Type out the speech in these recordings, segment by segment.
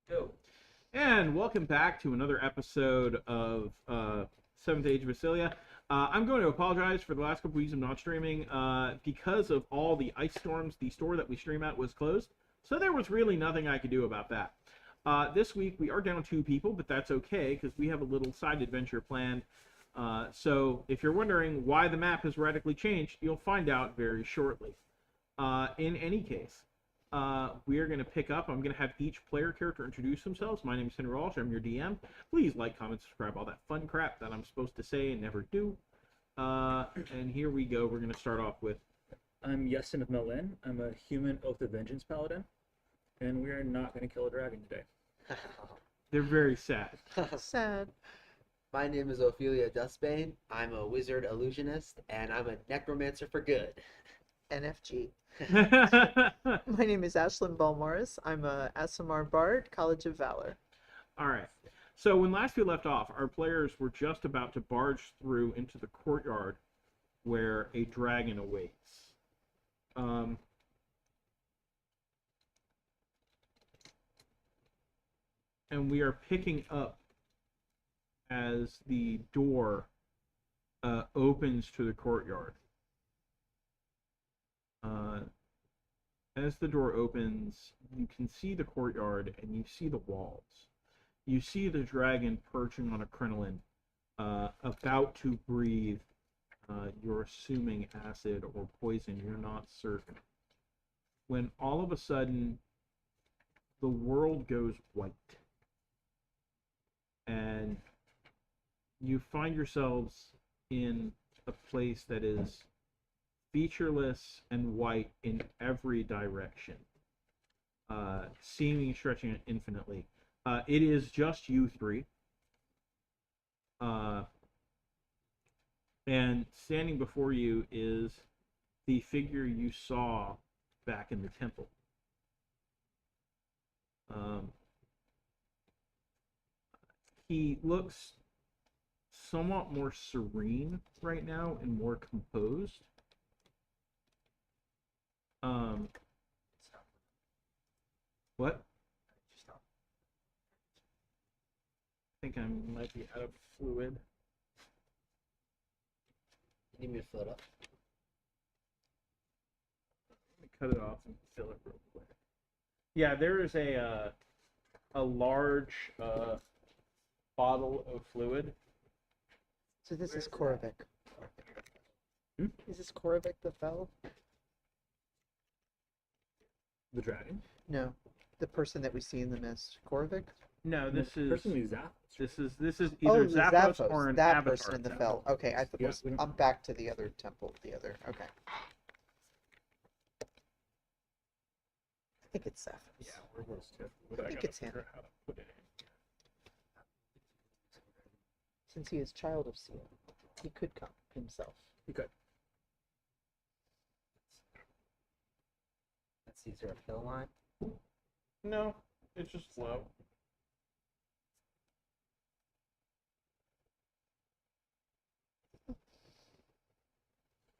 Go. And welcome back to another episode of 7th Age of Ascelia. I'm going to apologize for the last couple weeks of not streaming because of all the ice storms. The store that we stream at was closed, so there was really nothing I could do about that. This week we are down 2 people, but that's okay because we have a little side adventure planned. So if you're wondering why the map has radically changed, you'll find out very shortly. In any case, we are going to pick up. I'm going to have each player character introduce themselves. My name is Henry Walsh. I'm your DM. Please like, comment, subscribe, all that fun crap that I'm supposed to say and never do. And here we go. We're going to start off with... I'm Iestyn of Melin. I'm a human Oath of Vengeance paladin, and we are not going to kill a dragon today. They're very sad. Sad. My name is Ophelia Dustbane. I'm a wizard illusionist, and I'm a necromancer for good. NFG. My name is Ashlyn Balmorris. I'm a Asimar Bard, College of Valor. All right. So when last we left off, our players were just about to barge through into the courtyard where a dragon awaits. And we are picking up as the door opens to the courtyard. As the door opens, you can see the courtyard and you see the walls. You see the dragon perching on a crinoline, about to breathe. You're assuming acid or poison, you're not certain. When all of a sudden, the world goes white. And you find yourselves in a place that is featureless and white in every direction, seeming stretching infinitely. It is just you three. And standing before you is the figure you saw back in the temple. He looks somewhat more serene right now and more composed. What? I think I might be out of fluid. You need me to fill it up? Let me cut it off and fill it real quick. Yeah, there is a large bottle of fluid. So this is Korvik. Hmm? Is this Korvik the fell? The dragon? No, the person that we see in the mist. Korvik? No, this is Personally, Zappos. this is either the Zappos or an that avatar. person in the Zappos. fell. Okay, I Yeah, suppose we don't- I'm back to the other temple. Okay. I think it's Zaphos. Yeah, we're close to it. I But think gotta it's him. figure out how to put it in. Since he is child of Seal, he could come himself. You could. Let's see, is there a fill line? No, it's just low.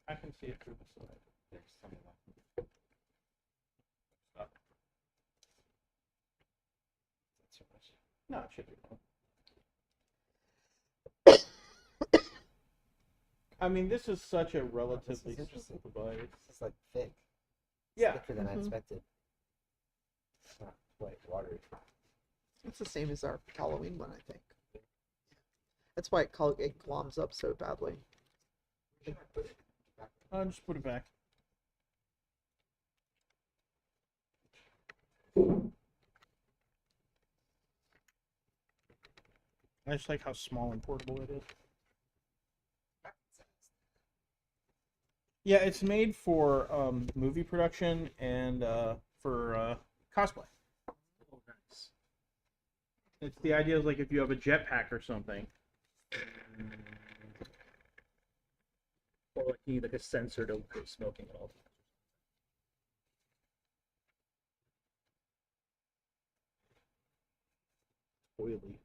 I can see it through the side. There's some of that. Stop. That's too much. No, it should be fine. I mean, this is such a relatively This is interesting. simple device. This is like thick. It's Yeah. thicker than I Mhm. expected. It's not quite watery. It's the same as our Halloween one, I think. That's why it gloms up so badly. I'll just put it back. I just like how small and portable it is. Yeah, it's made for movie production and for cosplay. Oh, nice. It's the idea is like if you have a jetpack or something. Or like you need like a sensor to quit smoking at all times. Oily.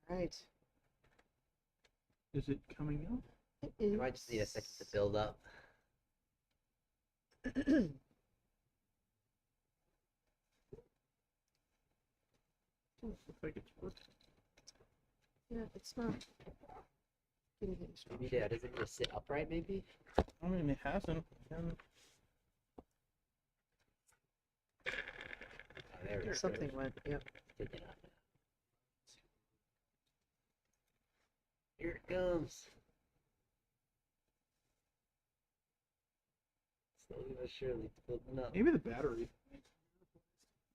Right. Is it coming out? It You might just need a second to build up. looks like it's working. Yeah, it's not getting any stronger. Maybe yeah, does it just sit upright? Maybe. I mean, it hasn't. Oh, there we go. Something went. Yep. Take it out now. Here it comes. Slowly but surely it's building up. Maybe the battery.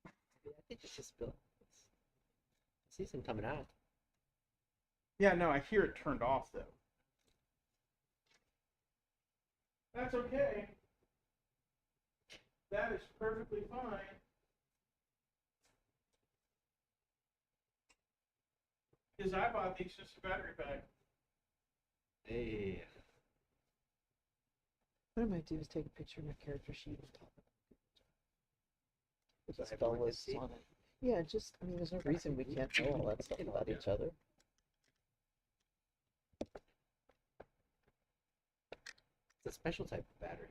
I think it's just built. I see some coming out. Yeah, no, I hear it turned off though. That's okay. That is perfectly fine. Because I bought these just a battery pack. Hey. What I might do is take a picture of my character sheet and talk So about everyone can lists see? on it. Yeah, just I mean, there's no reason we can't know all that stuff about each other. It's a special type of battery.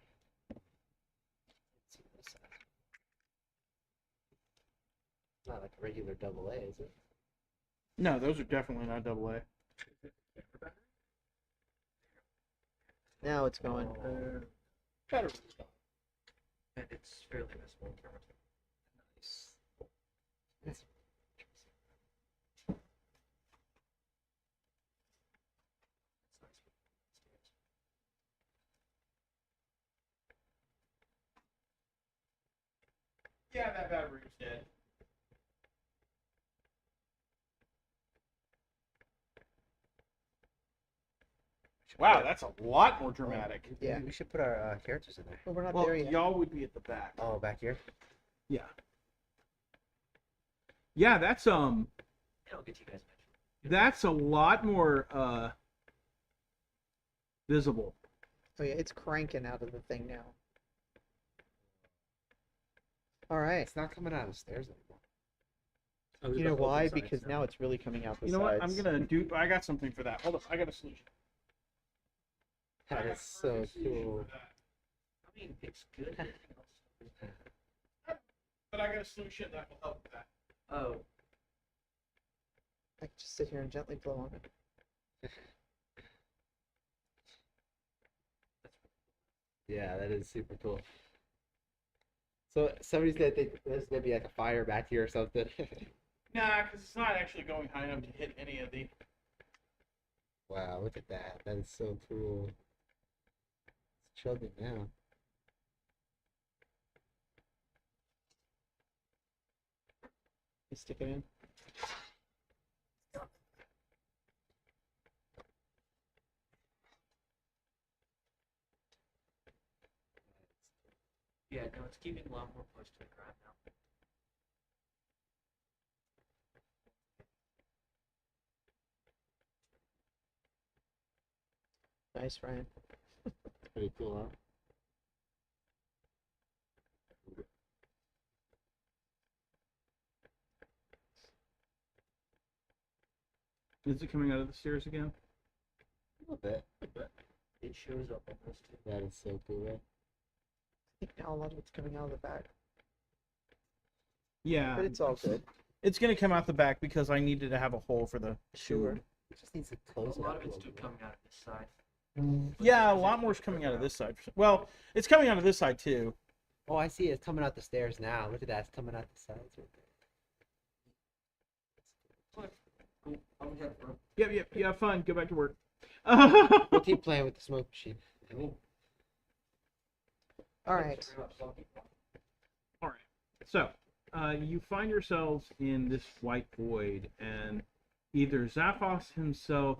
Let's see this side. It's not like a regular AA, is it? No, those are definitely not AA. Now it's going. Battery. And it's fairly visible in camera. Nice. That's Yeah, that battery was dead. Wow, that's a lot more dramatic. Yeah. We should put our characters in there. But we're not Well, there yet. y'all would be at the back. Oh, back here? Yeah. Yeah, that's I'll get you guys back. that's a lot more visible. Oh yeah, it's cranking out of the thing now. All right. It's not coming out of the stairs anymore. Oh, we've You got know both why? sides Because now it's really coming out the You know what? sides. I'm gonna do. I got something for that. Hold on, I got a solution. That is so cool. I mean, it's good. But I got a solution that will help with that. Oh, I can just sit here and gently blow on it. Yeah, that is super cool. So somebody's gonna think there's gonna be like a fire back here or something. Nah, because it's not actually going high enough to hit any of the. Wow, look at that. That is so cool. It's chugging now. You stick it in. yeah, no, it's keeping a lot more close to the ground now. Nice, Ryan. Pretty cool, huh? Is it coming out of the stairs again? A little bit. It shows up almost. That is so cool, right? I think now a lot of it's coming out of the back, Yeah. but it's all good. It's gonna come out the back because I needed to have a hole for the Sure. food. It just needs to close A it lot up of it's little still bit. coming out of this side. Yeah, a lot more is coming out of this side. Well, it's coming out of this side too. Oh, I see. It's coming out the stairs now. Look at that. It's coming out the sides right there. Cool. I'll have fun. Yep. You have fun. Go back to work. We'll keep playing with the smoke machine. All right. All right. So, you find yourselves in this white void, and either Zaphos himself,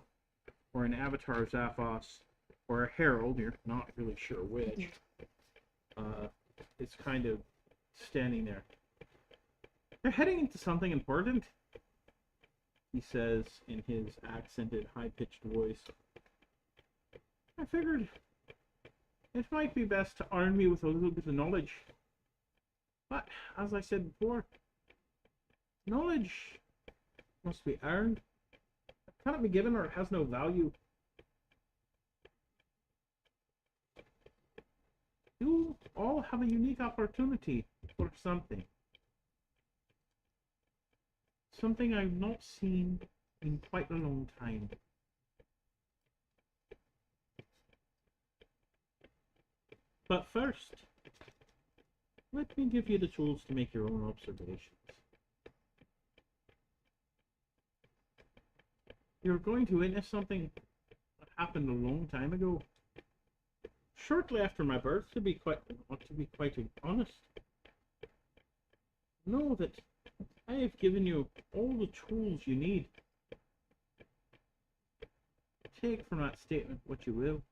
or an avatar of Zaphos, or a herald, you're not really sure which, is kind of standing there. You're heading into something important, he says in his accented, high-pitched voice. I figured it might be best to arm me with a little bit of knowledge. But, as I said before, knowledge must be earned. It cannot be given or it has no value. You all have a unique opportunity for something. something I've not seen in quite a long time. But first, let me give you the tools to make your own observations. You're going to witness something that happened a long time ago. Shortly after my birth, to be quite honest. Know that I have given you all the tools you need. Take from that statement what you will.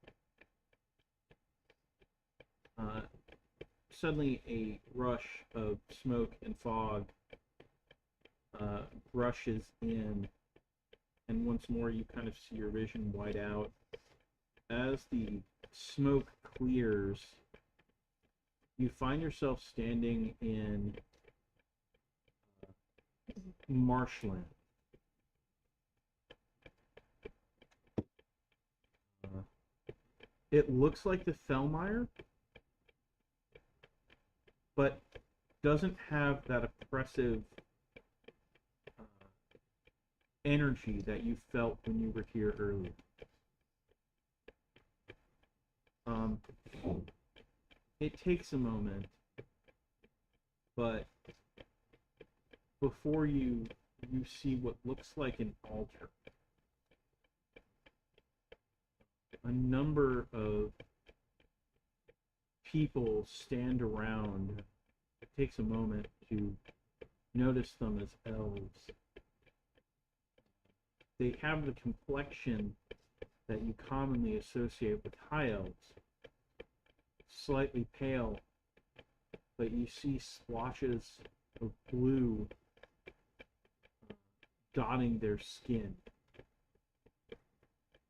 Suddenly a rush of smoke and fog rushes in, and once more you kind of see your vision wide out. As the smoke clears, you find yourself standing in marshland. It looks like the Fellmire, but doesn't have that oppressive energy that you felt when you were here earlier. It takes a moment, but before you see what looks like an altar. A number of people stand around. It takes a moment to notice them as elves. They have the complexion that you commonly associate with high elves. Slightly pale, but you see splotches of blue dotting their skin.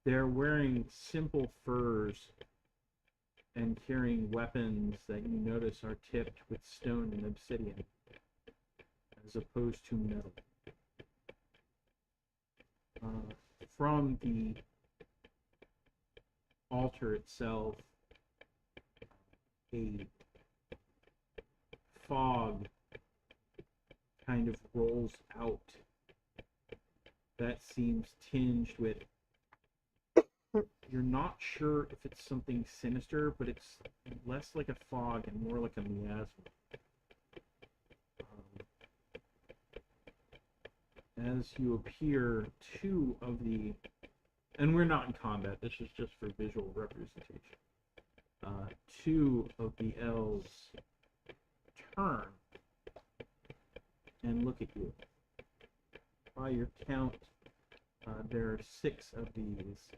They're wearing simple furs and carrying weapons that you notice are tipped with stone and obsidian, as opposed to metal. From the altar itself, a fog kind of rolls out that seems tinged with, you're not sure if it's something sinister, but it's less like a fog and more like a miasma. As you appear, two of the, and we're not in combat, this is just for visual representation. Two of the elves turn and look at you. By your count, there are 6 of these.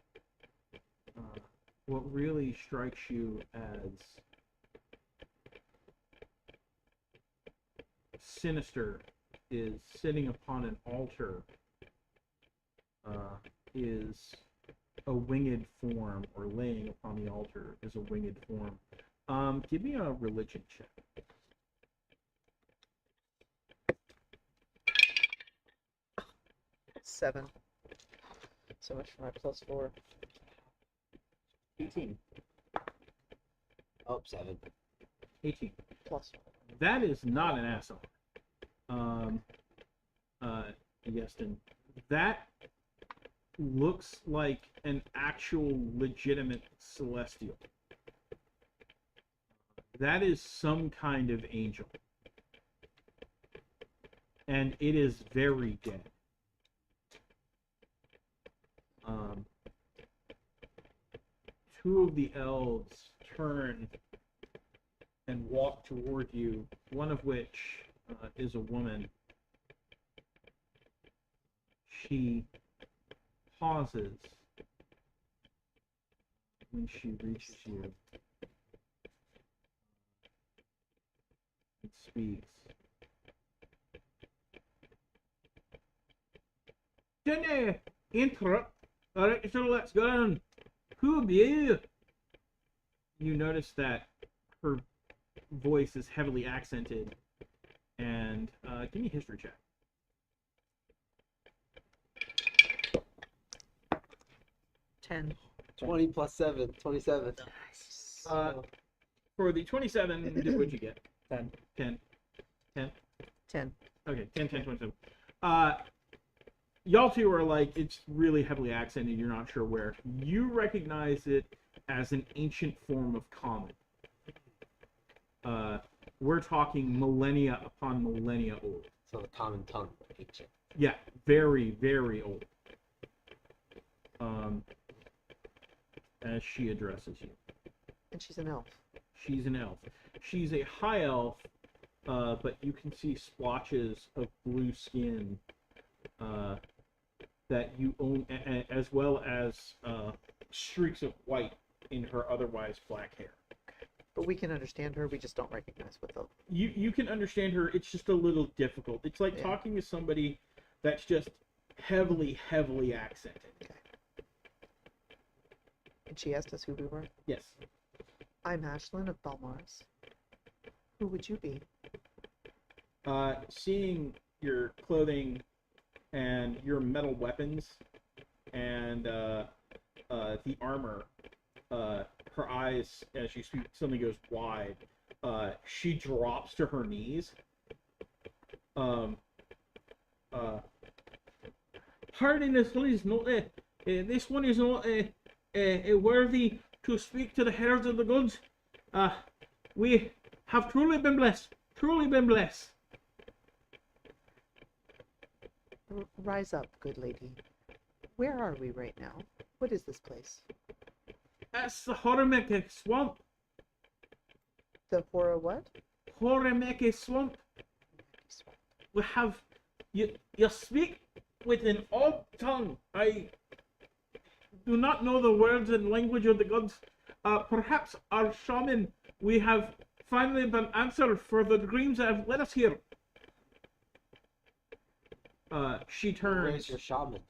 What really strikes you as sinister is sitting upon an altar is a winged form, or laying upon the altar is a winged form. Give me a religion check. Seven. So much for my +4. 18. Oh, 7. 18. +1. That is not an asshole. Iestyn. That looks like an actual legitimate celestial. That is some kind of angel. And it is very dead. Two of the elves turn and walk toward you, one of which is a woman. She pauses when she reaches you and speaks. Didn't interrupt. Alright, so let's go on. Who be you? You notice that her voice is heavily accented. And give me a history check. 10. 20 plus 7, 27. Nice. For the 27, what'd you get? 10. 10. 10? 10. Okay, 10, 10, 27. Y'all two are like, it's really heavily accented, you're not sure where. You recognize it as an ancient form of common. We're talking millennia upon millennia old. So the common tongue, ancient. Yeah, very, very old. As she addresses you. And she's an elf. She's an elf. She's a high elf, but you can see splotches of blue skin that you own, as well as streaks of white in her otherwise black hair. But we can understand her, we just don't recognize what the... You can understand her, it's just a little difficult. It's like Yeah. talking to somebody that's just heavily, heavily accented. Okay. And she asked us who we were. Yes. I'm Ascelia of Balmars. Who would you be? Seeing your clothing and your metal weapons and the armor, her eyes, as you speak, suddenly goes wide. She drops to her knees. Hardiness, please, no, this one is not worthy to speak to the heralds of the gods. We have truly been blessed. Truly been blessed. Rise up, good lady. Where are we right now? What is this place? That's the Horemeke swamp. The horror what? Horemeke swamp. We have you speak with an odd tongue. I do not know the words and language of the gods. Perhaps our shaman, we have finally been answered for the dreams that have led us here. She turns. Where's your shaman?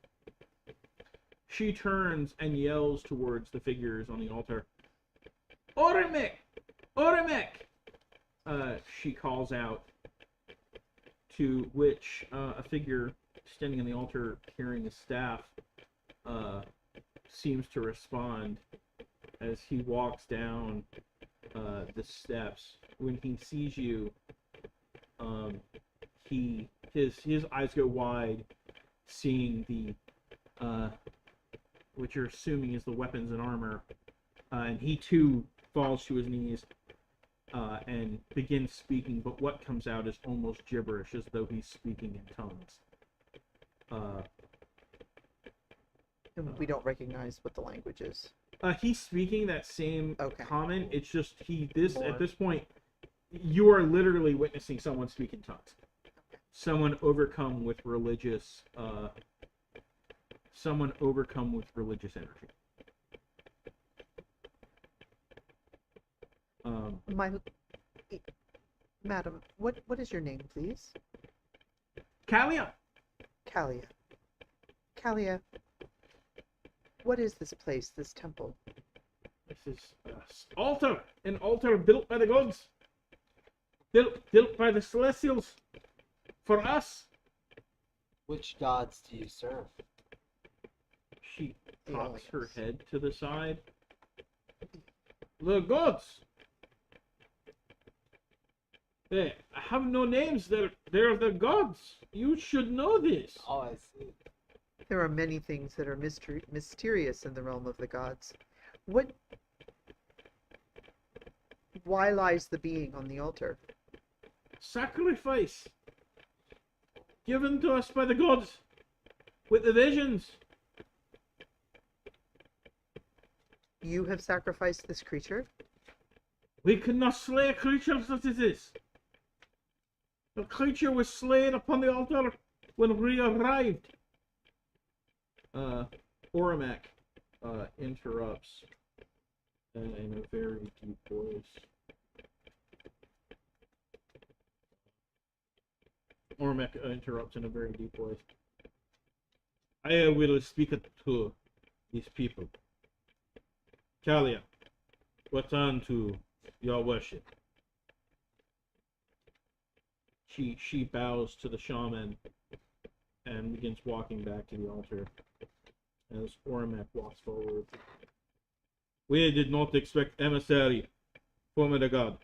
She turns and yells towards the figures on the altar. Oremek! Oremek! She calls out, to which a figure standing on the altar carrying a staff seems to respond as he walks down the steps. When he sees you, his eyes go wide, seeing the what you're assuming is the weapons and armor, and he too falls to his knees and begins speaking, but what comes out is almost gibberish, as though he's speaking in tongues. And we don't recognize what the language is. He's speaking that same Okay. common. It's just at this point, you are literally witnessing someone speak in tongues. Someone overcome with religious energy. Madam, what is your name, please? Kalia! Kalia. Kalia, what is this place, this temple? This is an altar built by the gods, built by the celestials, for us. Which gods do you serve? She cocks her head to the side. The gods. They have no names. They're the gods. You should know this. Oh, I see. There are many things that are mysterious in the realm of the gods. Why lies the being on the altar? Sacrifice given to us by the gods with the visions. You have sacrificed this creature? We cannot slay a creature such as this. The creature was slain upon the altar when we arrived. Oramek interrupts in a very deep voice. Oramek interrupts in a very deep voice. I will speak to these people. Kalia, return to your worship. She bows to the shaman and begins walking back to the altar as Oramek walks forward. We did not expect emissary from the god.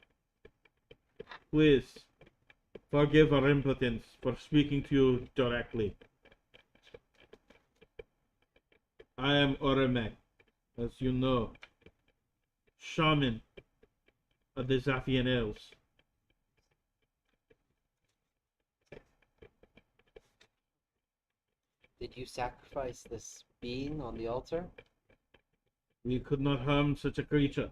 Please Forgive our impotence for speaking to you directly. I am Oremek, as you know, shaman of the Zaphian Elves. Did you sacrifice this being on the altar? We could not harm such a creature.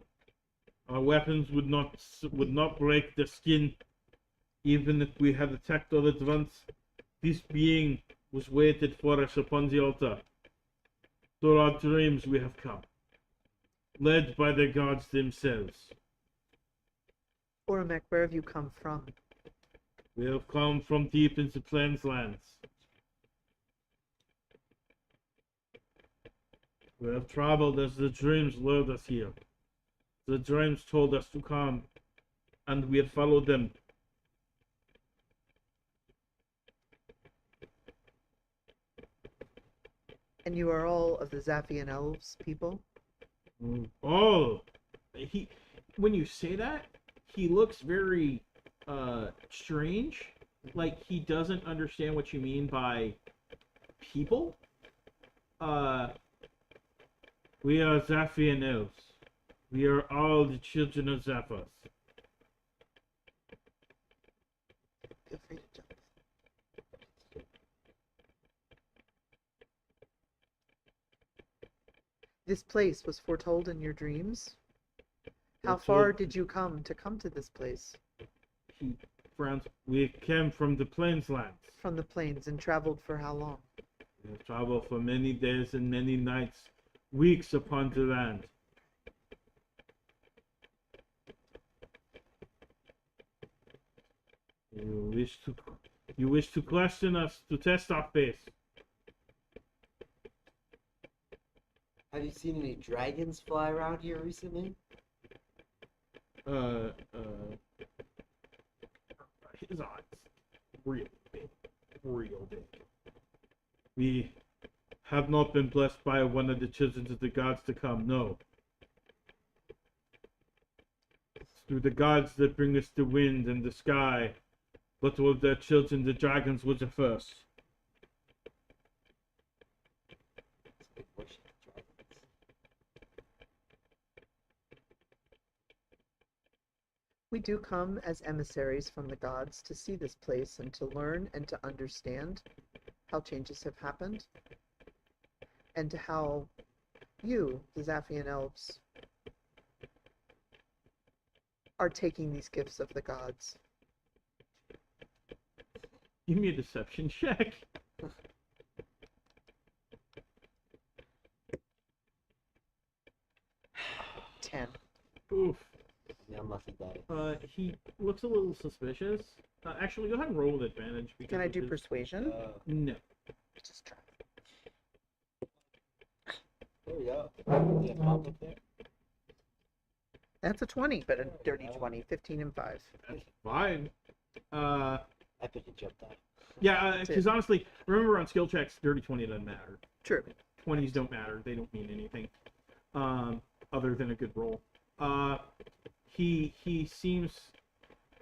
Our weapons would not break the skin, even if we had attacked all at once. This being was waited for us upon the altar. Through our dreams we have come, led by the gods themselves. Oramek, where have you come from? We have come from deep into Plains lands. We have traveled as the dreams lured us here. The dreams told us to come, and we have followed them. And you are all of the Zaphian elves people? Oh, when you say that, he looks very strange. Like he doesn't understand what you mean by people. We are Zaphian elves. We are all the children of Zaphos. Feel free to jump. This place was foretold in your dreams? How far did you come to this place? He frowns. We came from the Plains lands. From the plains, and traveled for how long? We have traveled for many days and many nights, weeks upon the land. You wish to question us, to test our faith. Have you seen any dragons fly around here recently? His eyes, real big, real big. We have not been blessed by one of the children of the gods to come, no. It's through the gods that bring us the wind and the sky, but with their children, the dragons, was the first. They worship dragons. We do come as emissaries from the gods to see this place and to learn and to understand how changes have happened, and to how you, the Zaphian elves, are taking these gifts of the gods. Give me a deception check. 10. Oof. The unlucky die. He looks a little suspicious. Actually, go ahead and roll with advantage. Because Can I of do his- persuasion? No. Just try. There we go. Yeah, pop up there. That's a 20, but a dirty 20. 15 and 5. That's fine. I picked a jump die. Yeah, That's because it. honestly, remember on skill checks, dirty 20 doesn't matter. True. 20s don't matter. They don't mean anything. Other than a good roll. He seems...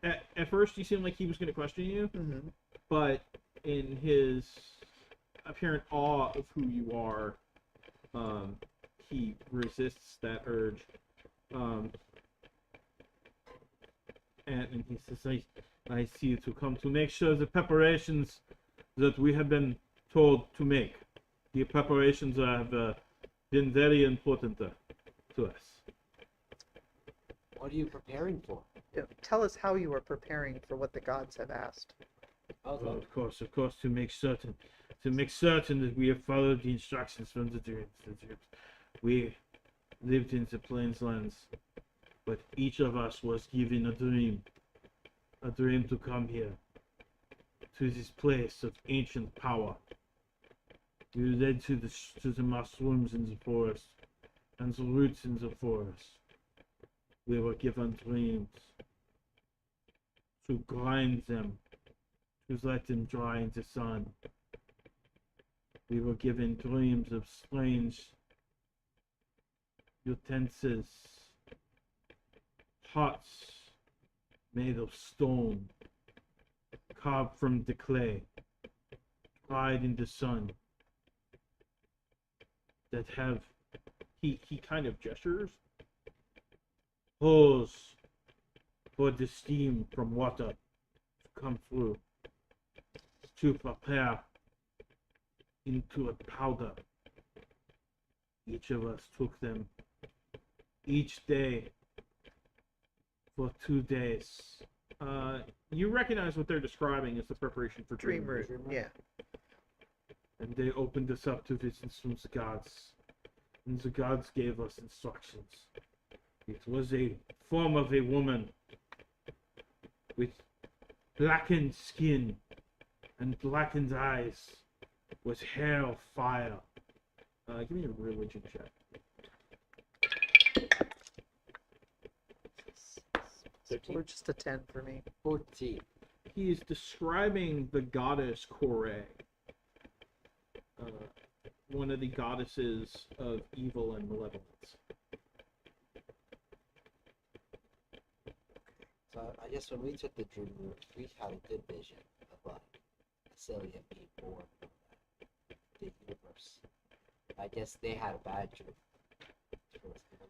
At first, he seemed like he was going to question you, Mm-hmm. but in his apparent awe of who you are, he resists that urge. And he says, I see you to come to make sure the preparations that we have been told to make. The preparations have been very important to us. What are you preparing for? Tell us how you are preparing for what the gods have asked. Okay. Well, of course, to make certain that we have followed the instructions from the dreams. We lived in the Plains lands, but each of us was given a dream to come here, to this place of ancient power. We were led to the mushrooms in the forest, and the roots in the forest. We were given dreams to grind them, to let them dry in the sun. We were given dreams of strange utensils, pots made of stone, carved from the clay, dried in the sun, that have, he kind of gestures, holes for the steam from water to come through, to prepare into a powder. Each of us took them each day for 2 days. You recognize what they're describing as the preparation for Dream root. Yeah. And they opened us up to visions from the gods. And the gods gave us instructions. It was a form of a woman with blackened skin and blackened eyes, with hair of fire. Give me a religion check. 13. Or just a 10 for me. 14. He is describing the goddess Kore, one of the goddesses of evil and malevolence. So I guess when we took the dream root, we had a good vision of Ascelia being born from the universe. I guess they had a bad dream.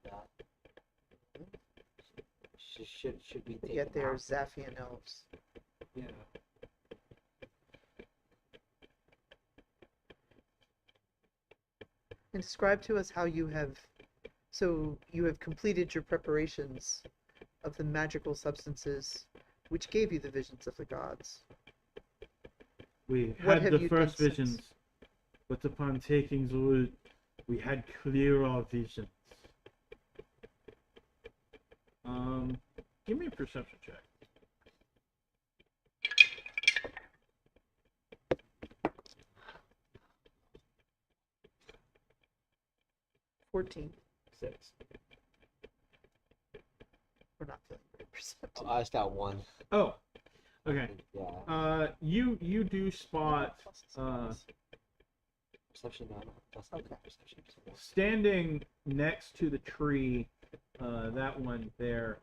That. Should we take Yet them they are out? Zaphian elves. Yeah. And describe to us how you have, so you have completed your preparations of the magical substances which gave you the visions of the gods. We What had have the you first done visions, since? but upon taking the root, we had clearer visions. Give me a perception check. 14. 6. We're not feeling very perceptive. Oh, I just got 1. Oh, okay. Yeah. You do spot Perception, no. That's not Okay. perception. standing next to the tree, that one there.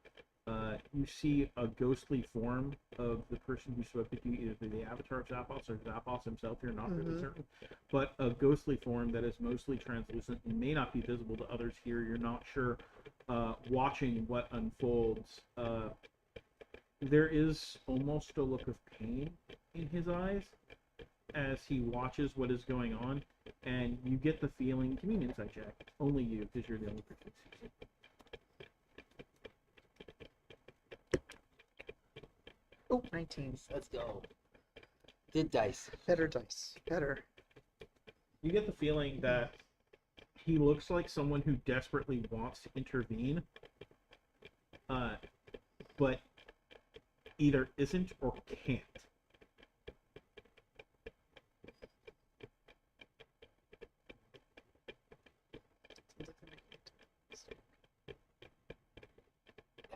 You see a ghostly form of the person who spoke with you, either the avatar of Zaphos or Zaphos himself. You're not really certain, but a ghostly form that is mostly translucent and may not be visible to others here. You're not sure. Watching what unfolds, there is almost a look of pain in his eyes as he watches what is going on, and you get the feeling. Give me an insight check. Only you, because you're the only person who sees it. Oh, 19. Let's go. Good dice. Better dice. Better. You get the feeling that he looks like someone who desperately wants to intervene, but either isn't or can't.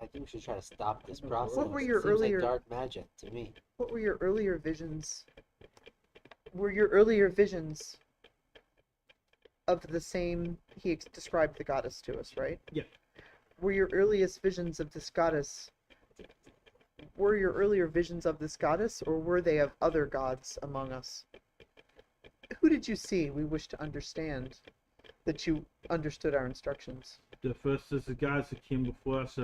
I think we should try to stop this process. What were your It seems earlier- like dark magic to me. What were your earlier visions? Were your earlier visions of the same? He described the goddess to us, right? Yeah. Were your earliest visions of this goddess? Were your earlier visions of this goddess, or were they of other gods among us? Who did you see? We wish to understand that you understood our instructions. The first of the gods that came before us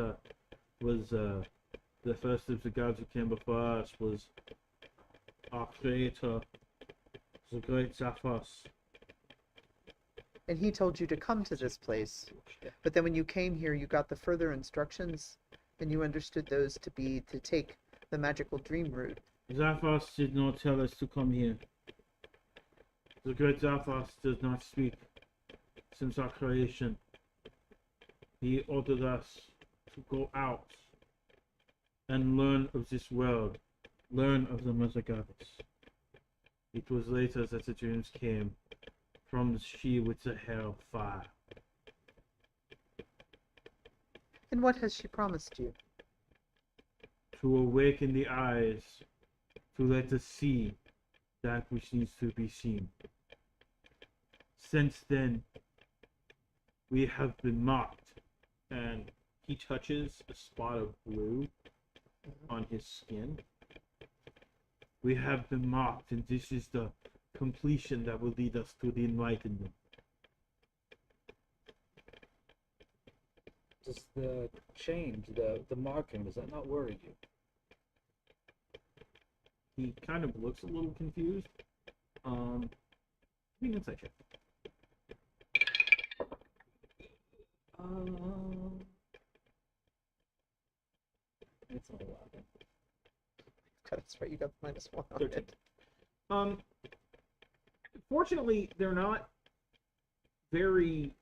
was the first of the gods that came before us was our creator, the great Zaphos. And he told you to come to this place. But then when you came here, you got the further instructions, and you understood those to be to take the magical dream root. Zaphos did not tell us to come here. The great Zaphos does not speak since our creation. He ordered us to go out and learn of this world, learn of the Mother Goddess. It was later that the dreams came from she with the hair of fire. And what has she promised you? To awaken the eyes, to let us see that which needs to be seen. Since then, we have been mocked. And he touches a spot of blue on his skin. We have been marked, and this is the completion that will lead us to the enlightenment. Does the change, the marking, does that not worry you? He kind of looks a little confused. Give me an insight check. It's not a lot. That's right, you got the -1 on 13. it. Fortunately, they're not very...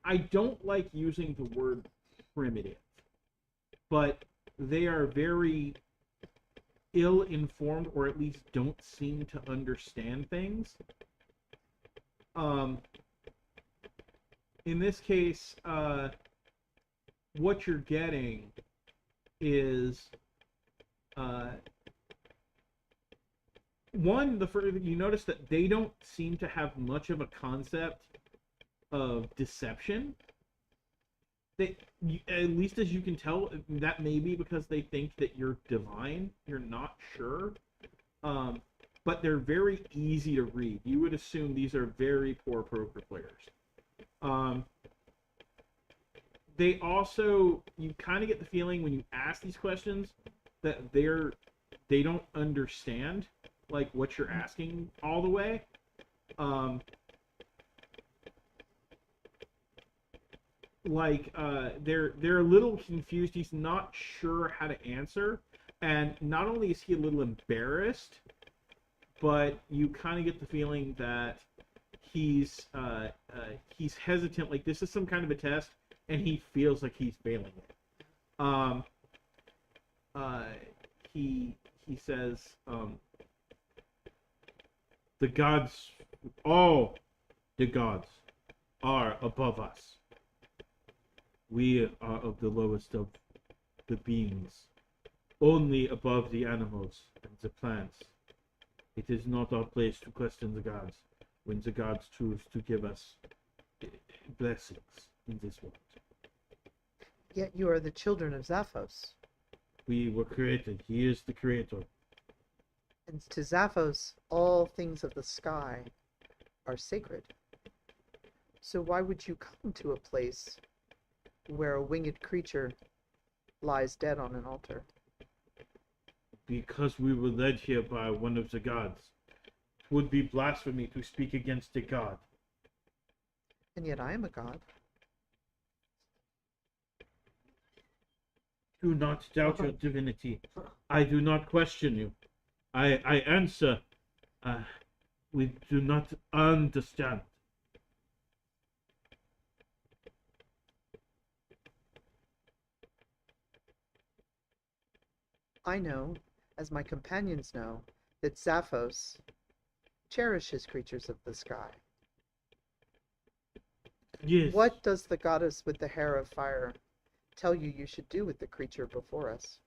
I don't like using the word primitive, but they are very ill-informed, or at least don't seem to understand things. In this case, what you're getting is one, you notice that they don't seem to have much of a concept of deception. At least as you can tell, that may be because they think that you're divine. You're not sure. But they're very easy to read. You would assume these are very poor poker players. They also, you kind of get the feeling when you ask these questions that they don't understand like what you're asking all the way. They're a little confused. He's not sure how to answer, and not only is he a little embarrassed, but you kind of get the feeling that he's hesitant. Like this is some kind of a test, and he feels like he's failing it. He says, the gods, all the gods are above us. We are of the lowest of the beings, only above the animals and the plants. It is not our place to question the gods when the gods choose to give us blessings in this world. Yet you are the children of Zaphos. We were created. He is the creator. And to Zaphos, all things of the sky are sacred. So why would you come to a place where a winged creature lies dead on an altar? Because we were led here by one of the gods. It would be blasphemy to speak against a god. And yet I am a god. Do not doubt your divinity. I do not question you. I answer. We do not understand. I know, as my companions know, that Zaphos cherishes creatures of the sky. Yes. What does the goddess with the hair of fire tell you should do with the creature before us?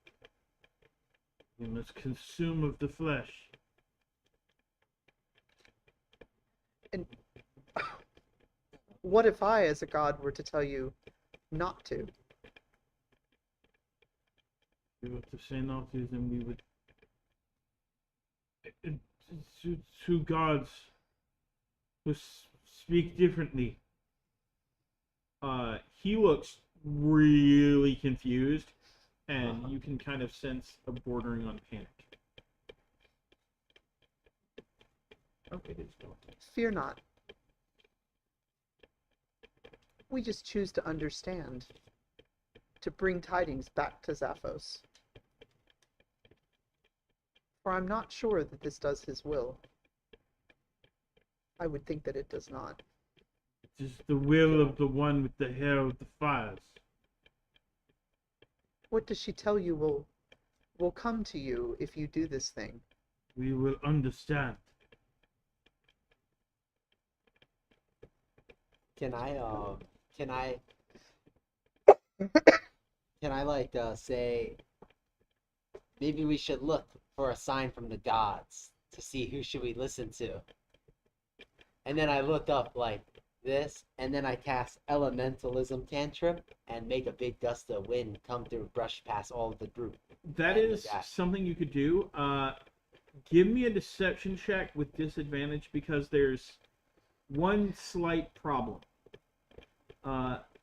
We must consume of the flesh. And what if I, as a god, were to tell you not to? If we were to say not to, then we would... Two gods who speak differently. He looks really confused, and you can kind of sense a bordering on panic. Okay, it's going. Fear not. We just choose to understand, to bring tidings back to Zaphos. For I'm not sure that this does his will. I would think that it does not. It is the will of the one with the hair of the fires. What does she tell you will come to you if you do this thing? We will understand. Can I say maybe we should look for a sign from the gods to see who should we listen to? And then I look up like this, and then I cast elementalism cantrip and make a big gust of wind come through, brush past all of the group. That and the is Jacke. something you could do. Give me a deception check with disadvantage because there's one slight problem.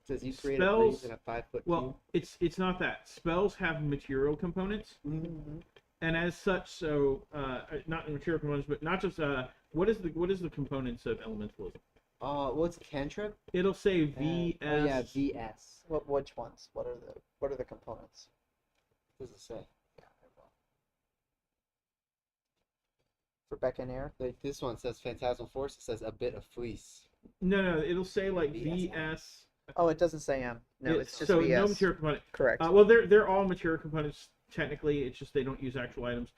Says you create a spells. breeze in a 5-foot Well, it's not that. Spells have material components, cube. Mhm. and as such, so not material components, but not just what is the components of elementalism? What's a cantrip? It'll say VS. Oh yeah, VS. Which ones? What are the components? What does it say? For Beck and Air? Like this one says Phantasmal Force. It says a bit of fleece. No, it'll say like VS. VS. Oh, it doesn't say M. No, it's just so VS. no material component. Correct. Well, they're all material components technically. It's just they don't use actual items.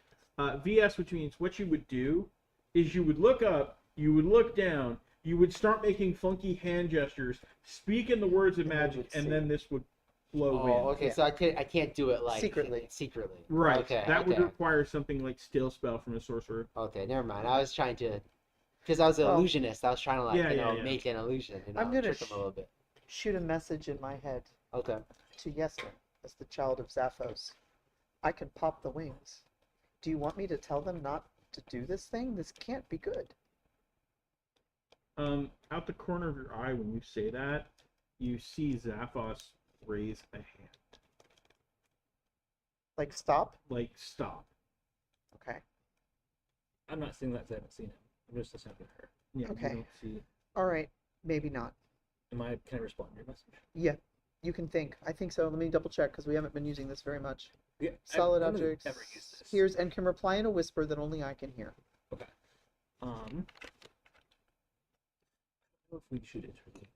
VS, which means what you would do is you would look up, you would look down, you would start making funky hand gestures, speak in the words of And they magic, would and see. then this would flow Oh, in. okay. Yeah. So I can't do it like Secretly. Secretly. Right. Okay. That would okay. require something like still spell from a sorcerer. Okay, never mind. I was trying to, because I was an Well, illusionist. I was trying to like yeah. make an illusion. I'm gonna trick them a little bit. Shoot a message in my head Okay. to Iestyn as the child of Zaphos. I can pop the wings. Do you want me to tell them not to do this thing? This can't be good. Out the corner of your eye, when you say that, you see Zaphos raise a hand. Like, stop? Like, stop. Okay. I'm not seeing that 'cause I haven't seen him. I'm just listening to her. Yeah, Okay. you don't see. All right. Maybe not. Can I respond to your message? Yeah. You can think. I think so. Let me double check because we haven't been using this very much. Yeah. Solid I've only objects. ever used this. Here's and can reply in a whisper that only I can hear. Okay. I don't know if we should intervene.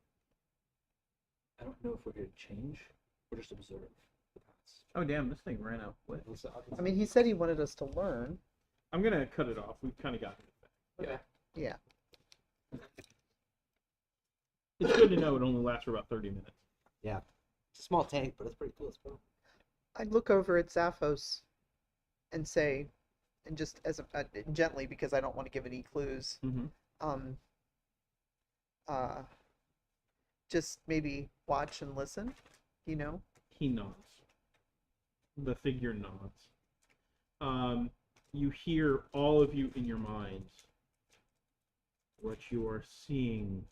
I don't know if we're here to change or just observe the past. Oh, damn, this thing ran out. What? I mean, he said he wanted us to learn. I'm going to cut it off. We've kind of gotten it. Yeah. Yeah. It's good to know it only lasts for about 30 minutes. Yeah. It's a small tank, but it's pretty cool as well. I look over at Zaphos and say, and just as gently because I don't want to give any clues. Mm-hmm. Just maybe watch and listen. You know. He nods. The figure nods. You hear all of you in your minds. What you are seeing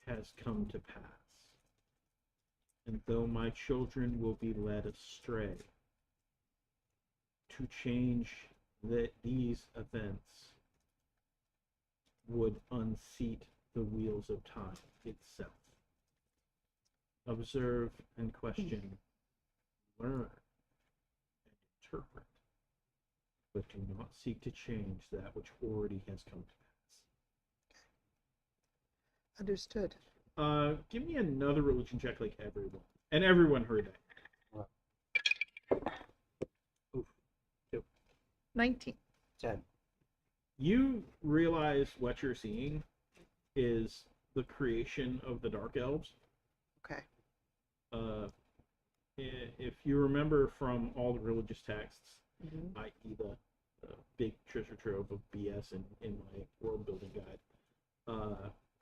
has come to pass. And though my children will be led astray, to change these events would unseat the wheels of time itself. Observe and question, learn and interpret, but do not seek to change that which already has come to pass. Understood. Give me another religion check like everyone. And everyone heard that. Oof. 19. 10. You realize what you're seeing is the creation of the Dark Elves. Okay. If you remember from all the religious texts, Mm-hmm. i.e. the big treasure trove of BS in my world building guide,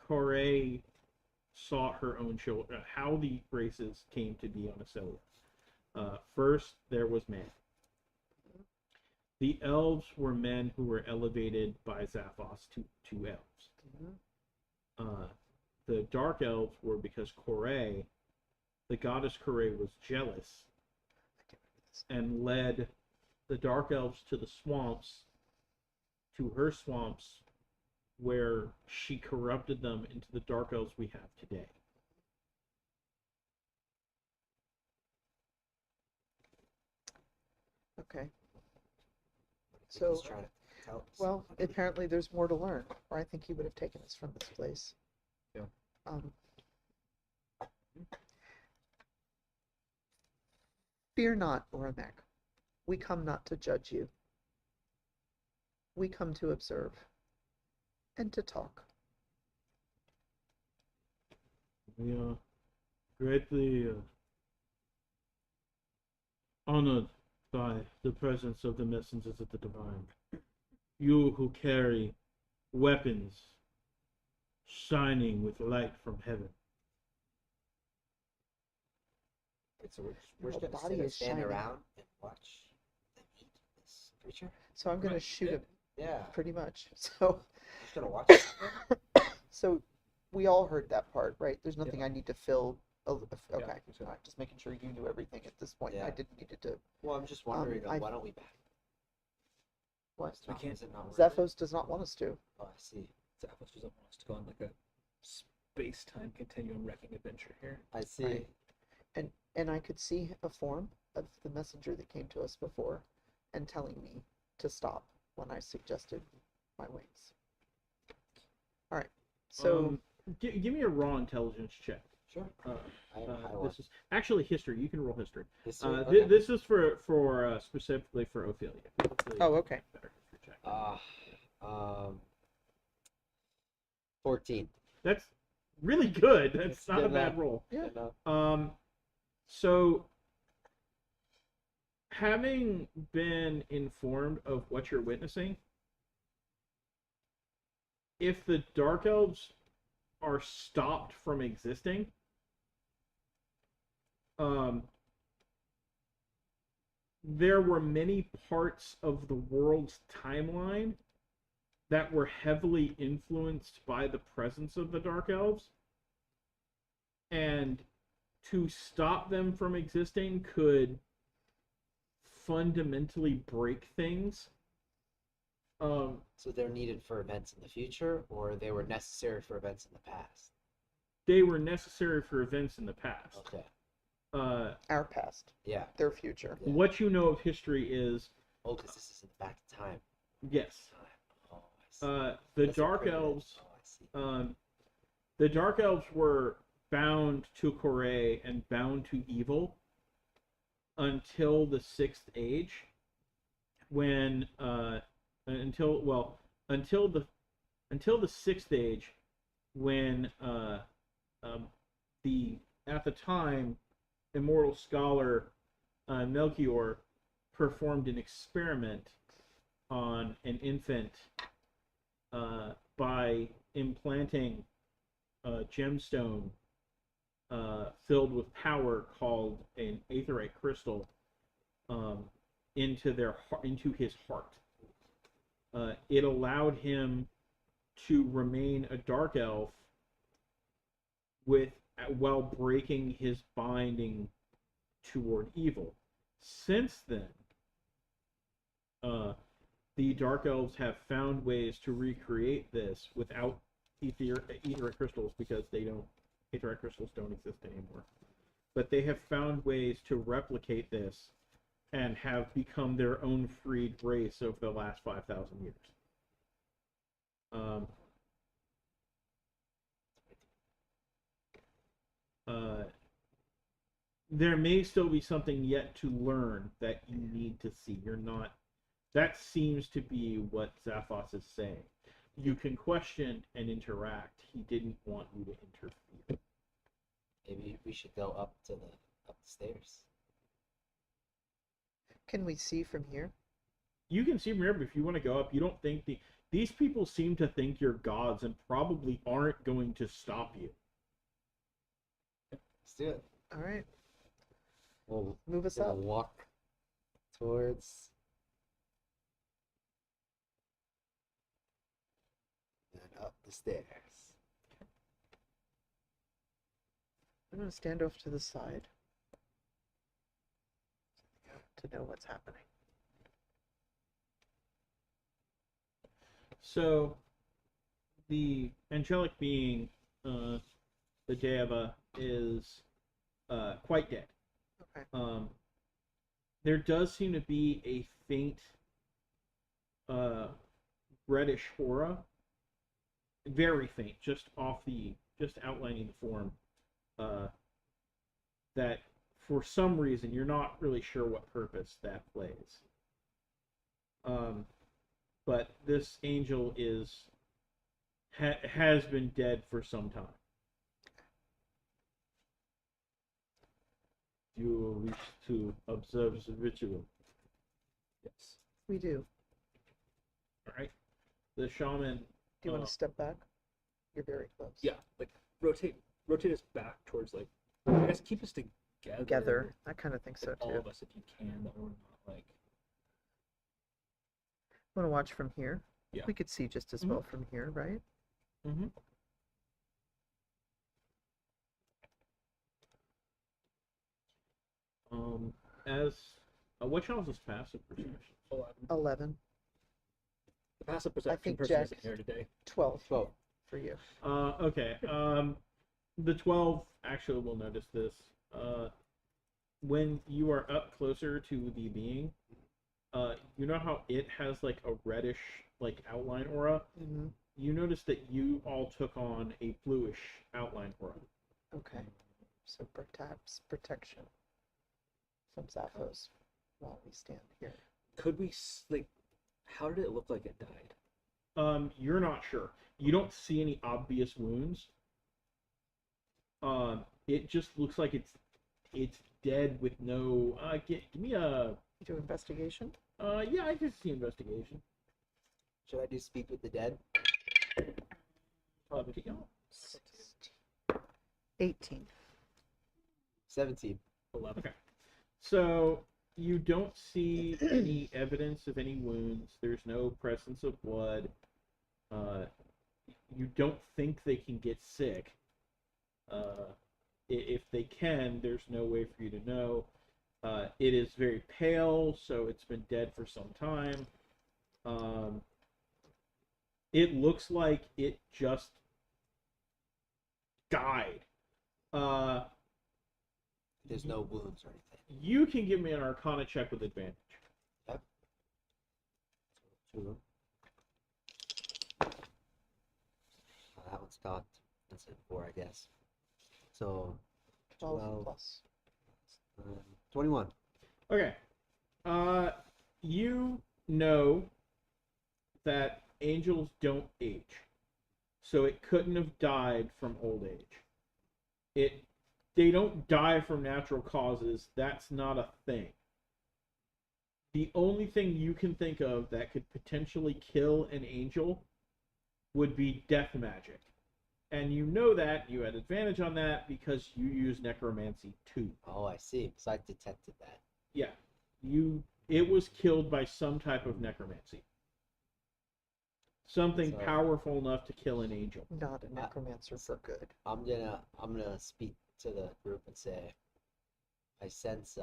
Corey sought her own children. How the races came to be on Ascelia. First, there was man. The elves were men who were elevated by Zaphos to elves. Mm-hmm. The dark elves were because Corey, the goddess Corey, was jealous and led the dark elves to the swamps, to her swamps, where she corrupted them into the dark elves we have today. Okay. He's So, trying to tell us. well, apparently there's more to learn, or I think he would have taken us from this place. Yeah. Fear not, Oramek. We come not to judge you. We come to observe and to talk. We are greatly honored by the presence of the messengers of the divine. You who carry weapons shining with light from heaven. So we're Your just body gonna is stand shining. around and watch. creature? So I'm gonna Right, shoot him Yeah. pretty much. So Just gonna watch it. so we all heard that part, right? There's Yeah. nothing I need to fill. Okay, Yeah, so- all right, just making sure you knew everything at this point. Yeah. I didn't need to. Well, I'm just wondering, I- why don't we back? What? It's not- can't- Is it not worth it? Zaphos does not want us to. Oh, I see. Zaphos doesn't want us to go on like a space-time continuum wrecking adventure here. I see. Right. And I could see a form of the messenger that came to us before, and telling me to stop when I suggested my wings. All right. So Give me a raw intelligence check. Sure. Uh, I have a high one. this is actually history. You can roll history. History, Thi- okay. This is for specifically for Ophelia. Oh, okay. Better history check. 14. That's really good. That's It's not a good bad enough. roll. Yeah. Good enough. So having been informed of what you're witnessing, if the Dark Elves are stopped from existing, there were many parts of the world's timeline that were heavily influenced by the presence of the Dark Elves. And to stop them from existing could fundamentally break things. So they're needed for events in the future, or they were necessary for events in the past? They were necessary for events in the past. Okay. Our past, Yeah. their future. Yeah. What you know of history is, Oh, because this is in the back of time. yes, Oh, I see. the That's a Dark primitive. Elves. Oh, I see. The Dark Elves were bound to Corée and bound to evil until the Sixth Age, when until the Sixth Age, when the at the time immortal scholar Melchior performed an experiment on an infant by implanting a gemstone filled with power called an aetherite crystal into his heart. It allowed him to remain a dark elf while breaking his binding toward evil. Since then, the Dark Elves have found ways to recreate this without aetherite crystals, because aetherite crystals don't exist anymore. But they have found ways to replicate this and have become their own freed race over the last 5,000 years. There may still be something yet to learn that you need to see. That seems to be what Zaphos is saying. You can question and interact. He didn't want you to interfere. Maybe we should go up the stairs. Can we see from here? You can see from here, but if you want to go up, you don't think these people seem to think you're gods and probably aren't going to stop you. Let's do it. All right, We'll move us gonna up. walk towards and up the stairs. I'm going to stand off to the side to know what's happening. So, the angelic being, the Deva, is quite dead. Okay. There does seem to be a faint reddish aura, very faint, just outlining the form. That for some reason you're not really sure what purpose that plays. But this angel has been dead for some time. You wish to observe the ritual? Yes. We do. All right. The shaman. Do you want to step back? You're very close. Yeah, like rotate us back towards, like, I guess keep us together. Together. I kind of think so All too. of us, if you can, that we're not like Want to watch from here? Yeah. We could see just as well from here, right? Mm-hmm. As what channel is this passive perception? 11. The passive I perception think person Jack- isn't here today. 12. 12. For you. Okay. The 12 actually will notice this. When you are up closer to the being, you know how it has like a reddish like outline aura? Mm-hmm. You notice that you all took on a bluish outline aura. Okay. So perhaps protection from Zaphos while we stand here. Could we like? How did it look like it died? You're not sure. You don't see any obvious wounds. It just looks like it's dead with no. Give me a. Do investigation? Yeah, I can see investigation. Should I do speak with the dead? Up to y'all. 18. 17. 11. Okay. So you don't see any evidence of any wounds. There's no presence of blood. You don't think they can get sick. If they can, there's no way for you to know. It is very pale, so it's been dead for some time. It looks like it just died. There's no wounds or anything. You can give me an Arcana check with advantage. True. That one's not. That's a 4, I guess. So 12 12. plus. 21. Okay. You know that angels don't age. So it couldn't have died from old age. They don't die from natural causes. That's not a thing. The only thing you can think of that could potentially kill an angel would be death magic. And you know that, you had advantage on that because you use necromancy too. Oh, I see. So I detected that. Yeah. It was killed by some type of necromancy. Something So- powerful enough to kill an angel. Not a necromancer for good. I'm gonna speak to the group and say, I sense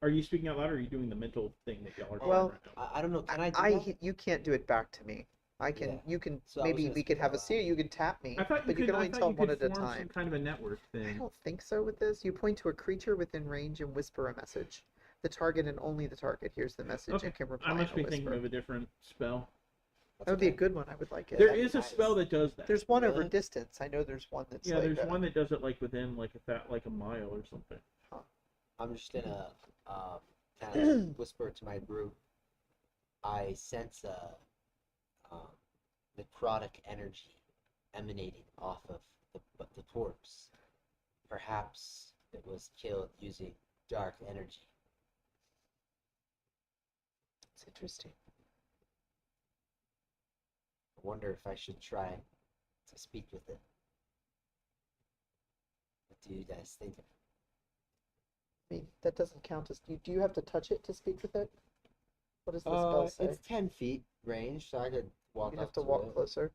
Are you speaking out loud or are you doing the mental thing that y'all are doing Well, right now? I don't know. Can I do that? You can't do it back to me. I can. Yeah. You can. So I was Maybe gonna we could speak have out a loud. series. You can tap me, I thought but you can only tell one at a form some time. kind of a network I thing. don't think so with this. You point to a creature within range and whisper a message. The target and only the target hears the message Okay. and can reply I in must a be whisper. thinking of a different spell. That would be a good one. I would like it. There that'd be is a nice. spell that does that. There's one over Really? distance. I know there's one that's Yeah, like there's one that does it like within like a mile or something. I'm just gonna kind of whisper to my group. I sense a necrotic energy emanating off of the corpse. Perhaps it was killed using dark energy. It's interesting. I wonder if I should try to speak with it. What do you guys think? I mean, that doesn't count as. Do you have to touch it to speak with it? What does the spell say? It's 10 feet range, so I could walk You'd up have to to walk it. closer.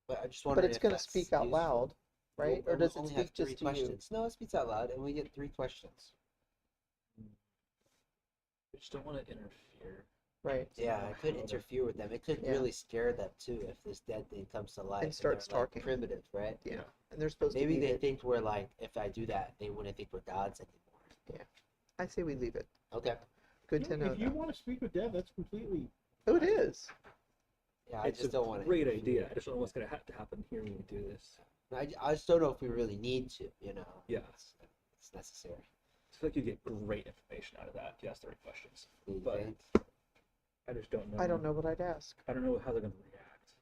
But I just wonder. But it's going to speak out loud, right? Or does it only have speak just 3 to you? questions. No, it speaks out loud, and we get 3 questions. I just don't want to interfere. Right. Yeah, it could interfere with them. It could Yeah. really scare them too if this dead thing comes to life And starts they're, like, talking. primitive, right? Yeah. And they're supposed Maybe to they be. think we're like, if I do that, they wouldn't think we're gods anymore. I say we leave it. Okay. Good to know. If you That. want to speak with Dev, that's completely. Oh, it is. Yeah, I It's just a don't want to. great idea. I just don't know what's going to have to happen here when we do this. I just don't know if we really need to. You know. Yeah. It's necessary. I feel like you get great information out of that if you ask the right questions. Do you But- think? I just don't know. I don't know what I'd ask. I don't know how they're going to react.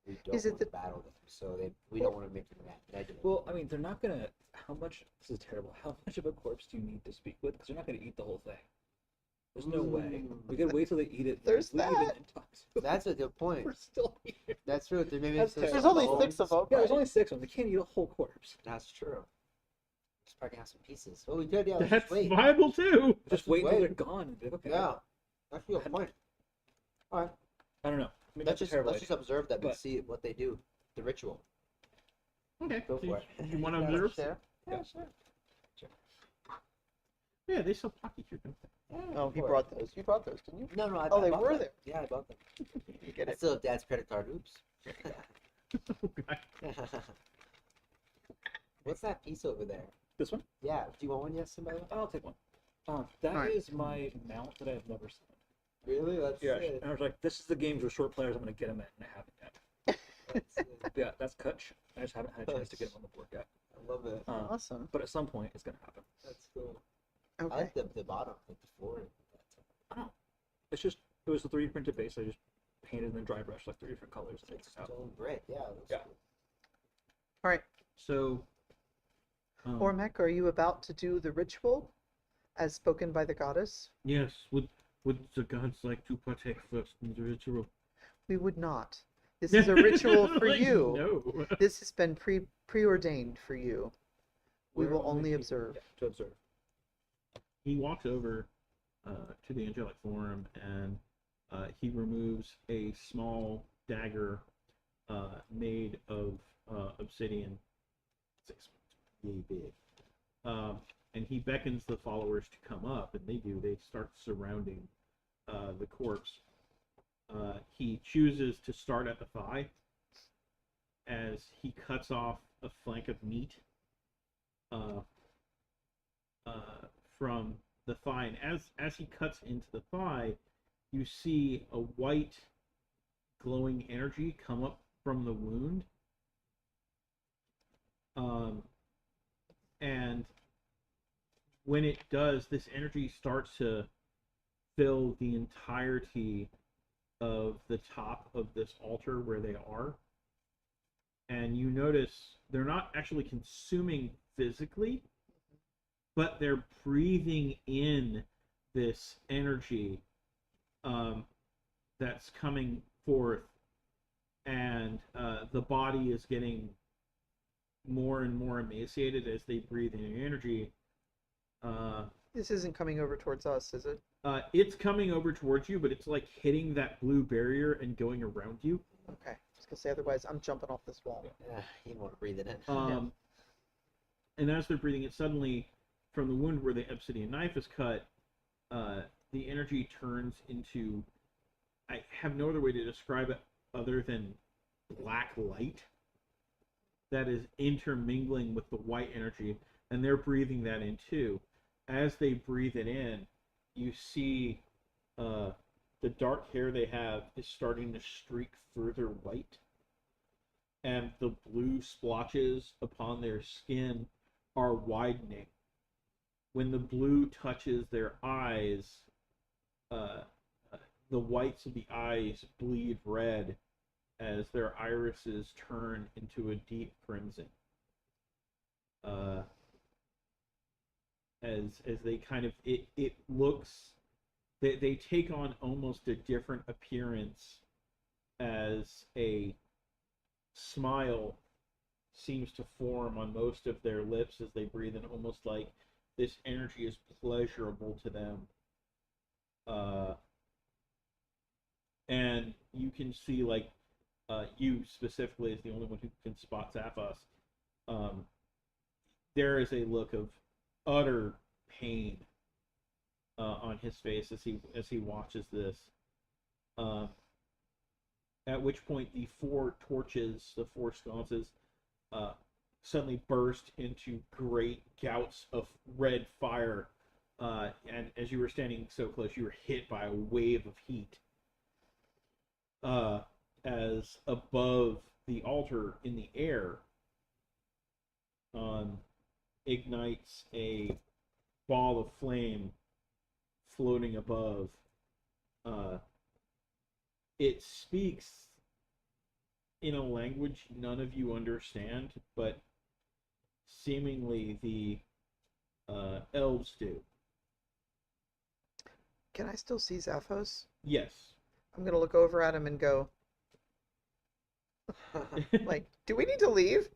We don't Is it want to the- battle them, so we don't want to make them negative. Well, I mean, they're not going to. How much. This is terrible. How much of a corpse do you need to speak with? Because they're not going to eat the whole thing. There's no way. We could wait till they eat it. There's leave that. and talk to them. That's a good point. We're still here. That's true. Maybe That's it's just terrible. There's only bones. 6 of them. Yeah, there's right? only 6 of them. They can't eat a whole corpse. That's true. Just probably have some pieces. Well, we could, yeah. Let's That's just wait. viable too. Just wait until they're gone. And be like, okay. Yeah. That's a good point. All right. I don't know. Maybe Let's that's a terrible just idea. observe them and But- see what they do. The ritual. Okay. Go so for it. You want to Yeah, observe? share? Yeah. Yeah, sure. Yeah, they sell pocket here. Don't they? Yeah, Oh, go he for it. brought those. You brought those, didn't you? No, no. I Oh, they bought were them. there. Yeah, I bought them. You get I it. still have Dad's credit card. Oops. What's that piece over there? This one? Yeah. Do you want one? Yes, somebody. I'll take one. That is Alright. my mount that I've never seen. Really? That's Yeah, it. and I was like, this is the games where short players I'm going to get them in, and I haven't yet. That's it. Yeah, that's Kutch. I just haven't had a chance to get him on the board yet. I love it. Awesome. But at some point, it's going to happen. That's cool. I Okay. like the bottom, like the floor. I don't know. It's just, it was a 3D printed base. I just painted and then dry brushed like 3 different colors. And It's it's out. stone brick. Yeah. That's Yeah. Cool. All right. So. Ormek, are you about to do the ritual as spoken by the goddess? Yes. Would the gods like to partake first in the ritual? We would not. This is a ritual for Like, you. No. This has been preordained for you. We We're will only people- observe. Yeah, to observe. He walks over to the angelic form and he removes a small dagger made of obsidian. It's really big. And he beckons the followers to come up, and they do. They start surrounding the corpse. He chooses to start at the thigh as he cuts off a flank of meat from the thigh. And as he cuts into the thigh, you see a white glowing energy come up from the wound. And when it does, this energy starts to fill the entirety of the top of this altar where they are. And you notice they're not actually consuming physically, but they're breathing in this energy that's coming forth. And the body is getting more and more emaciated as they breathe in the energy. This isn't coming over towards us, is it? It's coming over towards you, but it's like hitting that blue barrier and going around you. Okay. I was gonna say otherwise I'm jumping off this wall. You don't want to breathe it in. And as they're breathing it, suddenly from the wound where the obsidian knife is cut, the energy turns into, I have no other way to describe it other than black light that is intermingling with the white energy, and they're breathing that in too. As they breathe it in, you see the dark hair they have is starting to streak further white, and the blue splotches upon their skin are widening. When the blue touches their eyes, the whites of the eyes bleed red as their irises turn into a deep crimson. As they kind of, it looks, they take on almost a different appearance as a smile seems to form on most of their lips as they breathe in, almost like this energy is pleasurable to them. And you can see, like, you specifically is the only one who can spot Zaphos. There is a look of utter pain on his face as he watches this. At which point the 4 torches, the 4 sconces, suddenly burst into great gouts of red fire. And as you were standing so close, you were hit by a wave of heat. As above the altar in the air ignites a ball of flame floating above. It speaks in a language none of you understand, but seemingly the elves do. Can I still see Zaphos? Yes. I'm gonna look over at him and go, like, do we need to leave?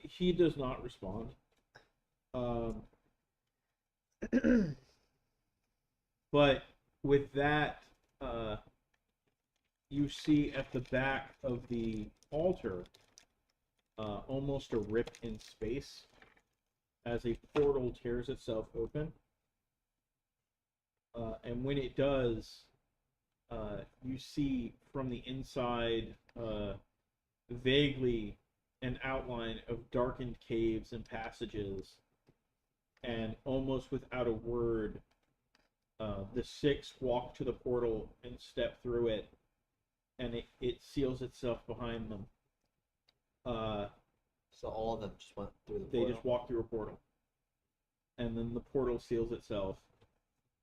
He does not respond. But with that, you see at the back of the altar almost a rip in space as a portal tears itself open. And when it does, you see from the inside vaguely an outline of darkened caves and passages. And almost without a word, the six walk to the portal and step through it, and it seals itself behind them. So all of them just went through the They portal? just walk through a portal. And then the portal seals itself.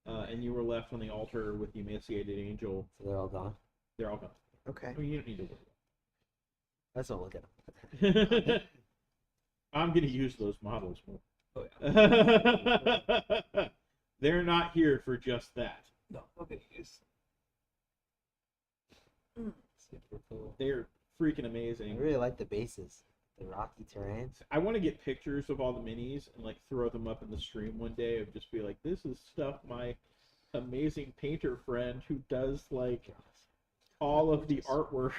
And you were left on the altar with the emaciated angel. So they're all gone? They're all gone. Okay. I mean, you don't need to Let's not look at them. worry. I'm going to use those models more. Oh, yeah. They're not here for just that. No, okay, use. Super cool. They're freaking I amazing. really like the bases. The rocky terrains. I want to get pictures of all the minis and like throw them up in the stream one day of just be like, this is stuff my amazing painter friend who does like all of the artwork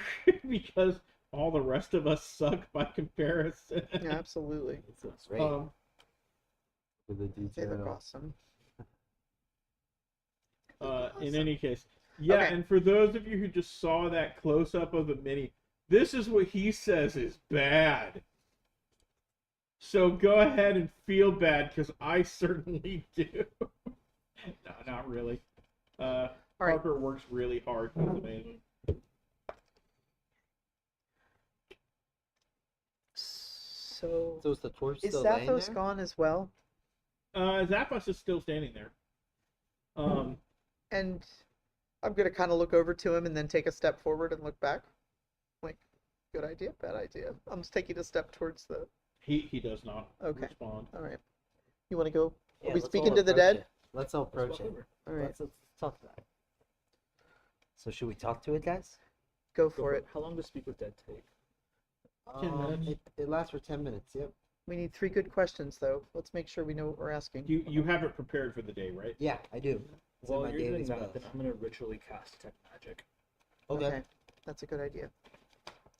because all the rest of us suck by comparison. Yeah, absolutely. It looks great. With the They look detail. awesome. In any case, yeah, Okay. and for those of you who just saw that close up of the mini, this is what he says is bad. So go ahead and feel bad because I certainly do. No, not really. right. Parker works really hard. He's amazing. So, So is the torch is still laying Zaphos there? gone as well? Zaphos is still standing there. And I'm gonna kind of look over to him and then take a step forward and look back. Like, good idea, bad idea. I'm just taking a step towards the. He does not Okay. respond. All right. You want to go? Yeah, Are we let's speaking all to the approach dead? it. Let's all approach it. All right. Let's talk to that. So should we talk to it, guys? Go Go for it. How long does Speak with Dead take? 10 minutes. It lasts for 10 minutes, yep. We need 3 good questions though. Let's make sure we know what we're asking. You have it prepared for the day, right? Yeah, I do. It's in While my you're daily doing that, spells. then I'm gonna ritually cast Detect Magic. Okay. That's a good idea.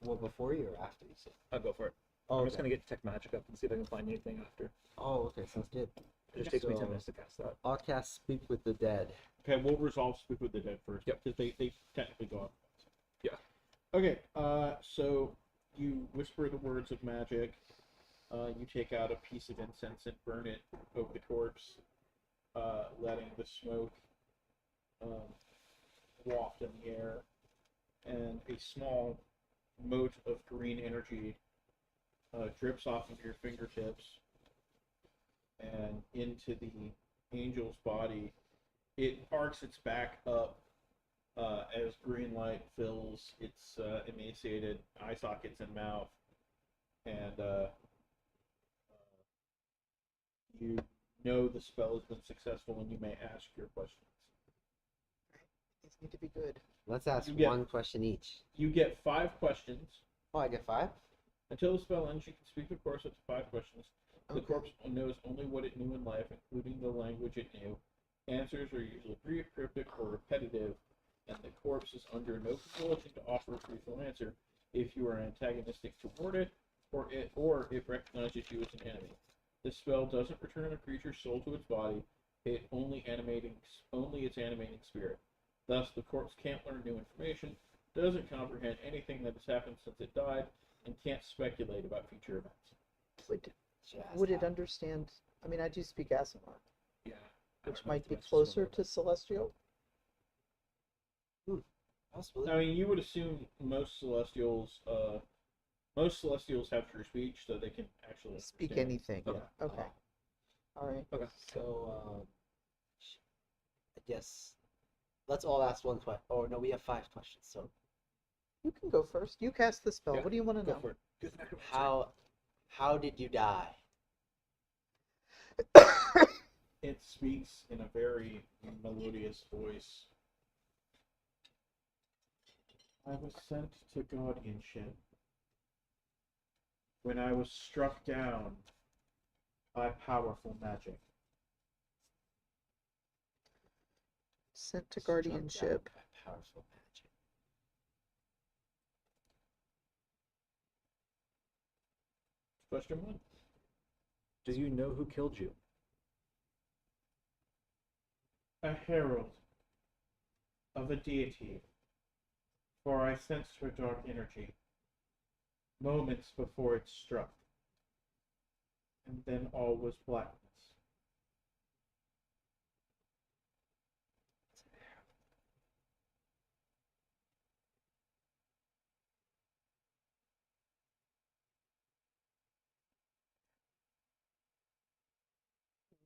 Well, before you or after you say? I'll go for it. Oh, I'm just gonna get Detect Magic up and see if I can find anything after. Oh, okay, sounds good. It just takes me 10 So- minutes to cast that. I'll cast Speak with the Dead. Okay, we'll resolve Speak with the Dead first. Yep. Because they technically go off. Yeah. Okay, so you whisper the words of magic. You take out a piece of incense and burn it over the corpse, letting the smoke waft in the air. And a small mote of green energy drips off of your fingertips and into the angel's body. It arcs its back up as green light fills its emaciated eye sockets and mouth, and you know the spell has been successful, and you may ask your questions. These need to be good. Let's ask You get- one question each. You get 5 questions. Oh, I get 5? Until the spell ends, you can speak to the corpse up to 5 questions. The Okay. corpse knows only what it knew in life, including the language it knew. Answers are usually brief, cryptic, or repetitive, and the corpse is under no compulsion to offer a truthful answer if you are antagonistic toward it, or it recognizes you as an enemy. The spell doesn't return a creature's soul to its body; it only its animating spirit. Thus, the corpse can't learn new information, doesn't comprehend anything that has happened since it died, and can't speculate about future events. Would it understand? I mean, I do speak Asimar, Yeah. which might be closer to Celestial. Possibly. I mean, you would assume most celestials have true speech, so they can actually Speak understand. anything. Yeah. Okay. All right. Okay. So, I guess let's all ask one question. Oh, no, we have 5 questions. So, You can go first. You cast the spell. Yeah, What do you want to Go know? for it. Do the necromancer. how did you die? It speaks in a very melodious voice. I was sent to guardianship. when I was struck down by powerful magic. Sent to Struck down guardianship. by powerful magic. Question 1. Do you know who killed you? A herald of a deity, for I sensed her dark energy moments before it struck, and then all was blackness.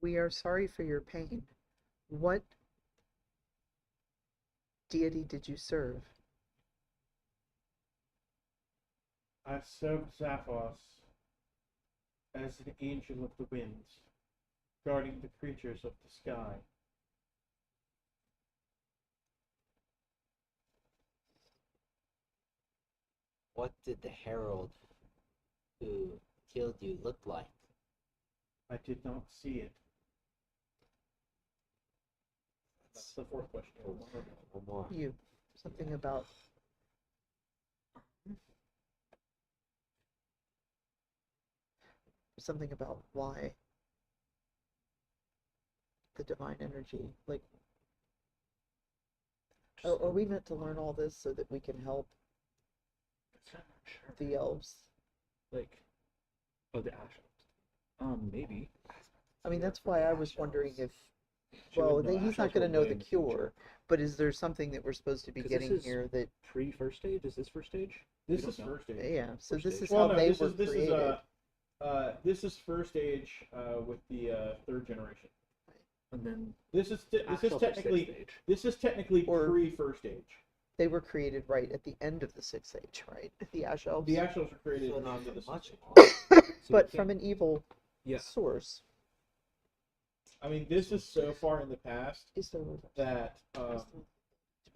We are sorry for your pain. What deity did you serve? I served Zaphos as an angel of the winds, guarding the creatures of the sky. What did the herald who killed you look like? I did not see it. That's the fourth question. One more. You. Something about why the divine energy. Like, are we meant to learn all this so that we can help I'm not sure. the elves? Like, oh, the ash elves. Maybe. I mean, that's why I was wondering if, She well, would know. he's Ash not elves going to were know way the in future. cure, but is there something that we're supposed to be 'Cause this getting is- here that, Pre-first stage? Is this first stage? This We is don't know. first age. yeah, so First this stage. is Well, how no, they this were is this created. is this is first age with the third generation. And then This is ash elves are sixth stage. Or- pre first age. They were created right at the end of the Sixth Age, right? The Ash Elves. The Ash Elves were created So at the not end of the for much Sixth Age. longer. So we But can't- from an evil yeah. source. I mean, this is so far in the past Is there that is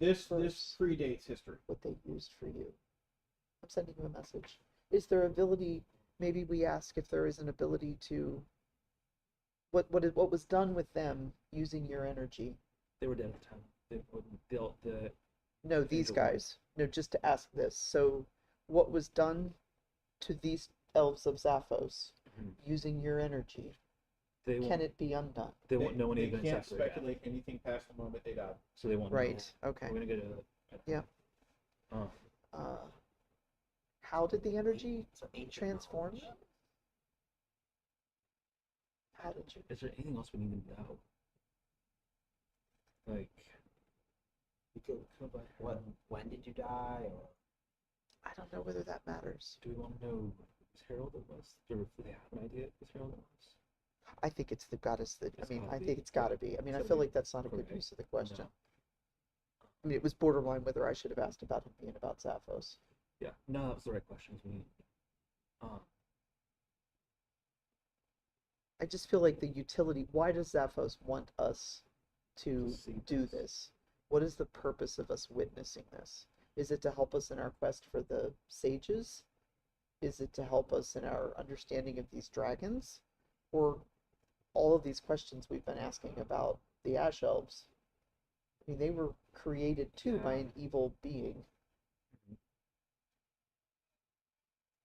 there this First. predates history. what they used for you? I'm sending you a message. Is there ability? Maybe we ask if there is an ability to. What was done with them using your energy? They were dead at the time. The No, these Angel guys. No, just to ask this. So, what was done to these elves of Zaphos Mhm. using your energy? they Can won't. it be undone? They won't know any They events can't after death, speculate anything past the moment they died. so they won't. know. Right. Okay. We're gonna get a. Yeah. Oh. How did the energy So ancient transform knowledge. them? How did you? Is there anything else we need to know? Like. When did you die? Or I don't know whether that matters. Do we want to know whose herald it was? Do they have an idea whose herald it was? I think it's the goddess that. It's I mean, gotta I be. think it's got to be. I mean, I It's feel gotta like be that's not a good Correct. use of the question. No. I mean, it was borderline whether I should have asked about him being about Zaphos. Yeah. No, that was the right questions we need. I just feel like the utility. Why does Zaphos want us to To see do this. this? What is the purpose of us witnessing this? Is it to help us in our quest for the sages? Is it to help us in our understanding of these dragons? Or all of these questions we've been asking about the Ash Elves? I mean, they were created too by an evil being.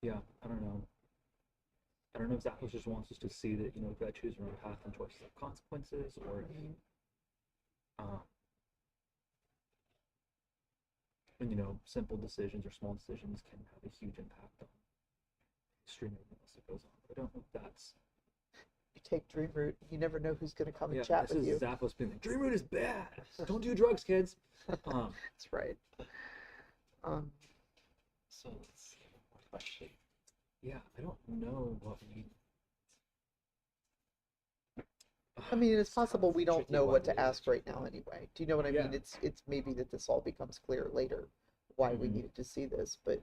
Yeah, I don't know. I don't know if Zappos just wants us to see that, you know, we've got to choose our own path and choices have consequences, or and, you know, simple decisions or small decisions can have a huge impact on extreme everything else that goes on. I don't know if that's. You take Dream Root, you never know who's going to come Yeah, and chat this with is you. Zappos being like, Dream Root is bad. Don't do drugs, kids. That's right. so let's see. One more question. Yeah, I don't know what we. I mean, it's possible we don't tricky know one, what to it is a ask right tricky now one. anyway. Do you know what I Yeah. mean? It's maybe that this all becomes clear later why we Mhm. needed to see this, but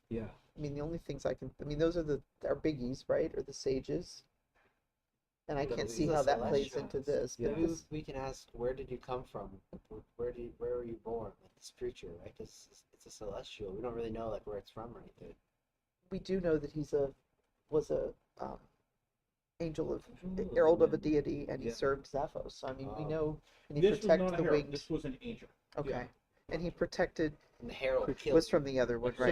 Yeah. I mean, the only things I mean, those are our biggies, right? Or the sages. And I But can't these see are how that plays celestials. into this. But Yeah. this, We can ask, where did you come from? Where were you born? Like this creature, right? Because it's a celestial. We don't really know like where it's from or anything. we do know that he's a was a angel of Angel of herald of a wind. deity, and he Yeah. served Zaphos. So I mean, we Oh. know, and he This was protected not a the herald. winged. This was an angel. Okay, Yeah. and he protected And the herald Which killed was him. from the other one, So-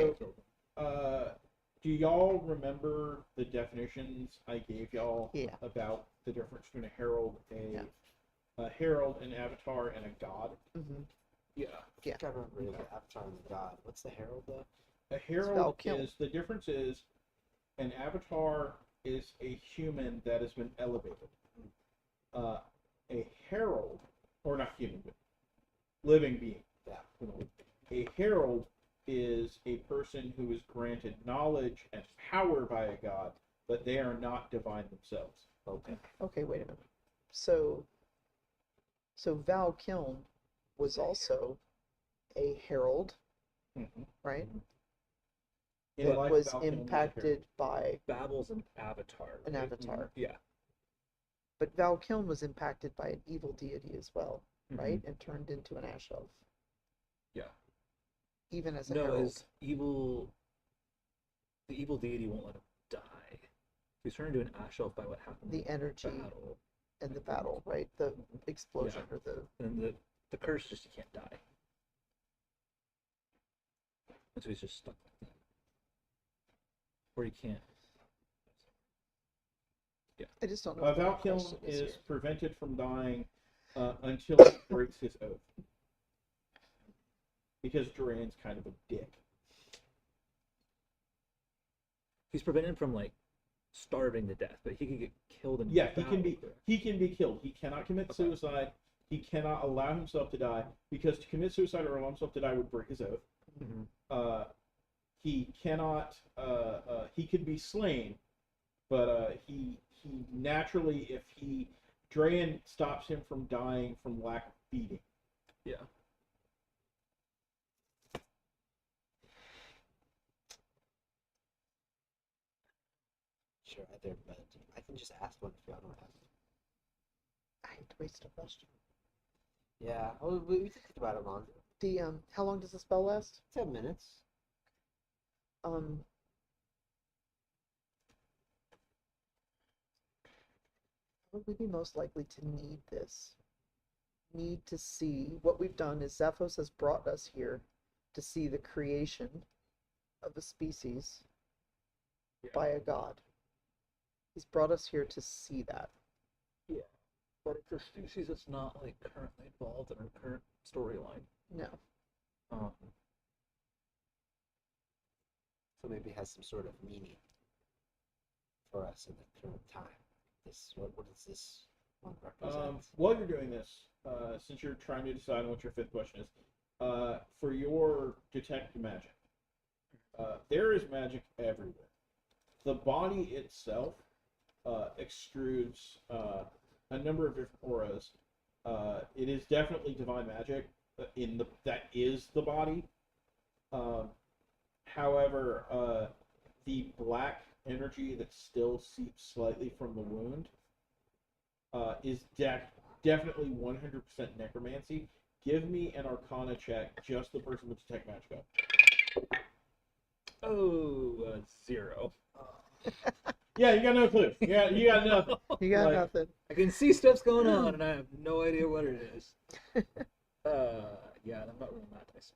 right? Do y'all remember the definitions I gave y'all Yeah. about the difference between a herald, Yeah. a herald, an avatar, and a god? Hmm. Yeah. I can't remember the Avatar and the God. What's the herald though? A herald Valkyrie. is the difference is an avatar is a human that has been elevated. A herald, or not human, but living being. Yeah. A herald is a person who is granted knowledge and power by a god, but they are not divine themselves. Okay. Okay, wait a minute. So Val Kiln was also a herald, right? In That life, was Valkyrie a impacted herald. by Babel's an avatar. an right? avatar. Yeah. But Val Kiln was impacted by an evil deity as well, Mhm. right? And turned into an ash elf. Yeah. Even as a No, herald. his evil. The evil deity won't let him die. He's turned into an ash elf by what happened. The in the energy battle. and the battle, right? The explosion or the And the curse just he can't die. And so he's just stuck like that. Or he can't. I just don't know. what the Valkyln question is here. prevented from dying until he breaks his oath. Because Duran's kind of a dick. He's prevented from like starving to death, but he could get killed in Yeah, battle. he can be killed. He cannot commit Okay. suicide. He cannot allow himself to die, because to commit suicide or allow himself to die would break his oath. Mhm. He cannot. He could be slain, but he naturally, if Dran stops him from dying from lack of feeding. Yeah. Sure, but I can just ask one if y'all don't have to. I hate to waste a question. Yeah, well, we can think about it long. The how long does the spell last? 10 minutes. Um Would we be most likely to need this? Need to see what we've done is Zaphos has brought us here to see the creation of a species Yeah. by a god. He's brought us here to see that. But it's a species that's not like currently involved in our current storyline. No. So maybe it has some sort of meaning for us in the current time. What does this one represent? While you're doing this, since you're trying to decide on what your fifth question is, for your detect magic, there is magic everywhere. The body itself extrudes a number of different auras. It is definitely divine magic that is the body. However, the black energy that still seeps slightly from the wound is definitely 100% necromancy. Give me an Arcana check, just the person with detect magic. Oh, 0. Yeah, you got no clue. You got nothing. You got Like- nothing. I can see stuff's going on, and I have no idea what it is. Yeah, I'm not rolling that dice.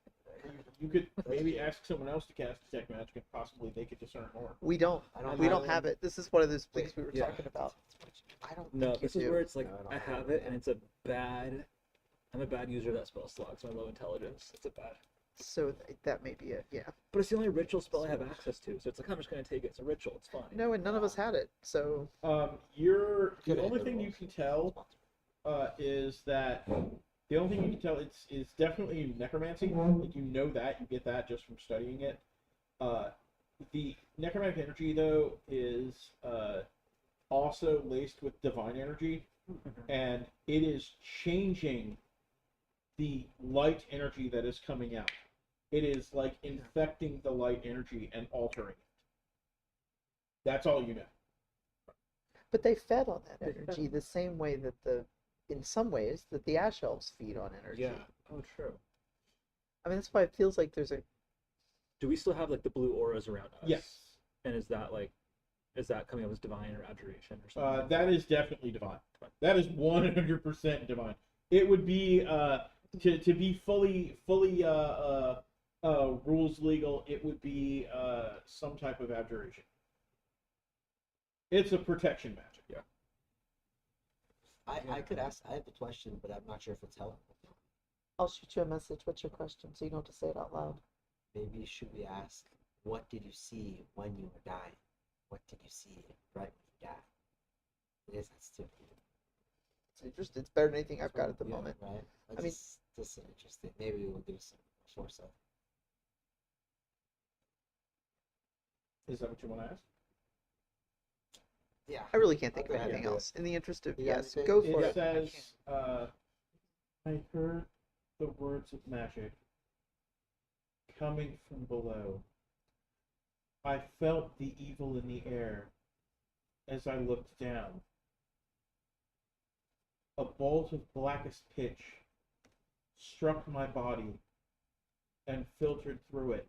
You could maybe ask someone else to cast detect magic, and possibly they could discern more. We don't. I don't We have don't it. have it. This is one of those things we were Yeah. talking about. I don't No, think this you is do. where it's like No, I don't I have have it. it, and it's a bad. I'm a bad user of that spell slot, so I'm low intelligence. It's a bad. So that may be it. Yeah. But it's the only ritual spell I have access to, so it's like I'm just gonna take it. It's a ritual. It's fine. No, and none of us had it. So The Good only at thing the you rolls. can tell is that the only thing you can tell is definitely necromancy. Like, you know that, you get that just from studying it. The necromantic energy, though, is also laced with divine energy, and it is changing the light energy that is coming out. It is like infecting the light energy and altering it. That's all you know. but they fed on that They fed energy on the same way that in some ways that the ash elves feed on energy. Yeah. Oh, true. I mean, that's why it feels like there's a Do we still have like the blue auras around us? Yes. And is that like Is that coming up as divine or abjuration or something? That is definitely divine. That is 100% divine. It would be to be fully rules legal. It would be some type of abjuration. It's a protection magic. Yeah. I could ask. I have a question, but I'm not sure if it's helpful. I'll shoot you a message. What's your question? So you know to say it out loud. Maybe should we ask, what did you see when you were dying? What did you see right when you died? It is stupid. It's interesting. It's better than anything I've got at the Yeah, moment. right? I mean- This is interesting. Maybe we'll do some foresight. Is that what you want to ask? Yeah. I really can't think I'll of go ahead anything and do else. In the interest of You got yes, anything? go for It it. says, I heard the words of magic coming from below. I felt the evil in the air as I looked down. A bolt of blackest pitch struck my body and filtered through it.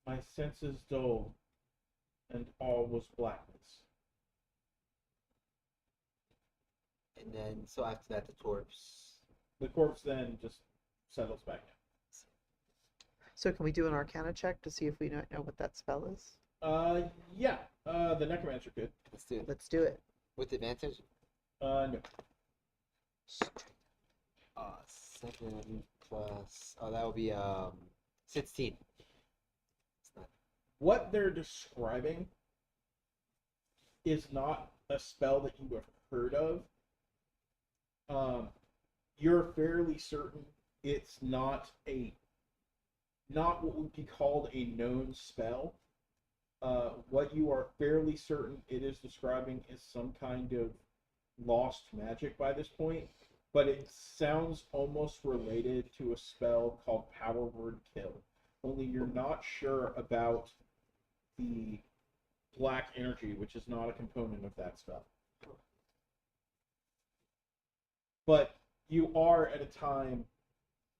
My senses dulled, and all was blackness. And then, so after that, the corpse. The corpse then just settles back down. So can we do an Arcana check to see if we know what that spell is? Yeah. The necromancer could. Let's do it. Let's do it. With advantage? No. 7 plus. Oh, that would be 16. It's not. What they're describing is not a spell that you have heard of. You're fairly certain it's not what would be called a known spell. What you are fairly certain it is describing is some kind of lost magic by this point, but it sounds almost related to a spell called Power Word Kill. Only you're not sure about the black energy, which is not a component of that spell. But you are at a time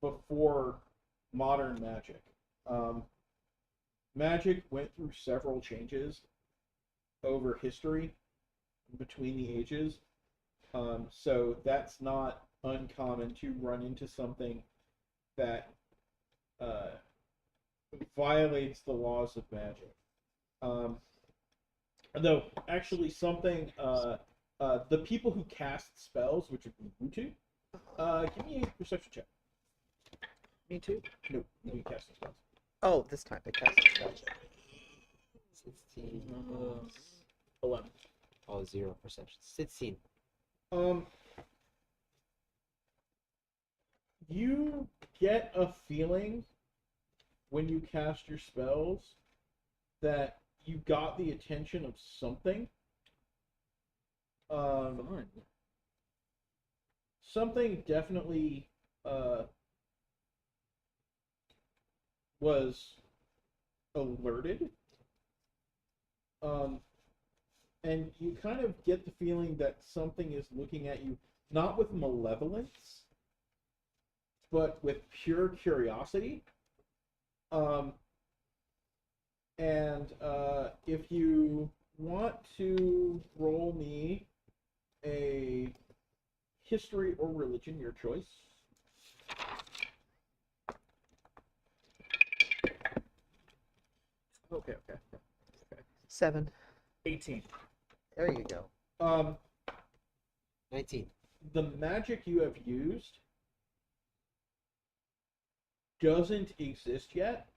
before modern magic. Magic went through several changes over history between the ages. So that's not uncommon to run into something that violates the laws of magic. Though, actually, something the people who cast spells, which would be Utu, give me a perception check. Me too. No, you cast spells. Oh, this time I cast a spell. 16. 11. Oh, 0 perception. 16. You get a feeling when you cast your spells that you got the attention of something. Fun. Something definitely was alerted. And you kind of get the feeling that something is looking at you, not with malevolence, but with pure curiosity. If you want to roll me a history or religion, your choice. Okay. 7. 18. There you go. 19. The magic you have used doesn't exist yet.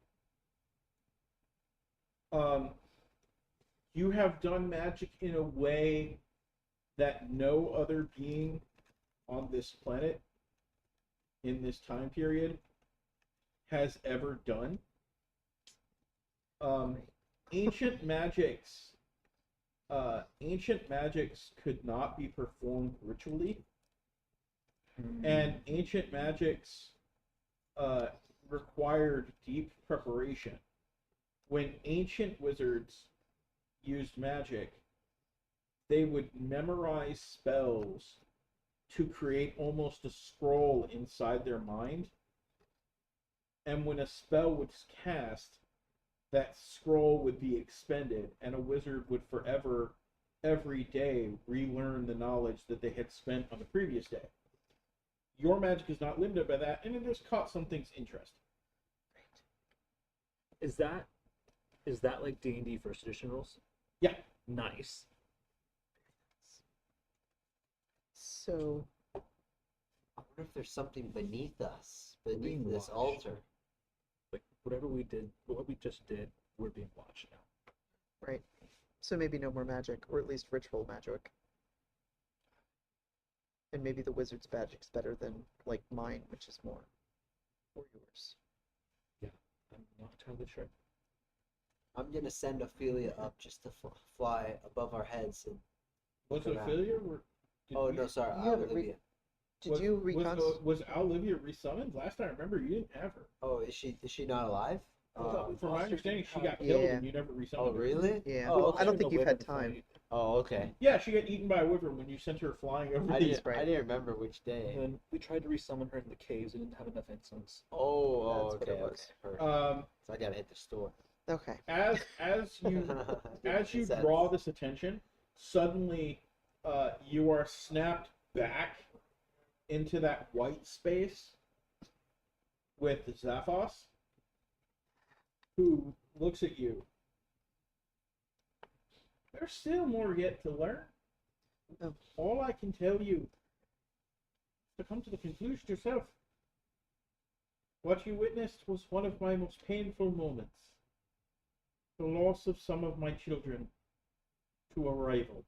You have done magic in a way that no other being on this planet in this time period has ever done. Ancient magics could not be performed ritually, and ancient magics required deep preparation. When ancient wizards used magic, they would memorize spells to create almost a scroll inside their mind. And when a spell was cast, that scroll would be expended, and a wizard would forever, every day, relearn the knowledge that they had spent on the previous day. Your magic is not limited by that, and it has caught some things interesting. Is that like D&D first edition rules? Yeah. Nice. So, I wonder if there's something beneath us, being beneath this watched. altar. Like whatever we did, what we just did, we're being watched now. right. So maybe no more magic, or at least ritual magic. And maybe the wizard's magic's better than, like, mine, which is more. Or yours. I'm not entirely sure. I'm gonna send Ophelia up just to fly above our heads and. Was look it around. Ophelia? Oh no, sorry, You haven't Olivia. Did you was Olivia resummoned? Last time I remember, you didn't have her. Oh, is she not alive? From my understanding, she got Yeah. killed and you never resummoned Oh her. really? Yeah. Oh, okay. I don't think The you've had wyvern time. fight, Oh okay. Yeah, she got eaten by a wyvern when you sent her flying over I the... didn't. right. I didn't remember which And day. then we tried to resummon her in the caves and didn't have enough incense. Oh, That's what okay. it was. Okay. Perfect. So I gotta hit the store. Okay. As you Makes sense. draw this attention, suddenly you are snapped back into that white space with Zaphos, who looks at you. There's still more yet to learn. Oh. All I can tell you is to come to the conclusion yourself. What you witnessed was one of my most painful moments. The loss of some of my children to a rival.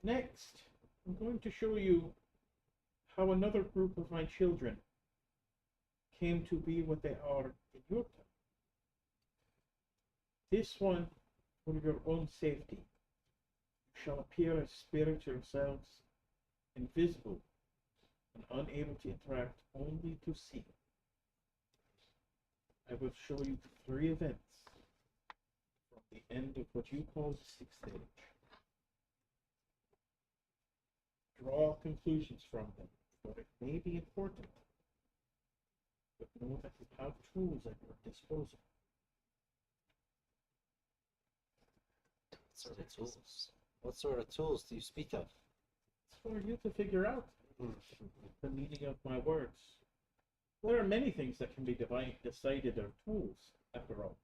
Next, I'm going to show you how another group of my children came to be what they are in your time. This one, for your own safety, shall appear as spirits yourselves, invisible and unable to interact, only to see. I will show you 3 events from the end of what you call the 6th age. Draw conclusions from them, for it may be important, but know that you have tools at your disposal. What sort of tools? What sort of tools do you speak of? It's for you to figure out the meaning of my words. There are many things that can be decided are tools, after all.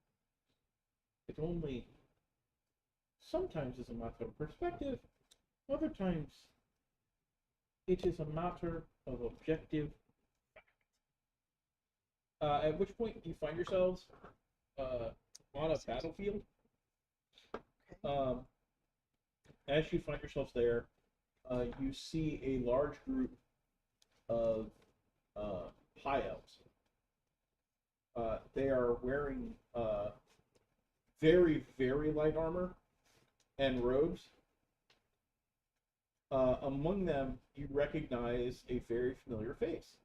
It only sometimes is a matter of perspective, other times it is a matter of objective fact. At which point you find yourselves on a battlefield. As you find yourselves there, you see a large group of high elves. They are wearing very, very light armor and robes. Among them, you recognize a very familiar face.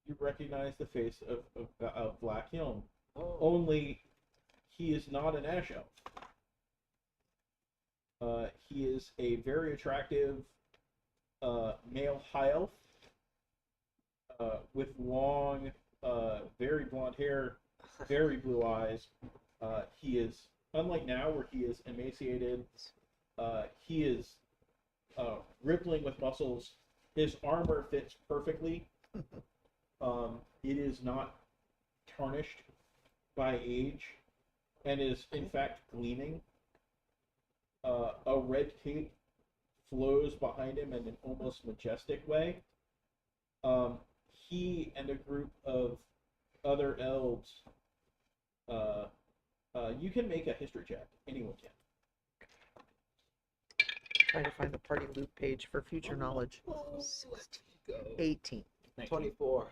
You recognize the face of Black Helm. Oh. Only he is not an ash elf. He is a very attractive male high elf with long, very blonde hair, very blue eyes. He is, unlike now where he is emaciated, he is rippling with muscles. His armor fits perfectly. It is not tarnished by age and is in fact gleaming. A red cape flows behind him in an almost majestic way. He and a group of other elves, you can make a history check. Anyone can. Trying to find the party loot page for future knowledge. Let's go. 18. 24.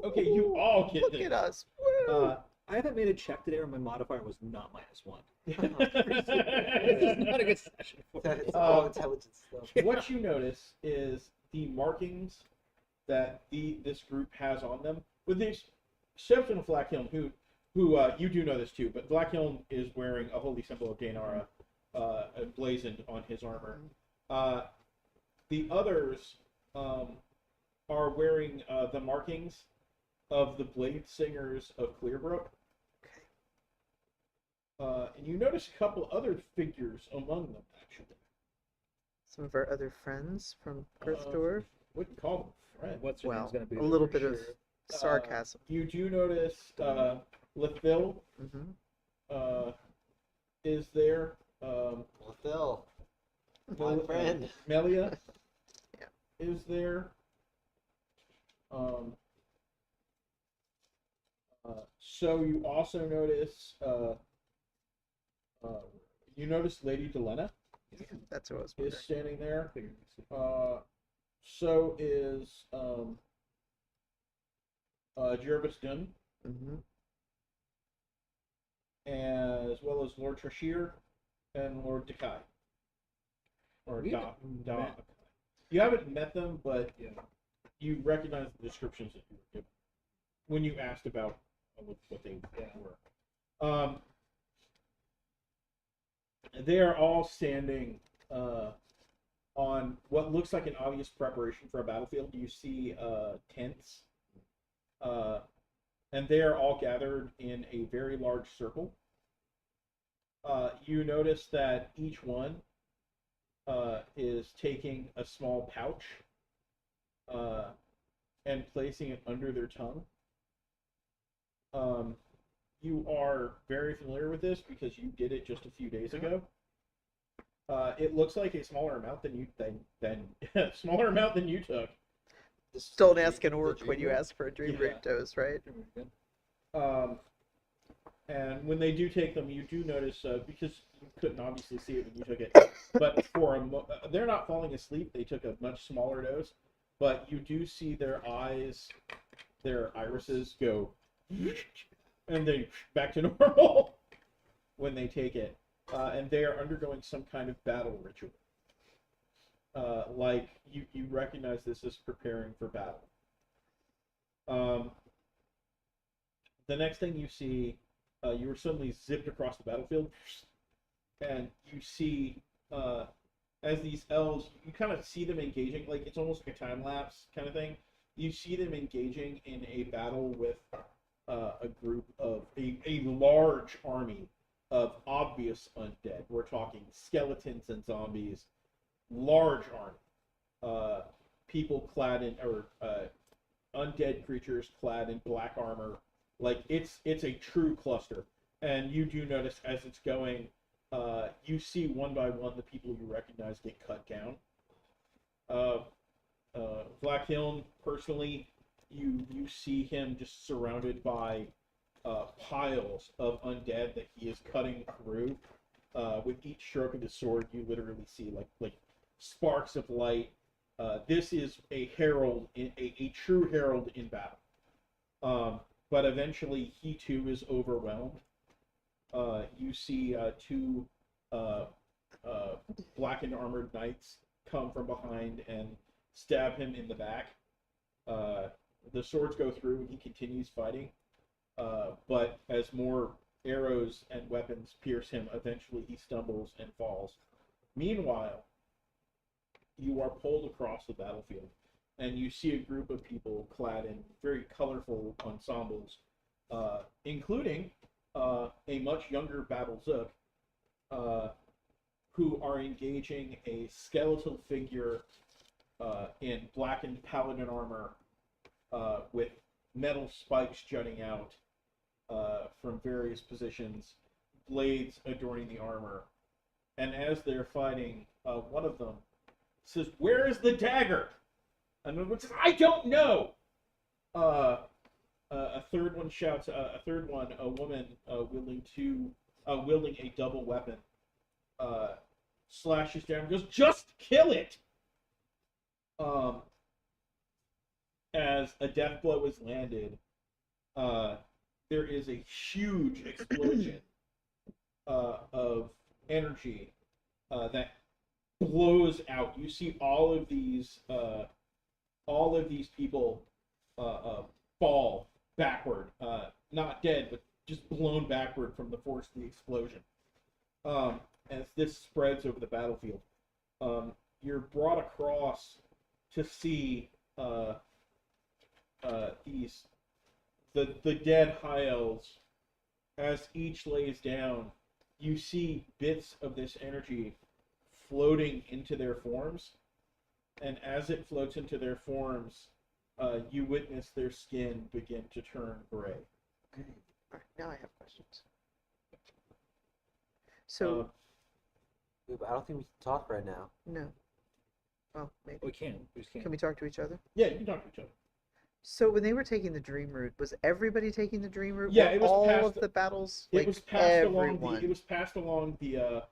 Okay, you all get Look this. at us. Woo! I haven't made a check today where my modifier was not -1. Uh, This is not a good session for me. That's all intelligence stuff. what you notice is the markings that this group has on them, with the exception of Black Helm, who you do know this too, but Black Helm is wearing a holy symbol of Dainara emblazoned on his armor. The others are wearing the markings of the Blade Singers of Clearbrook. Okay. And you notice a couple other figures among them, actually. Some of our other friends from Earthdorf. Wouldn't call them friends. What's her Well, name's gonna be a there little for bit of sure. sarcasm. You do notice Lethil Mm-hmm. is there. Well, Phil, my Mel- friend. Melia Yeah. is there. So you also notice you notice Lady Delena Yeah, that's what I was is wondering. standing there. So is Jervis Dunn, Mm-hmm. as well as Lord Trashir and Lord Dakai. Or We Da. haven't Da. met- You haven't met them, but Yeah. you recognize the descriptions that you were given when you asked about what they were. They are all standing on what looks like an obvious preparation for a battlefield. You see tents, and they are all gathered in a very large circle. You notice that each one is taking a small pouch and placing it under their tongue. You are very familiar with this because you did it just a few days ago. It looks like a smaller amount than you smaller amount than you took. This is Don't the ask dream- an the orc when you dream ask for a dream Yeah. root dose, right? And when they do take them, you do notice because you couldn't obviously see it when you took it, but they're not falling asleep. They took a much smaller dose, but you do see their eyes, their irises go, and then back to normal when they take it, and they are undergoing some kind of battle ritual. Like you recognize this as preparing for battle. The next thing you see, you were suddenly zipped across the battlefield, and you see as these elves, you kind of see them engaging, like it's almost like a time lapse kind of thing. You see them engaging in a battle with a group of a large army of obvious undead. We're talking skeletons and zombies, large army, people clad in undead creatures clad in black armor. Like it's a true cluster, and you do notice as it's going, you see one by one the people you recognize get cut down. Black Hiln, personally, you see him just surrounded by piles of undead that he is cutting through. With each stroke of his sword, you literally see like sparks of light. This is a herald, a true herald in battle. But eventually, he too is overwhelmed. You see two blackened armored knights come from behind and stab him in the back. The swords go through and he continues fighting. But as more arrows and weapons pierce him, eventually he stumbles and falls. Meanwhile, you are pulled across the battlefield, and you see a group of people clad in very colorful ensembles, including a much younger Battle Zook, who are engaging a skeletal figure in blackened paladin armor with metal spikes jutting out from various positions, blades adorning the armor. And as they're fighting, one of them says, "Where is the dagger?" Another one says, "I don't know." A third one shouts. A third one, a woman wielding a double weapon, slashes down and goes, "Just kill it!" As a death blow is landed, there is a huge explosion of energy that blows out. You see all of these people fall backward, not dead, but just blown backward from the force of the explosion. As this spreads over the battlefield, you're brought across to see these the dead high elves, as each lays down, you see bits of this energy floating into their forms, and as it floats into their forms, you witness their skin begin to turn gray. All right, now I have questions. So, I don't think we can talk right now. no. Well, maybe. We can. We just can't. Can we talk to each other? Yeah, you can talk to each other. So when they were taking the dream route, was everybody taking the dream route? Yeah, Were it was all past of the battles. It Like was passed everyone. along the. It was passed along the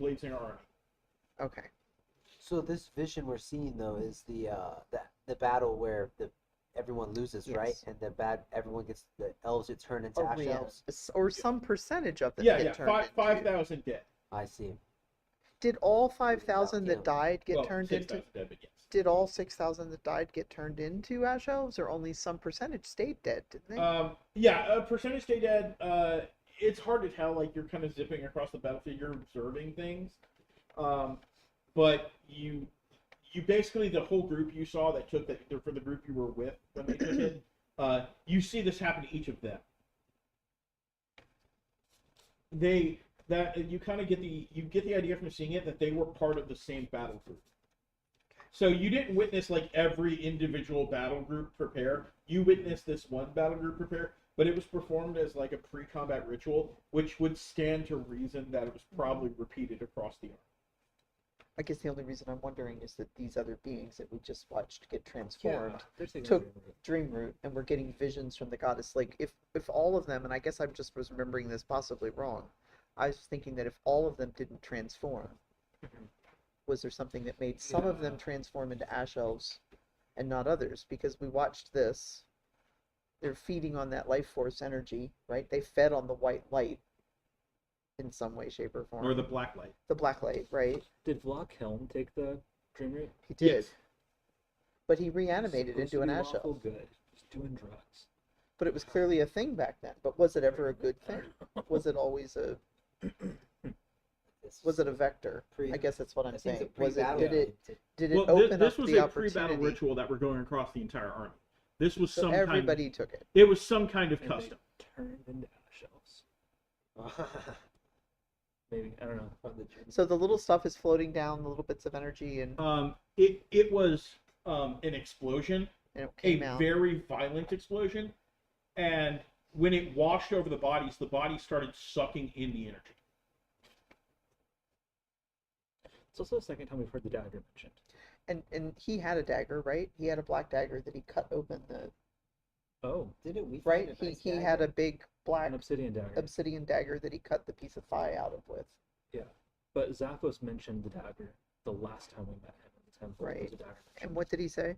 Blazing Army. Okay. So this vision we're seeing though is the battle where everyone loses, right? Yes. And everyone gets the elves get turned into ash Arena, elves. or some percentage of them Yeah, get yeah, turned into. 5,000 dead. I see. Did all 5,000 Without that died get Well, turned 6,000 into? dead, but yes. Did all 6,000 that died get turned into ash elves, or only some percentage stayed dead? Didn't they? Yeah, percentage stay dead. It's hard to tell. Like, you're kind of zipping across the battlefield, you're observing things, but you basically, the whole group you saw that took that for the group you were with when they took it, you see this happen to each of them. You kind of get the idea from seeing it that they were part of the same battle group. So you didn't witness like every individual battle group prepare. You witnessed this one battle group prepare, but it was performed as like a pre-combat ritual, which would stand to reason that it was probably repeated across the army. I guess the only reason I'm wondering is that these other beings that we just watched get transformed They're taking took the dream route, and we're getting visions from the goddess. Like if all of them, and I guess I just was remembering this possibly wrong. I was thinking that if all of them didn't transform, was there something that made some of them transform into ash elves and not others? Because we watched this. They're feeding on that life force energy, right? They fed on the white light in some way, shape, or form. Or the black light. The black light, right? Did Vlok Helm take the dream route? He did. Yes. But he reanimated Supposed into to an be ash lawful elf. good. Just doing drugs. But it was clearly a thing back then. But was it ever a good thing? Was it always a... Was it a vector? I guess that's what I'm saying. Was it? Did it open this up was the a pre-battle opportunity? ritual that we're going across the entire army. This was So some everybody took it. It was some kind of And they custom. turned into ash elves. Maybe, I don't know. So the little stuff is floating down, the little bits of energy, and It was an explosion, it a came out. very violent explosion, and when it washed over the bodies started sucking in the energy. It's also the second time we've heard the dagger mentioned. And he had a dagger, right? He had a black dagger that he cut open the Oh, Didn't we? right. find a nice He dagger? had a big black an obsidian dagger. obsidian dagger that he cut the piece of thigh out of with. Yeah. But Zaphos mentioned the dagger the last time we met him in the temple. Right. There was a dagger And what did he say?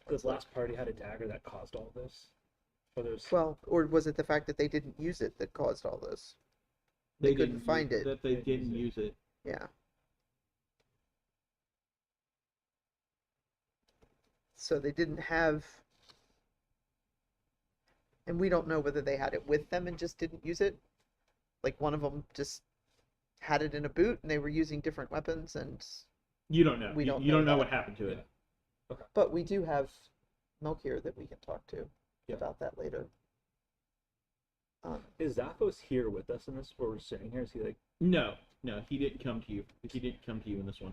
This last party had a dagger that caused all this. Or there's Well, or was it the fact that they didn't use it that caused all this? They couldn't didn't find use- it. That they They didn't use use it. Yeah. So they didn't have, and we don't know whether they had it with them and just didn't use it. Like one of them just had it in a boot and they were using different weapons, and You don't know. We don't you know don't know that. what happened to it. but we do have Milk here that we can talk to Yeah. about that later. is Zaphos here with us in this where we're sitting here? Is he like No, he didn't come to you. He didn't come to you in this one.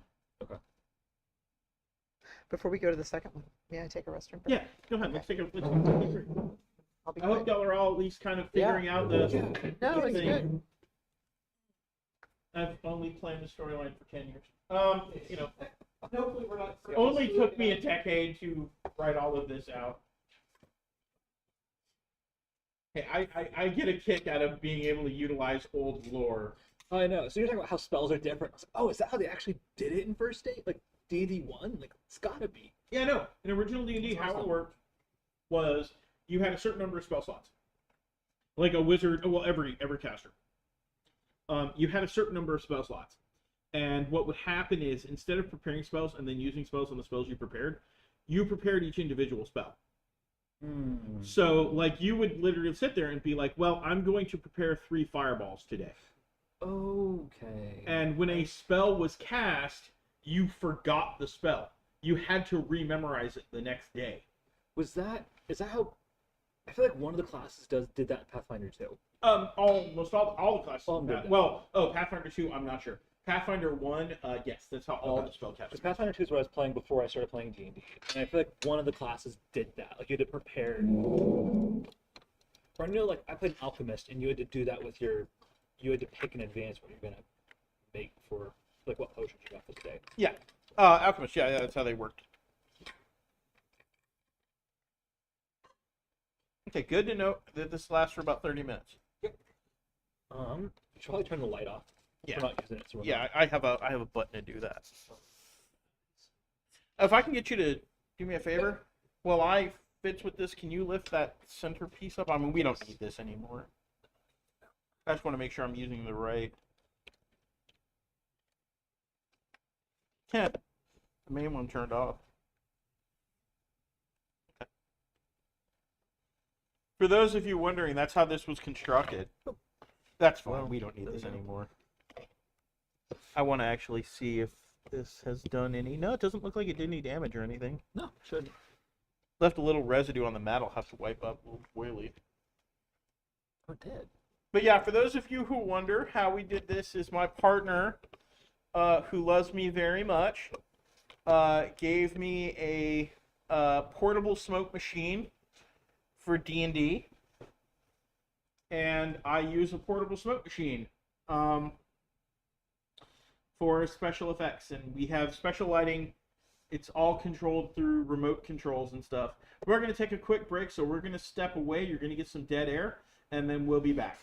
Before we go to the second one, may I take a restroom break? Yeah, go ahead. Let's take a break. I'll be I hope quick. y'all are all at least kind of figuring out the No, the it's thing. good. I've only planned the storyline for 10 years. Hopefully we're not. Only took me a decade to write all of this out. Hey, I get a kick out of being able to utilize old lore. Oh, I know. So you're talking about how spells are different. I was like, oh, is that how they actually did it in first date? Like D&D 1? Like, it's gotta be. Yeah, no. In original D&D, That's how it awesome. worked was you had a certain number of spell slots. Like a wizard, well, every caster. You had a certain number of spell slots. And what would happen is, instead of preparing spells and then using spells on the spells you prepared each individual spell. So, like, you would literally sit there and be like, well, I'm going to prepare 3 fireballs today. Okay. And when a spell was cast, you forgot the spell. You had to rememorize it the next day. Is that how I feel like one of the classes did that in Pathfinder too. Almost all the classes. All of them did that. Well, Pathfinder 2, I'm not sure. Pathfinder 1, yes, that's how all the spellcasters. Because Pathfinder 2 is what I was playing before I started playing D&D, and I feel like one of the classes did that. Like you had to prepare. Or I know, like I played an alchemist, and you had to do that with your. You had to pick in advance what you're gonna make for like what potions you got for the day. Yeah, alchemist. Yeah, that's how they worked. Okay, good to know that this lasts for about 30 minutes. You should probably turn the light off. Yeah. We're not using it. So Yeah, I have a button to do that. If I can get you to do me a favor, while I fits with this, can you lift that centerpiece up? I mean, we don't need this anymore. I just want to make sure I'm using the right. Yeah, the main one turned off. Okay. For those of you wondering, that's how this was constructed. That's fine. We don't need this anymore. I want to actually see if this has done any. No, it doesn't look like it did any damage or anything. No, shouldn't. Left a little residue on the mat. I'll have to wipe up a little oily. Oh, it did. But yeah, for those of you who wonder how we did this, is my partner, who loves me very much, gave me a portable smoke machine for D&D, and I use a portable smoke machine for special effects, and we have special lighting. It's all controlled through remote controls and stuff. We're going to take a quick break, so we're going to step away. You're going to get some dead air, and then we'll be back.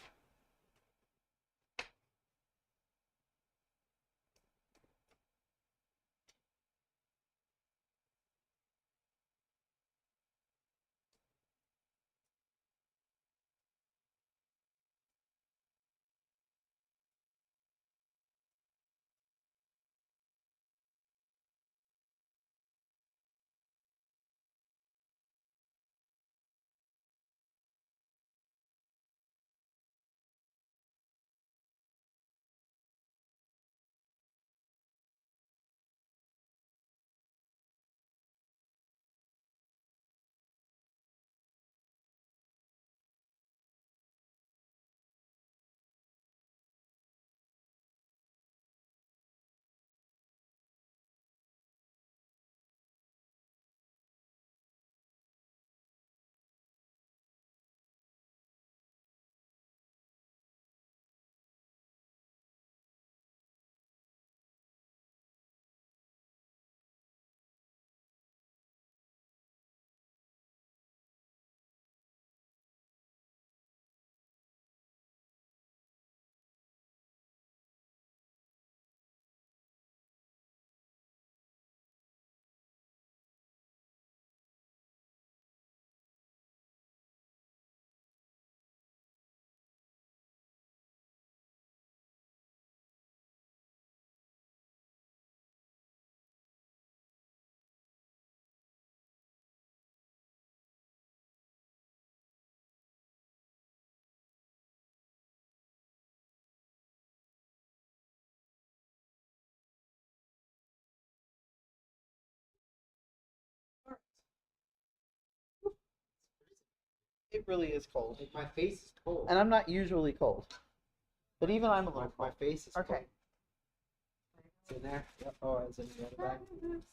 It really is cold. Like, my face is cold. And I'm not usually cold. But even I'm a little My cold. face is Okay. cold. It's in there? Yep. Oh, it's in the other bag?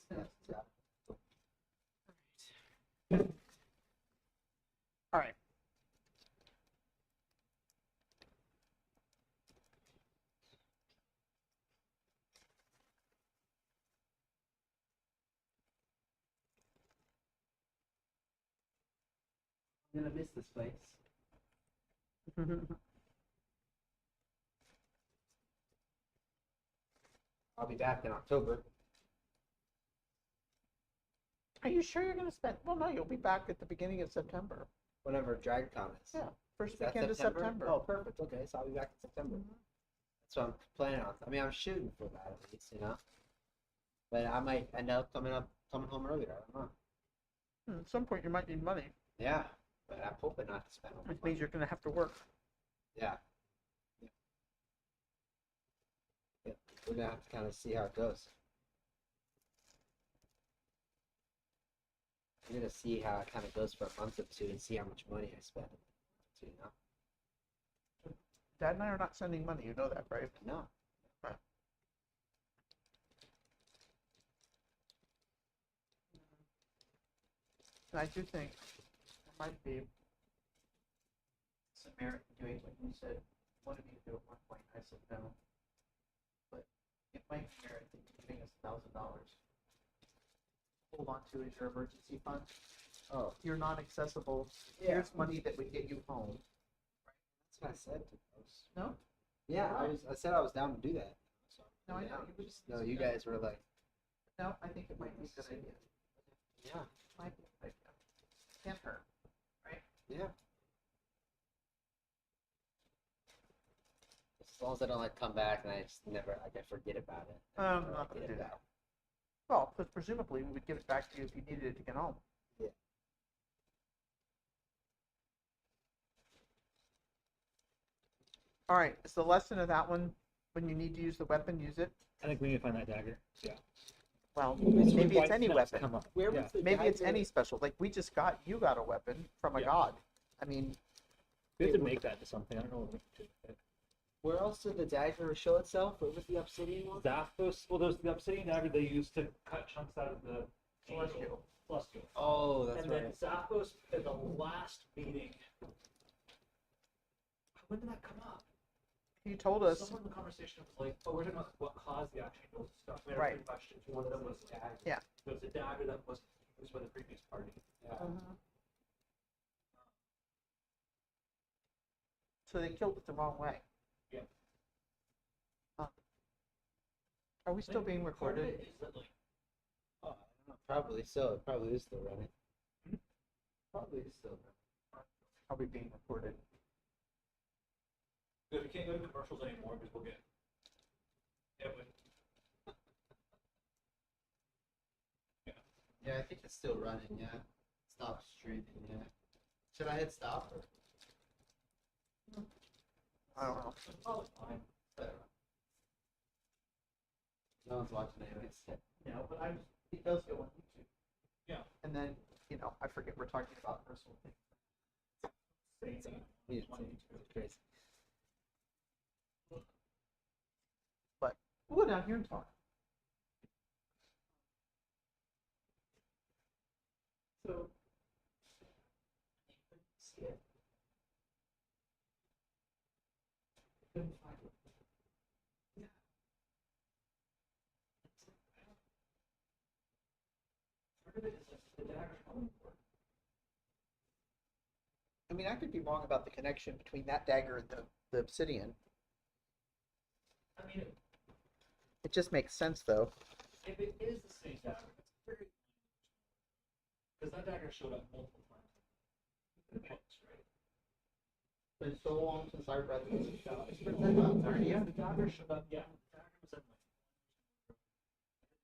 Yes, yeah. All right. I'm gonna miss this place. I'll be back in October. Are you sure you're going to spend? Well, no, you'll be back at the beginning of September. Whenever DragonCon is. Yeah, first Is that weekend of September. Oh, perfect. Okay, so I'll be back in September. That's what I'm planning on. I mean, I'm shooting for that at least, you know. But I might end up coming home earlier. I don't know. At some point, you might need money, Yeah, but I'm hoping not to spend all my which money. means you're going to have to work. Yeah. Yeah. We're gonna have to kind of see how it goes. I'm gonna see how it kind of goes for a month or two and see how much money I spend. So, you know? Dad and I are not sending money. You know that, right? No. And I do think there might be some merit in doing what you said. You wanted me to do at one point. I said no. But it might be merit in giving us $1,000. Hold on to as your emergency fund. Oh, You're not accessible. Yeah. Here's money that would get you home. that's what I said. No? Yeah, I said I was down to do that. So, No, I yeah. know. You were just, No, you guys were like, no, I think it might be a good idea. yeah, Might be a good idea. Can't hurt. yeah. As long as I don't like come back and I just never like I forget about it. I'm Never, not like, going to get do it that. back. Well, because presumably we would give it back to you if you needed it to get home. Yeah. All right. Is the lesson of that one when you need to use the weapon, use it? I think we need to find that dagger. Yeah. Well, It's maybe why it's any snaps weapon. come up. Where Yeah. was the Maybe it's dagger? any special. Like you got a weapon from a Yeah. god. I mean, We have to make that to something. I don't know what we can do with it. Where else did the dagger show itself? Where was the obsidian one? Zathos, well, there's the obsidian dagger they used to cut chunks out of the Celestial. Celestial. Oh, that's And right. then Zathos, at the last meeting, when did that come up? you told us. Someone in the conversation was like, "Oh, we're talking about what caused the action and stuff." We had Right. three questions. One of them was dagger. Yeah. There was a dagger that was used by the previous party. Yeah. So they killed it the wrong way. Yeah. Are we still being Part of recorded? it is that, like, Oh, I don't know. Probably so. It probably is still running. Hmm? Probably is still running. Are we being recorded? we can't go to commercials anymore because we'll get. Yeah, but Yeah, I think it's still running. Yeah. Stop streaming. Yeah. Should I hit stop or? I don't know. it's probably fine. No one's watching anyways. No, but it does go on YouTube. Yeah. And then, I forget we're talking about personal things. Yeah, it's crazy. But we'll go down here and talk. So, see it. Couldn't find it. Yeah. Part of it is like the dagger's probably important. I mean, I could be wrong about the connection between that dagger and the obsidian. I mean, It just makes sense, though. if it is the same dagger, it's very. Because that dagger showed up multiple times in the books, right? But it's so long since I read this. It's been about 30 years. The dagger showed up, yeah. The dagger was in like.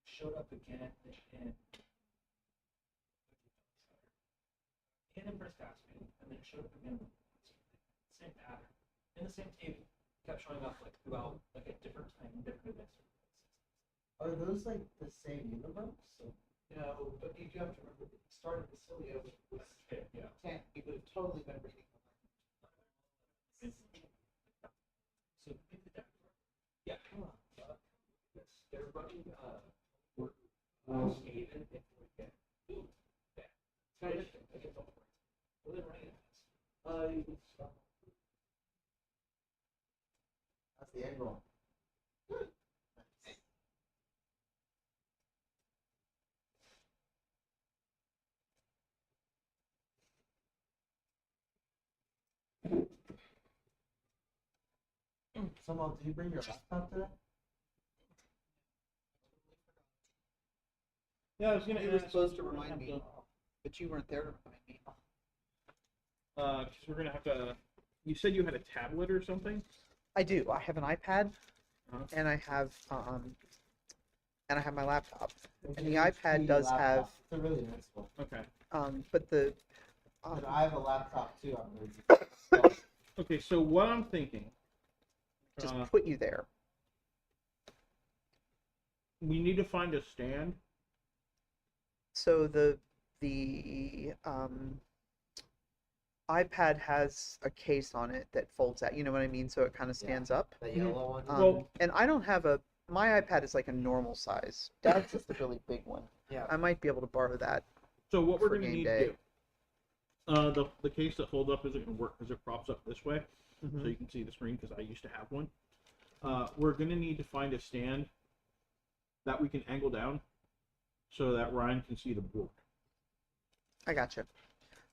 Showed up again in First Caspian, and then it showed up again. Same pattern. In the same table. Kept showing up like throughout like at different time in different events. Are those like the same universe? No, but you do have to remember that he started Ascelia with Yeah. 10. He would have totally been reading the So maybe the dagger. Yeah, come on. Yes, they're running skated if we get that. So I get the whole what are they running at? You can stop. That's the end roll. Someone, did you bring your laptop today? Yeah, I was gonna. You were supposed to remind me, but you weren't there to remind me. Because we're gonna have to. You said you had a tablet or something. I do. I have an iPad, Uh-huh. and I have my laptop. And the iPad does have, It's a really nice one. Okay. but the But I have a laptop too. I'm lazy. Okay. So what I'm thinking. just Uh, put you there. we need to find a stand. So the the iPad has a case on it that folds out. You know what I mean? So it kind of stands up. The yellow one. Well- And I don't have my iPad is like a normal size. Dad's is the really big one. Yeah. I might be able to borrow that. So what we're For going to game need day. to do, the case that folds up isn't going to work because it props up this way, Mhm. so you can see the screen because I used to have one. We're going to need to find a stand that we can angle down so that Ryan can see the board. I gotcha.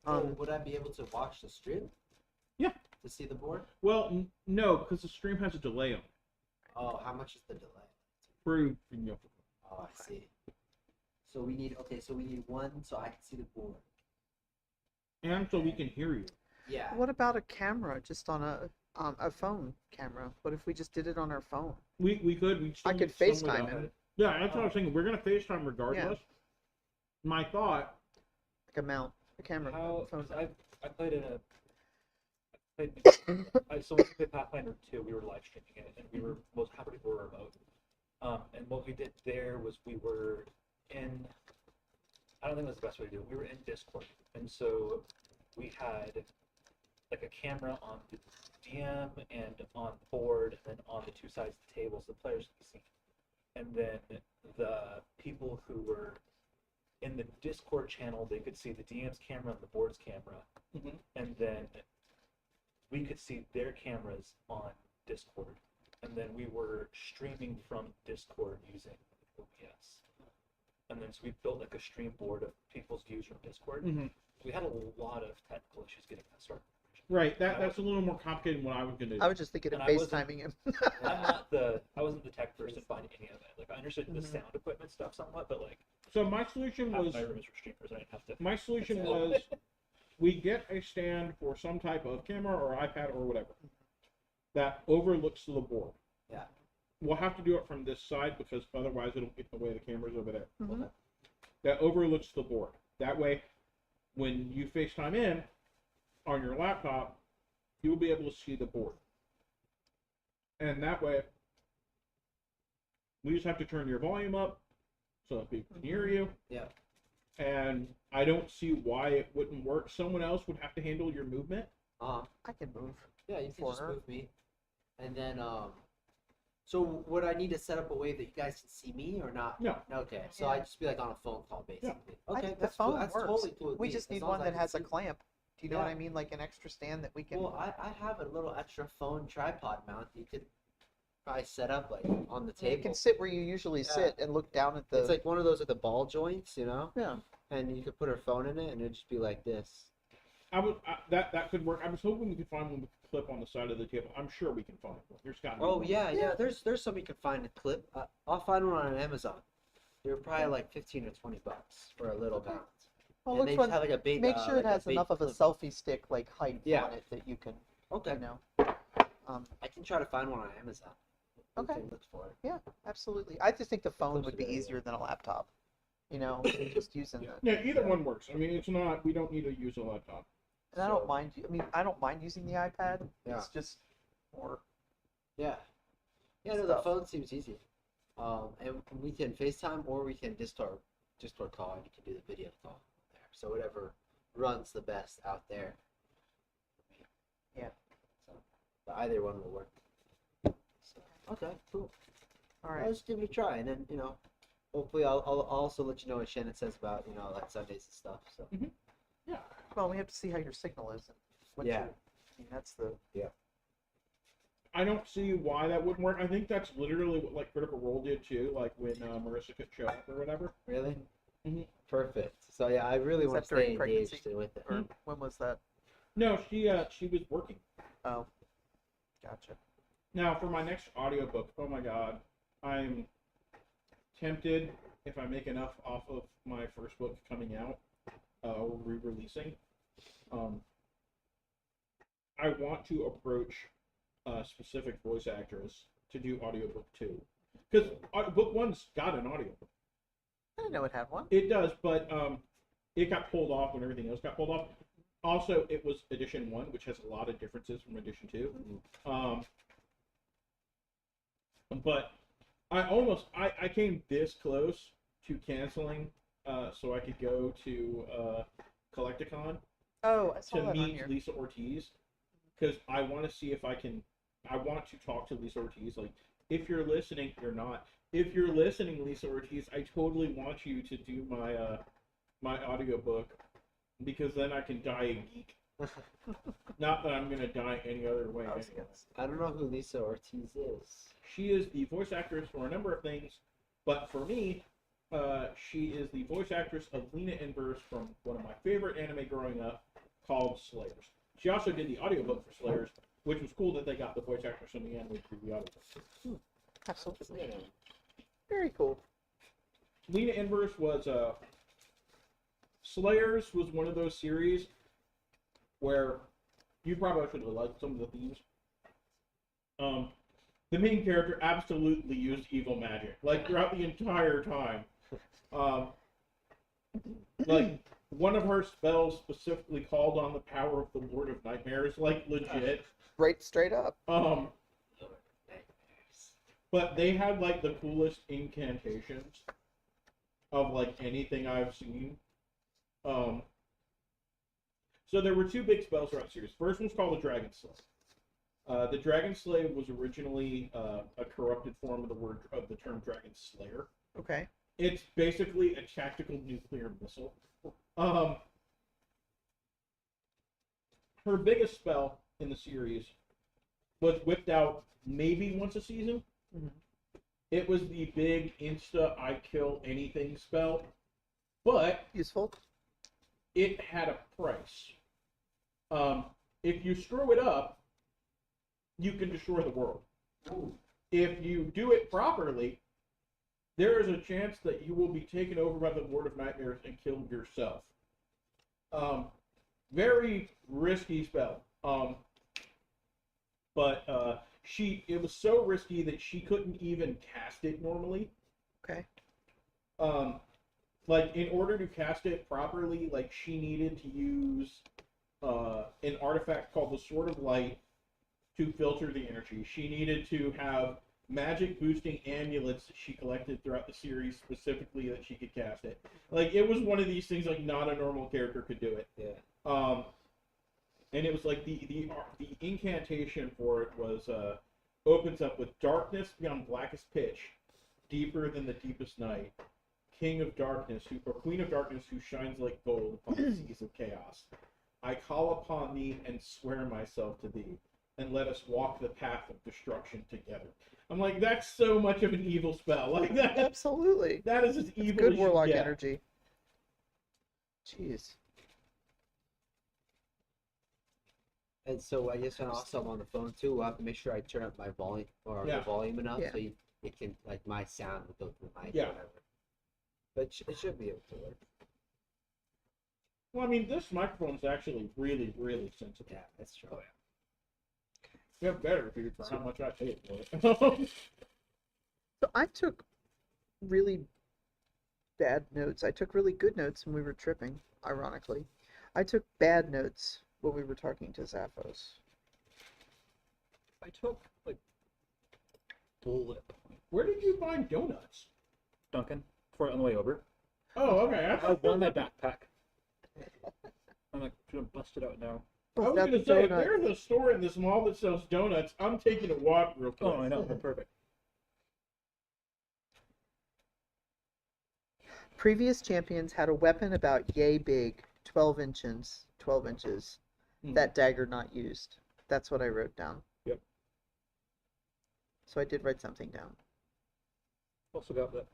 Would I be able to watch the stream? Yeah. To see the board? Well, no, because the stream has a delay on it. Oh, how much is the delay? Pretty, Oh, I see. So we need one so I can see the board. and so we can hear you. Yeah. What about a camera just on a phone camera? What if we just did it on our phone? We could. We still I could need some way FaceTime to- him. Yeah, that's what I was thinking. We're going to FaceTime regardless. My thought. Like a mount, a camera. How? phone. 'Cause I played in a. So when we played Pathfinder 2, we were live streaming it, and we were most happy we were remote. And what we did there was we were in. I don't think that's the best way to do it. We were in Discord, and so we had like a camera on the DM and on the board, and then on the two sides of the table, so the players could see. And then the people who were in the Discord channel, they could see the DM's camera and the board's camera, Mhm. and then we could see their cameras on Discord, and then we were streaming from Discord using OBS. And then so we built like a stream board of people's views from Discord. Mhm. We had a lot of technical issues getting that started. Right, that's a little more complicated than what I was going to do. I was just thinking of And I wasn't- FaceTiming him. I wasn't the tech person finding any of it. Like I understood the Mhm. sound equipment stuff somewhat, but like So my solution half was my room is for streamers. I didn't have to. my solution was we get a stand for some type of camera or iPad or whatever that overlooks the board. Yeah. We'll have to do it from this side because otherwise it'll get in the way the camera's over there. Mhm. That overlooks the board. That way, when you FaceTime in on your laptop, you'll be able to see the board. And that way, we just have to turn your volume up so that people can hear you. Yeah. And I don't see why it wouldn't work. Someone else would have to handle your movement. I can move. Yeah, you can For just her. move me. And then so would I need to set up a way that you guys can see me or not? No. Okay. So Yeah. I'd just be like on a phone call basically. I Okay, think the that's cool. phone That's works. totally cool with We me, just as need long one as I that can has a see. clamp. Do you know what Yeah. I mean? Like an extra stand that we can. Well, I have a little extra phone tripod mount you could probably set up like on the You table. can sit where you usually Yeah. sit and look down at the. It's like one of those with the ball joints, you know? yeah. And you could put her phone in it and it'd just be like this. That could work. I was hoping we could find one with a clip on the side of the table. I'm sure we can find one. There's got to be Oh one. yeah. There's some you can find a clip. I'll find one on Amazon. They're probably like $15 or $20 for a little mount. Well, And looks they fun. have like a big. Make sure like it has big enough of a clip. selfie stick like height Yeah. on it that you can. Okay. You know. I can try to find one on Amazon. We Okay. can look for it. Yeah, absolutely. I just think the phone Close would to be there, yeah. easier than a laptop. You know, just using the. Yeah, either one works. I mean, it's not. We don't need to use a laptop. And I don't mind. I mean, I don't mind using the iPad. Yeah. It's just more. Yeah. Yeah, no, the Stuff. phone seems easy. And we can FaceTime or we can Discord call and you can do the video call there. So whatever runs the best out there. Yeah. So but either one will work. So, okay, cool. All I'll right. just give it a try and then, hopefully I'll also let you know what Shannon says about, like Sundays and stuff. So Yeah. Well, we have to see how your signal is. And what Yeah. I mean, that's the. I don't see why that wouldn't work. I think that's literally what like Critical Role did too. Like when Marissa could show up or whatever. really? Mhm. Perfect. So yeah, I really Was want that to during stay pregnancy? engaged with it. Or when was that? No, she was working. Oh. Gotcha. Now for my next audiobook, oh my god, I'm tempted if I make enough off of my first book coming out or re-releasing. I want to approach a specific voice actress to do audiobook 2. Because book 1's got an audiobook. I didn't know it had one. It does, but it got pulled off when everything else got pulled off. Also, it was edition 1, which has a lot of differences from edition 2. But I came this close to canceling so I could go to Collecticon Oh, I saw to that on meet here. Lisa Ortiz, because I want to see if I can. I want to talk to Lisa Ortiz. Like, if you're listening, you're not. If you're listening, Lisa Ortiz, I totally want you to do my audiobook, because then I can die a geek. Not that I'm gonna die any other way. I was Anyway. I don't know who Lisa Ortiz is. She is the voice actress for a number of things, but for me, she is the voice actress of Lena Inverse from one of my favorite anime growing up, called Slayers. She also did the audiobook for Slayers, which was cool that they got the voice actress from the anime to do the audiobook. Absolutely. Very cool. Lena Inverse was Slayers was one of those series where you probably should have liked some of the themes. The main character absolutely used evil magic, like throughout the entire time. Like one of her spells specifically called on the power of the Lord of Nightmares, like legit. Right, straight up. But they had like the coolest incantations of like anything I've seen. So there were two big spells throughout the series. First one's called the Dragon Slay. The Dragon Slay was originally a corrupted form of the term Dragon Slayer. Okay. It's basically a tactical nuclear missile. Her biggest spell in the series was whipped out maybe once a season. Mhm. It was the big insta I kill anything spell, but Useful. it had a price. If you screw it up, you can destroy the world. Ooh. If you do it properly, there is a chance that you will be taken over by the Lord of Nightmares and killed yourself. Very risky spell. But it was so risky that she couldn't even cast it normally. Okay. Like in order to cast it properly, like she needed to use an artifact called the Sword of Light to filter the energy. She needed to have magic boosting amulets that she collected throughout the series specifically that she could cast it. Like it was one of these things like not a normal character could do it. Yeah. And it was like the incantation for it was opens up with darkness beyond blackest pitch, deeper than the deepest night, King of Darkness or Queen of Darkness who shines like gold upon the seas of chaos. I call upon thee and swear myself to thee, and let us walk the path of destruction together. I'm like, that's so much of an evil spell. Like that. Absolutely. That is as That's evil good as warlock you get. energy. Jeez. And so I guess when also I'm on the phone too, I have to make sure I turn up my volume or Yeah. the volume enough Yeah. so it can like my sound will go through my Yeah. whatever. But it should be able to work. Well, I mean, this microphone's actually really, really sensitive. Yeah, that's true. You have better if you for how much I paid for it. So I took really bad notes. I took really good notes when we were tripping, ironically. I took bad notes when we were talking to Zaphos. I took like bullet point. Where did you find donuts? Duncan for it on the way over. Oh, okay. I have one in my backpack. I'm like gonna bust it out now. I was That gonna say, if donut- there's a store in this mall that sells donuts, I'm taking a walk real quick. Oh, I know. They're perfect. Previous champions had a weapon about yay big, 12 inches. 12 inches. Hmm. That dagger not used. That's what I wrote down. Yep. So I did write something down. Also got that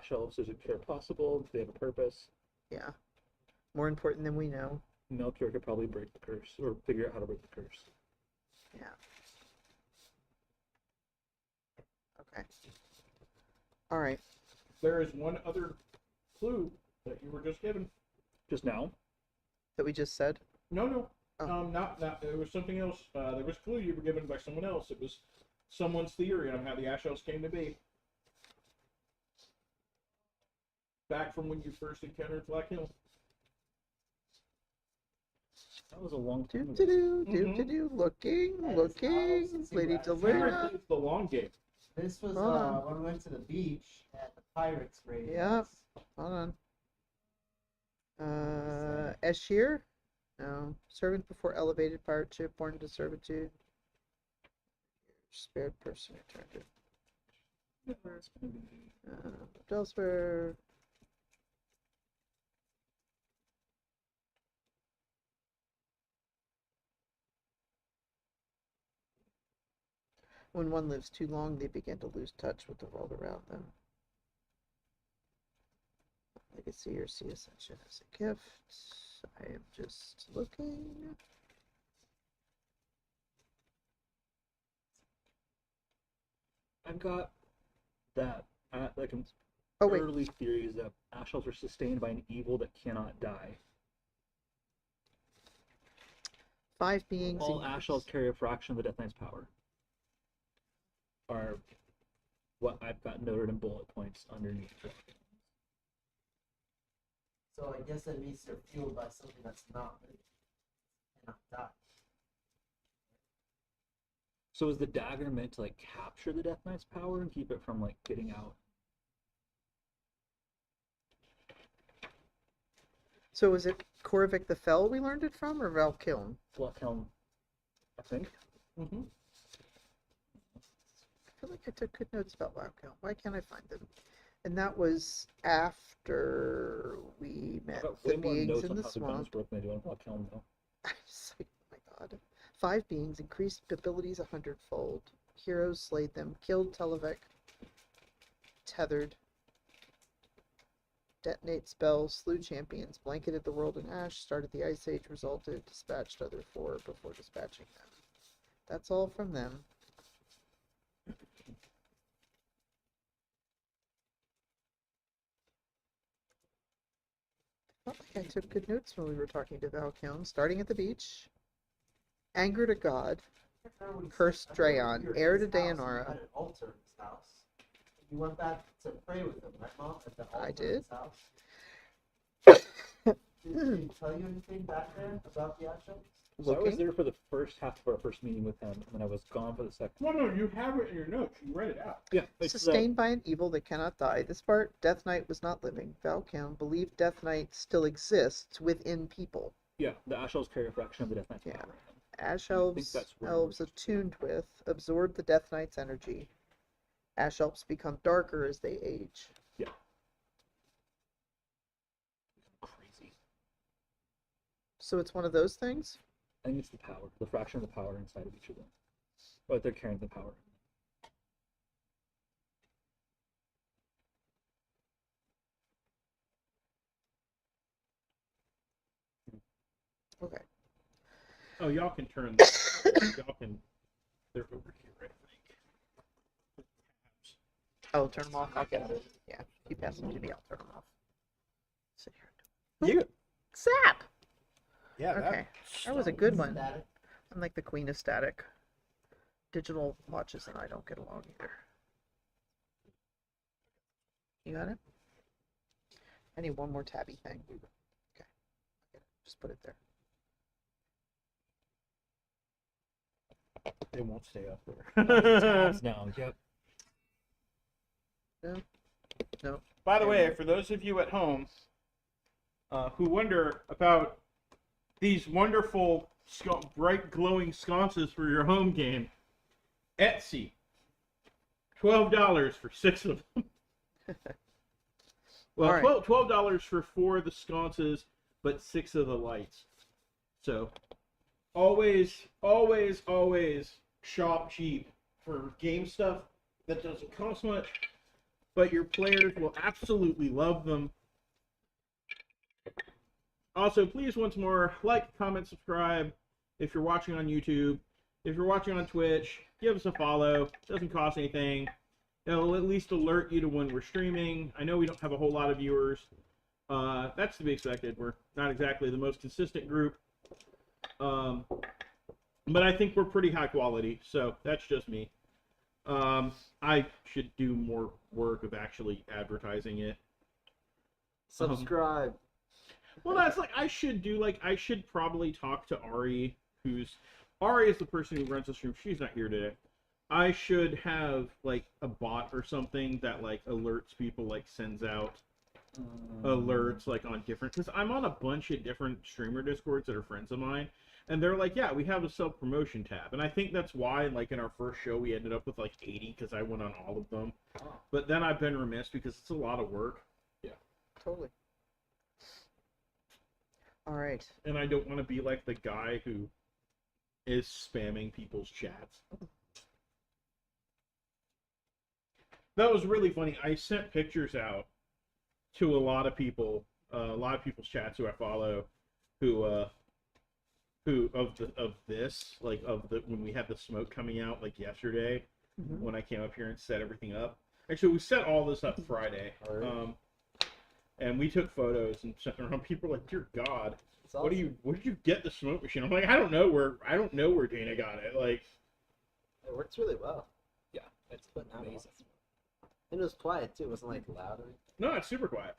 shelves as pure possible. They have a purpose. Yeah. More important than we know. Melchior could probably break the curse or figure out how to break the curse. Yeah. Okay. All right. There is one other clue that you were just given. Just now. That we just said. No. Oh. Not. There was something else. There was a clue you were given by someone else. It was someone's theory on how the Ash Elves came to be. Back from when you first encountered Black Hill. That was a long Do time do ago. do do do. Looking, That is looking. awesome. Lady Congrats. Delina. It's the long game. This was Hold on. when we went to the beach at the Pirates raid. Yeah. Hold on. Ashir? No. Servant before elevated pirate ship, born into servitude. Spared person returned it. Elsewhere. When one lives too long, they begin to lose touch with the world around them. Legacy or see ascension as a gift. I am just looking. I've got that like an Oh wait, early theories that ash elves are sustained by an evil that cannot die. 5 beings. All ash elves carry a fraction of the Death Knight's power. Are what I've got noted in bullet points underneath it. So I guess that means they're fueled by something that's not living, cannot die. So is the dagger meant to like capture the Death Knight's power and keep it from like getting out? So is it Korvik the Fell we learned it from, or Valkiln? Blockhelm, I think. Mm-hmm. I feel like I took good notes about Valkiln. Why can't I find them? And that was after we met I've got the way more beings notes in on the how the guns swamp. work than I do on Blockhelm though. It's like, oh my god. 5 beings increased abilities 100-fold. Heroes slayed them, killed Televec, tethered, detonate spells, slew champions, blanketed the world in ash, started the Ice Age, resulted, dispatched other 4 before dispatching them. That's all from them. Felt like I took good notes when we were talking to Valkiln, starting at the beach. Anger to God, cursed Drayon, heir to Dayanara. At an altar in his house. You went back to pray with him, right, Mom? At the altar I in did. his house. Did he tell you anything back there about the actual? So I was Looking. there for the first half of our first meeting with him, and then I was gone for the second. Well, no, you have it in your notes. You read it out. Yeah, it's Sustained by an evil that cannot die. This part, Death Knight was not living. Valkiln believed Death Knight still exists within people. yeah, the ash elves carry a fraction of the Death Knight's Yeah. power. Ash I think elves, that's where elves we're- attuned with, absorb the Death Knight's energy. Ash elves become darker as they age. Yeah. Crazy. So it's one of those things? I think it's the power, the fraction of the power inside of each of them. But they're carrying the power. Okay. Oh, y'all can turn. Y'all can. They're over here, I think. Oh, turn them off. I'll get them. Yeah, you pass them to me. I'll turn them off. Sit here. You, Zap! yeah, Okay, that was a good one. Static. I'm like the queen of static. Digital watches and I don't get along either. You got it? I need one more tabby thing. Okay. Just put it there. it won't stay up there. Tabs now, yep. No. By the way, for those of you at home who wonder about these wonderful, bright, glowing sconces for your home game, Etsy, $12 for 6 of them. Well, All right. $12 for 4 of the sconces, but 6 of the lights. So, always shop cheap for game stuff that doesn't cost much, but your players will absolutely love them. Also, please, once more, like, comment, subscribe if you're watching on YouTube. If you're watching on Twitch, give us a follow. Doesn't cost anything. It'll at least alert you to when we're streaming. I know we don't have a whole lot of viewers. That's to be expected. We're not exactly the most consistent group. But I think we're pretty high quality, so that's just me. I should do more work of actually advertising it. Subscribe. Well, that's like, I should probably talk to Ari, Ari is the person who runs the stream. She's not here today. I should have, like, a bot or something that, like, alerts people, like, sends out alerts like on different, because I'm on a bunch of different streamer discords that are friends of mine, and they're like, yeah, we have a self promotion tab, and I think that's why, like, in our first show we ended up with like 80 because I went on all of them. Oh. But then I've been remiss because it's a lot of work, Totally. All right. and I don't want to be like the guy who is spamming people's chats. That was really funny. I sent pictures out to a lot of people, a lot of people's chats who I follow, who of this, like, of the when we had the smoke coming out, like, yesterday, Mhm. when I came up here and set everything up. Actually, we set all this up Friday, and we took photos and sent them around. People were like, "Dear God, It's where awesome. did you get the smoke machine?" I'm like, I don't know where Dana got it. Like, It works really well. Yeah, it's But not amazing. And it was quiet too. It wasn't like loud or anything. no, it's super quiet.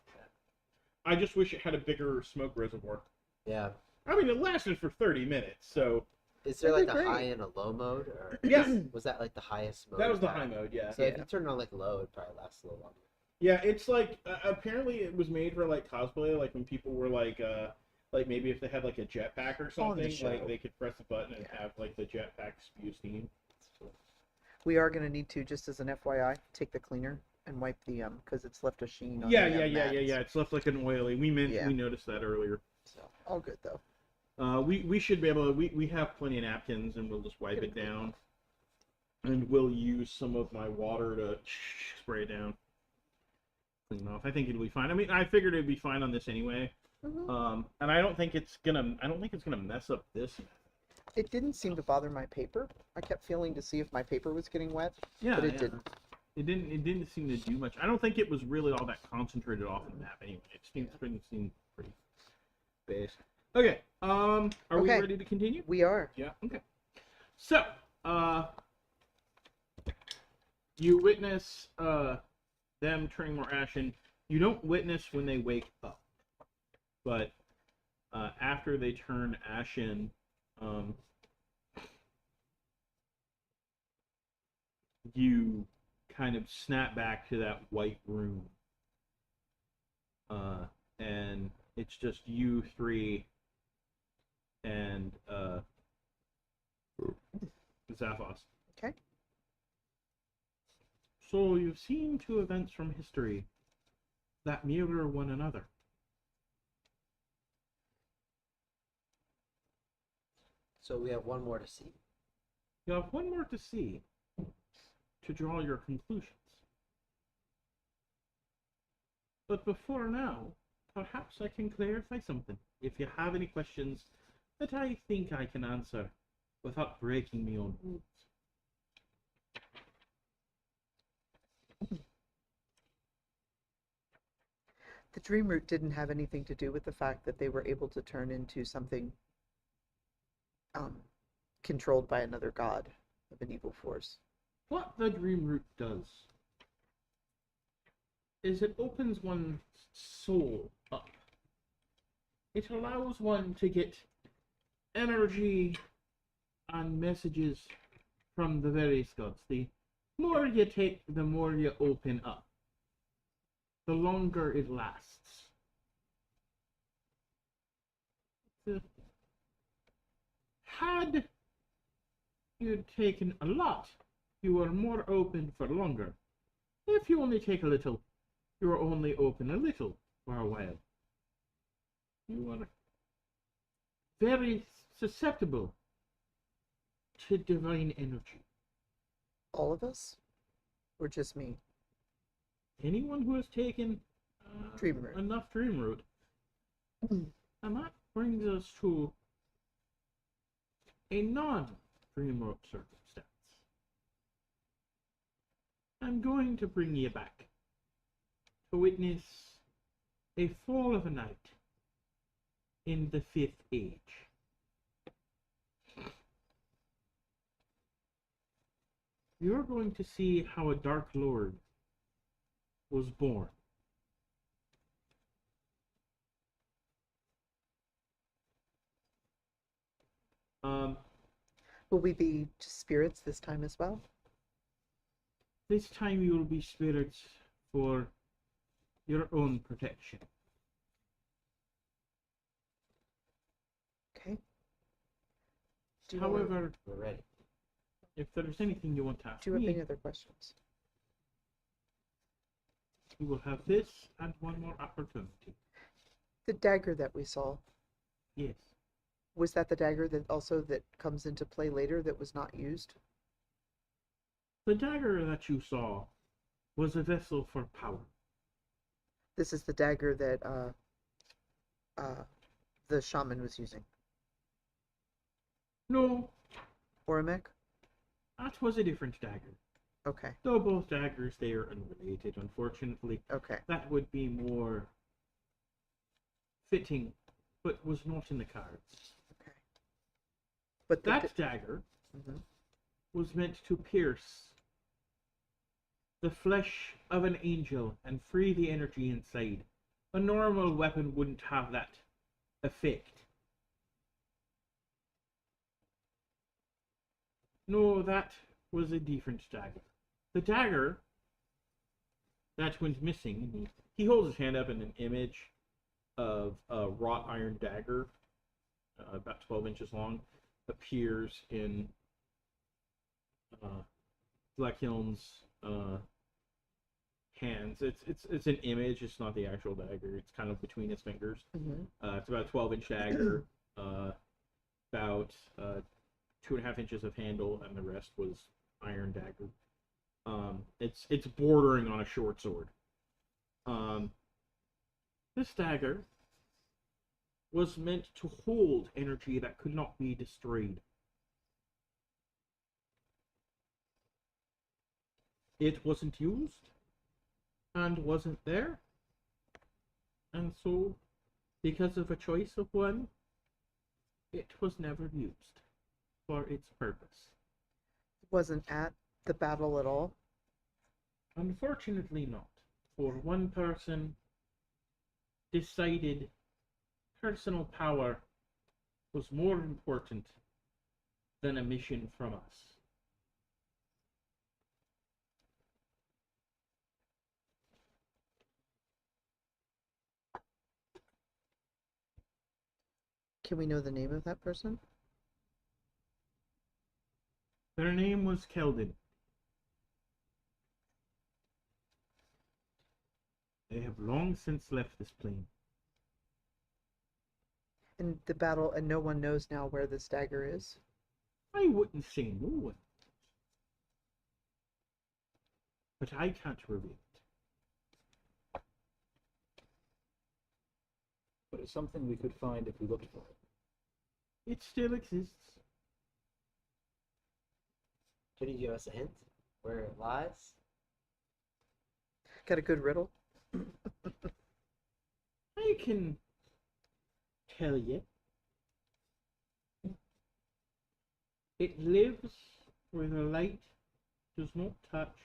I just wish it had a bigger smoke reservoir. Yeah. I mean, it lasted for 30 minutes, so Is there That'd like be a great. high and a low mode, or yeah, was that like the highest mode? that was of the high mode. Yeah, So Yeah. if you turn it on like low, it probably lasts a little longer. yeah. It's like apparently it was made for like cosplay, like when people were like maybe if they had like a jetpack or On the something, show. like they could press a button and Yeah. have like the jetpack spew steam. We are going to need to, just as an FYI, take the cleaner and wipe the because it's left a sheen on Yeah, the yeah. mats. It's left like an oily. We Yeah. noticed that earlier. So all good though. We should be able to. We have plenty of napkins, and we'll just wipe Get it it cleaned down, and we'll use some of my water to spray it down, clean it off. I think it'll be fine. I mean, I figured it'd be fine on this anyway. Mhm. And I don't think it's gonna mess up this. It didn't seem to bother my paper. I kept feeling to see if my paper was getting wet, Yeah, but it yeah. didn't. It didn't seem to do much. I don't think it was really all that concentrated off the map anyway. It seemed pretty base. Okay. Are we Okay. ready to continue? We are. So, you witness them turning more ashen. You don't witness when they wake up, but after they turn ashen, you kind of snap back to that white room, and it's just you three and Zaphos. Okay. So you've seen two events from history that mirror one another. So we have one more to see. You have one more to see to draw your conclusions. But before now, perhaps I can clarify something. If you have any questions that I think I can answer without breaking my own rules. The dream root didn't have anything to do with the fact that they were able to turn into something controlled by another god of an evil force. What the dream root does is it opens one's soul up. It allows one to get energy and messages from the various gods. The more you take, the more you open up. The longer it lasts. Had you taken a lot, you are more open for longer. If you only take a little, you are only open a little for a while. You are very susceptible to divine energy. All of us? Or just me? Anyone who has taken Dream root. enough dream root. And that brings us to a non-dream root circumstance. I'm going to bring you back to witness a fall of a night in the 5th age. You're going to see how a Dark Lord was born. Will we be just spirits this time as well? This time you will be spirits for your own protection. Okay. Do you, wanna- However, We're ready. if there's anything you want to ask do you have me, any other questions? you will have this and one more opportunity. The dagger that we saw, Yes. was that the dagger that comes into play later that was not used? The dagger that you saw was a vessel for power. This is the dagger that the shaman was using. No, Oramek? that was a different dagger. Okay. Though both daggers, they are unrelated, unfortunately. Okay. That would be more fitting, but was not in the cards. Okay. But That dagger Mhm. was meant to pierce the flesh of an angel and free the energy inside. A normal weapon wouldn't have that effect. No, that was a different dagger. The dagger that went missing, he holds his hand up in an image of a wrought iron dagger, about 12 inches long, appears in Black Hilm's hands. It's an image. It's not the actual dagger. It's kind of between his fingers. Mhm. It's about a 12-inch dagger, about 2.5 inches of handle, and the rest was iron dagger. It's bordering on a short sword. This dagger was meant to hold energy that could not be destroyed. It wasn't used and wasn't there, and so, because of a choice of one, it was never used for its purpose. Wasn't at the battle at all? Unfortunately not, for one person decided personal power was more important than a mission from us. Can we know the name of that person? Their name was Keldon. They have long since left this plane. And the battle, and no one knows now where this dagger is? I wouldn't say no one, but I can't reveal it. But it's something we could find if we looked for it. It still exists. Could you give us a hint where it lies? Got a good riddle? I can tell you. It lives where the light does not touch,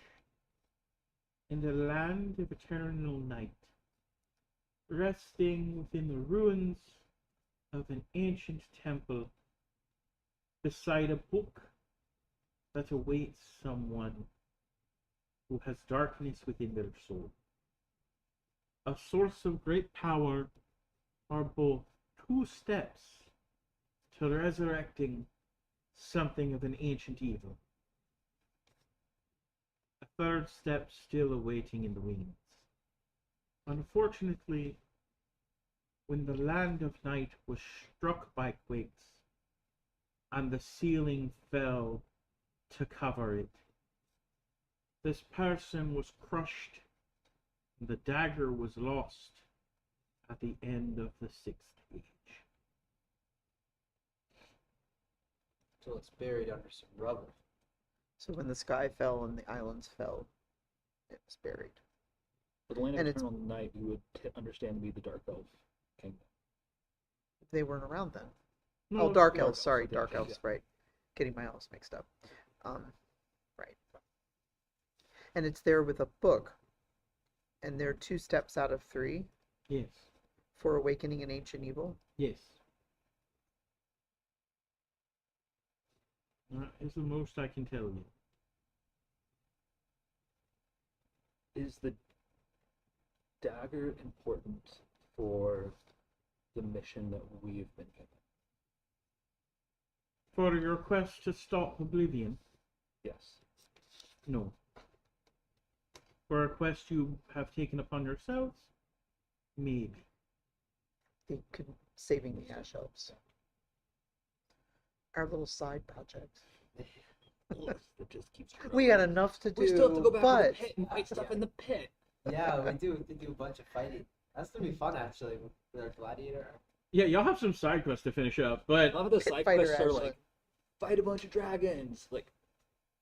in the land of eternal night, resting within the ruins of an ancient temple, beside a book that awaits someone who has darkness within their soul. A source of great power are both 2 steps to resurrecting something of an ancient evil. A 3rd step still awaiting in the wings. Unfortunately, when the land of night was struck by quakes, and the ceiling fell to cover it, this person was crushed, and the dagger was lost at the end of the 6th age. So it's buried under some rubble. So when the sky fell and the islands fell, it was buried. For the land of And it's- eternal night, we would understand to be the Dark Elf Kingdom. They weren't around then. No, Oh, Dark Elves, sorry, okay, Dark yeah. Elves, right. Getting my elves mixed up. Right. And it's there with a book. And there are 2 steps out of 3 Yes, for awakening an ancient evil. yes. That is the most I can tell you. Is the dagger important for the mission that we've been given? For your quest to stop Oblivion? Yes. No. For a quest you have taken upon yourselves? Maybe. Saving the ash elves. Our little side project. That just keeps growing. We got enough to do, We still have to go back to but the pit and fight stuff in the pit. Yeah, we do a bunch of fighting. That's gonna be fun actually with our gladiator. Yeah, y'all have some side quests to finish up, A but lot of those Pit side fighter quests are Ashley. like, fight a bunch of dragons, like,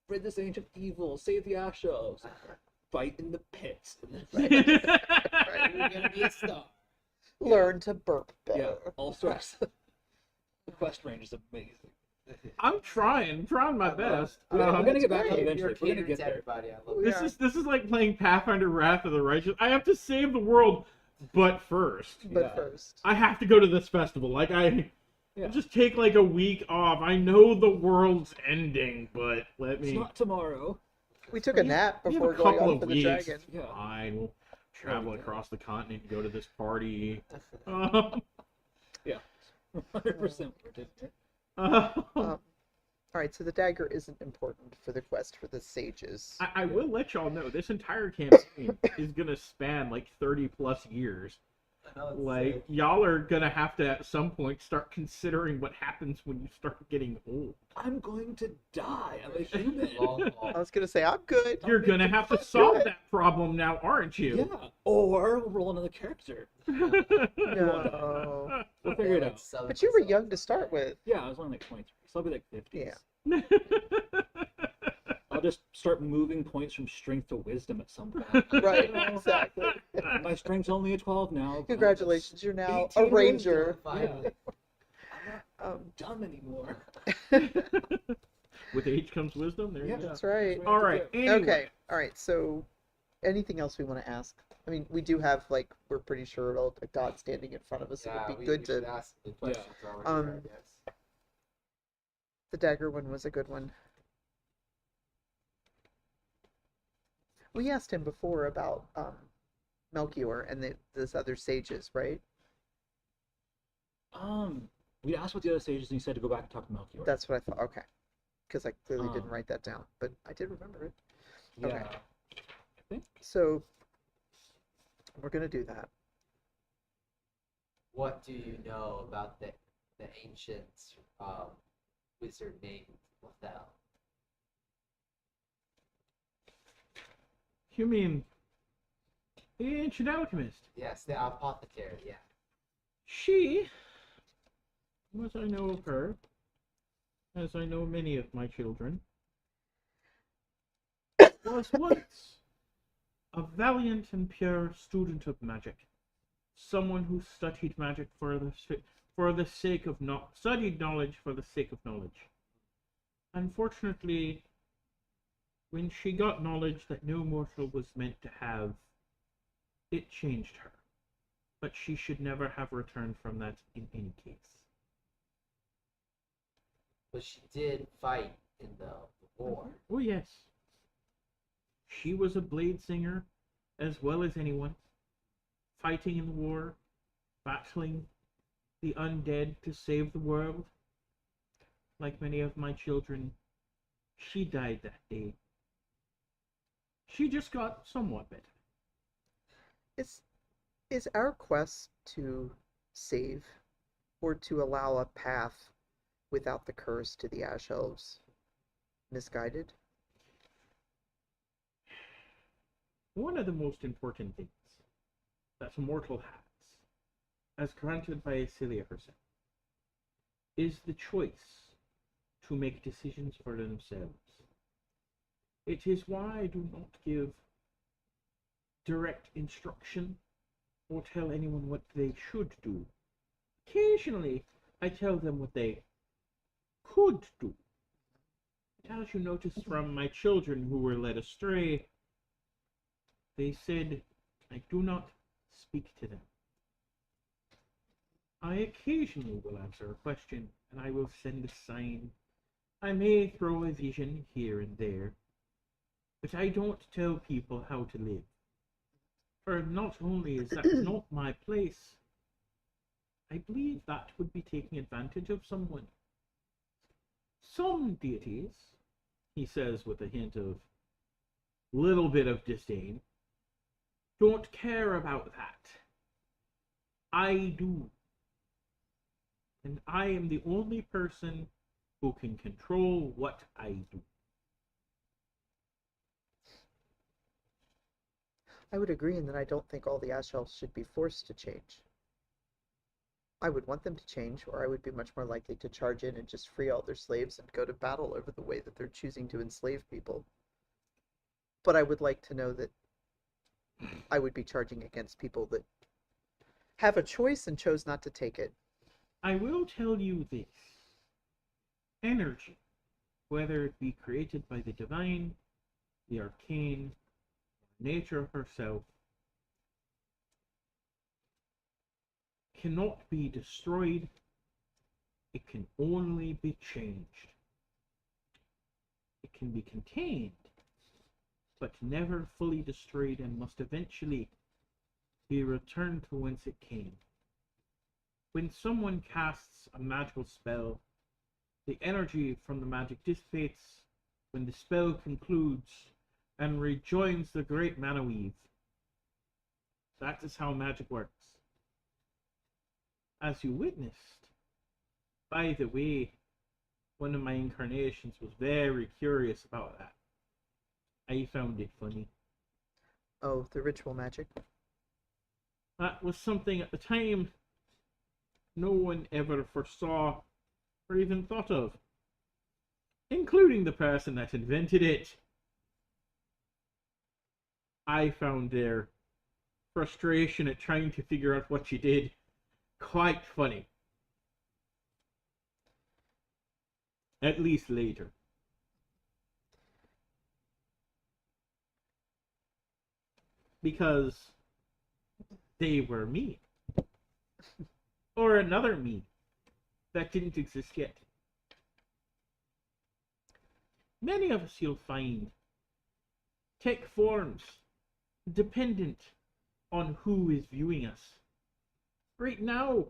rid this ancient evil, save the ash elves, fight in the pits. You're gonna be a star. learn to burp Yeah, better. all sorts. The quest range is amazing. I'm trying my best. We're gonna get back to great. it You're eventually. We're gonna catering get to there. everybody. I love Yeah. it. This is like playing Pathfinder Wrath of the Righteous. I have to save the world, but first But Yeah. first, I have to go to this festival. Like Yeah. I'll just take like a week off. I know the world's ending, but let It's me. not tomorrow. we took a nap We have before a going couple on of for the weeks. dragon. Yeah. Fine, we'll travel across the continent and go to this party. 100% worth it. All right, so the dagger isn't important for the quest for the sages. I will let y'all know this entire campaign is gonna span like 30+ years. I know, it's Like y'all are gonna have to at some point start considering what happens when you start getting old. I'm going to die. I'm a human. long I haul. was gonna say I'm good. You're gonna have to solve that problem now, aren't you? Yeah. Or we'll roll another character. No, We'll figure it Yeah, out. sell it but you were myself. young to start with. Yeah, I was only like 23, so I'll be like 50. Yeah. I'll just start moving points from strength to wisdom at some point. Right, exactly. My strength's only a 12 now. but Congratulations, you're now a 18 ranger. wisdom, finally. I'm not dumb anymore. With age comes wisdom. There Yeah. you go. That's right. That's All what I right. have to Anyway, Okay, all right. So, anything else we want to ask? I mean, we do have like we're pretty sure a god standing in front of us. Yeah, it would be we good should to. ask the questions already, Um, I guess. The dagger one was a good one. We asked him before about Melchior and those other sages, right? We asked what the other sages, and he said to go back and talk to Melchior. That's what I thought. Okay, because I clearly didn't Um, write that down, but I did remember it. yeah. okay. I think. So we're gonna do that. What do you know about the ancient wizard named Ophelia? you mean the ancient alchemist? Yes, the apothecary. Yeah. She, as I know of her, as I know many of my children, was once a valiant and pure student of magic. Someone who studied magic for the sake of studied knowledge for the sake of knowledge. Unfortunately, when she got knowledge that no mortal was meant to have, it changed her. But she should never have returned from that in any case. But she did fight in the war. Oh yes. She was a blade singer as well as anyone, fighting in the war, battling the undead to save the world. Like many of my children, she died that day. She just got somewhat better. Is our quest to save or to allow a path without the curse to the Ash Elves misguided? One of the most important things that a mortal has, as granted by Ascelia herself, is the choice to make decisions for themselves. It is why I do not give direct instruction or tell anyone what they should do. Occasionally, I tell them what they could do. But as you noticed from my children who were led astray, they said, I do not speak to them. I occasionally will answer a question, and I will send a sign. I may throw a vision here and there, but I don't tell people how to live. Or not only is that not my place, I believe that would be taking advantage of someone. Some deities, he says with a hint of little bit of disdain, don't care about that. I do. And I am the only person who can control what I do. I would agree in that I don't think all the Ash Elves should be forced to change. I would want them to change, or I would be much more likely to charge in and just free all their slaves and go to battle over the way that they're choosing to enslave people. But I would like to know that I would be charging against people that have a choice and chose not to take it. I will tell you this. Energy, whether it be created by the divine, the arcane, nature herself, cannot be destroyed. It can only be changed. It can be contained, but never fully destroyed, and must eventually be returned to whence it came. When someone casts a magical spell, the energy from the magic dissipates when the spell concludes and rejoins the great mana weave. That is how magic works. As you witnessed, by the way, one of my incarnations was very curious about that. I found it funny. Oh, the ritual magic. That was something at the time no one ever foresaw or even thought of, including the person that invented it. I found their frustration at trying to figure out what you did quite funny. At least later. Because they were me. Or another me that didn't exist yet. Many of us, you'll find, take forms dependent on who is viewing us. Right now,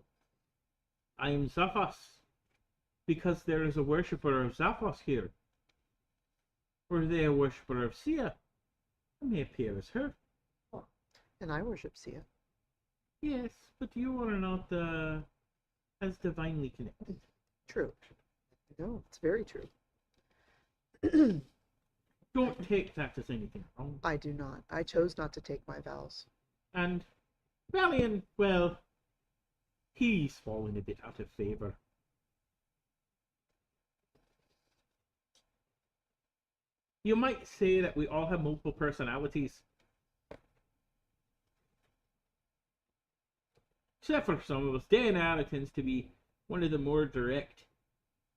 I am Zaphos, because there is a worshipper of Zaphos here. Were they a worshipper of Sia, I may appear as her. And I worship Sia. Yes, but you are not as divinely connected. True. No, it's very true. Don't take that as anything wrong. I do not. I chose not to take my vows. And Valiant, well, he's fallen a bit out of favor. You might say that we all have multiple personalities. Except for some of us. Diana tends to be one of the more direct.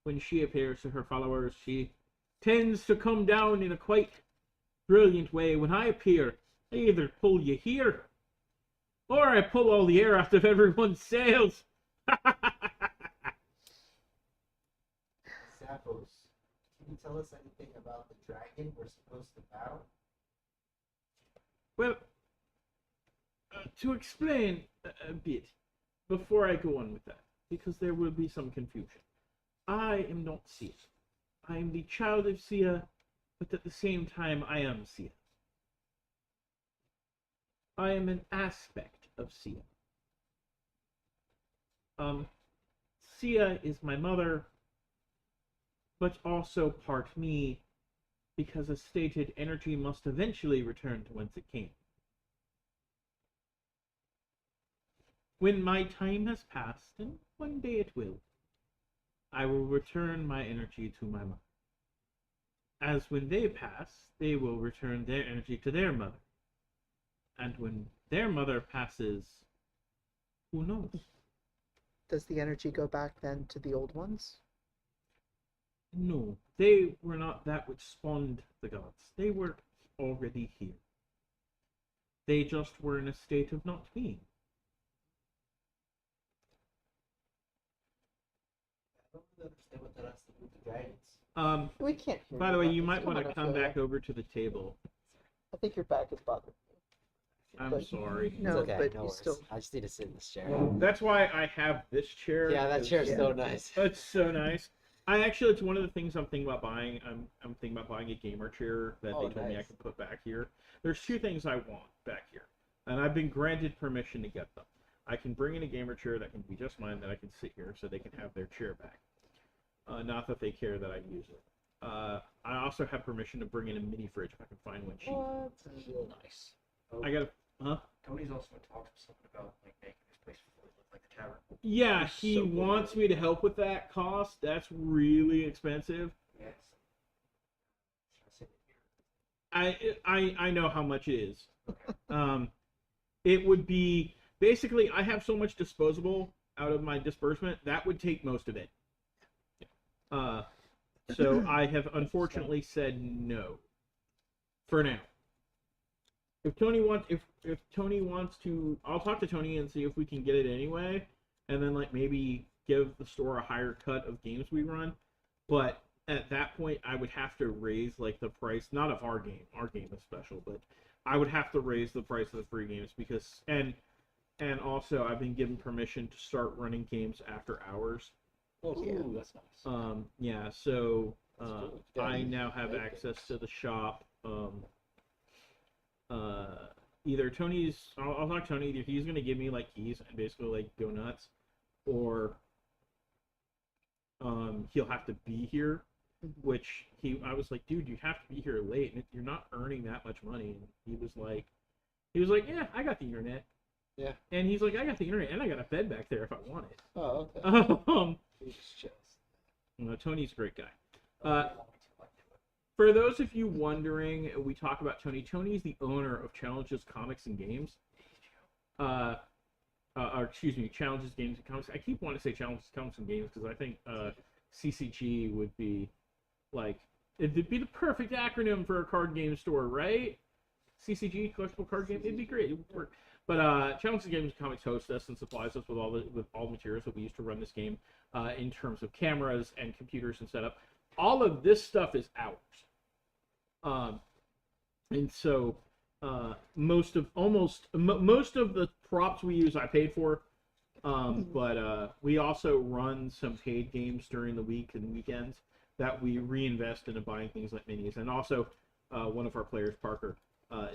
When she appears to her followers, she tends to come down in a quite brilliant way. When I appear, I either pull you here, or I pull all the air out of everyone's sails. Zaphos, can you tell us anything about the dragon we're supposed to bow? Well, to explain a bit before I go on with that, because there will be some confusion. I am not Sia. I am the child of Sia, but at the same time I am Sia. I am an aspect of Sia. Sia is my mother, but also part me, because as stated, energy must eventually return to whence it came. When my time has passed, and one day it will, I will return my energy to my mother. As when they pass, they will return their energy to their mother. And when their mother passes, who knows? Does the energy go back then to the old ones? No, they were not that which spawned the gods. They were already here. They just were in a state of not being. I don't really understand what that has to do with the dragons. We can't hear By the way, Marcus. you might want on, to come Ophelia. back over to the table. I think your back is bothering you. I'm But- sorry. It's No, okay, but no you worries. still. I just need to sit in this chair. That's why I have this chair. Yeah, that 'cause chair's Yeah. so nice. It's so nice. It's one of the things I'm thinking about buying. I'm thinking about buying a gamer chair that Oh, they told me I nice. could put back here. There's two things I want back here, and I've been granted permission to get them. I can bring in a gamer chair that can be just mine that I can sit here, so they can have their chair back. Not that they care that I use it. I also have permission to bring in a mini fridge if I can find one cheap. What? Nice. I got a. Tony's also talked to someone about like making this place fully look like the tavern. Yeah, That's he so cool. wants me to help with that cost. That's really expensive. Yes. Should I sit here? I know how much it is. It would be basically I have so much disposable out of my disbursement that would take most of it. So I have unfortunately said no for now. If Tony wants to, I'll talk to Tony and see if we can get it anyway, and then like maybe give the store a higher cut of games we run. But at that point, I would have to raise like the price, not of our game. Our game is special, but I would have to raise the price of the free games because and also I've been given permission to start running games after hours. Ooh, that's nice. Yeah, so That's cool. I Yeah, now have make access things. to the shop. Either I'll talk to Tony. Either he's gonna give me like keys and basically like go nuts, or he'll have to be here. Mhm. Which I was like, dude, you have to be here late, and you're not earning that much money. And he was like, yeah, I got the internet. Yeah. And he's like, I got the internet, and I got a bed back there if I want it. Oh, okay. Um, Just chills. Tony's a great guy. If you want me to, I can do it. For those of you wondering, we talk about Tony. Tony's the owner of Challenges Comics and Games. Or excuse me, Challenges Games and Comics. I keep wanting to say Challenges Comics and Games because I think CCG would be like it'd be the perfect acronym for a card game store, right? CCG, collectible card game. It'd be great. It would work. But Challenges Games and Comics hosts us and supplies us with all the materials that we use to run this game in terms of cameras and computers and setup. All of this stuff is ours. And so most of the props we use I paid for. But we also run some paid games during the week and weekends that we reinvest into buying things like minis. And also one of our players, Parker,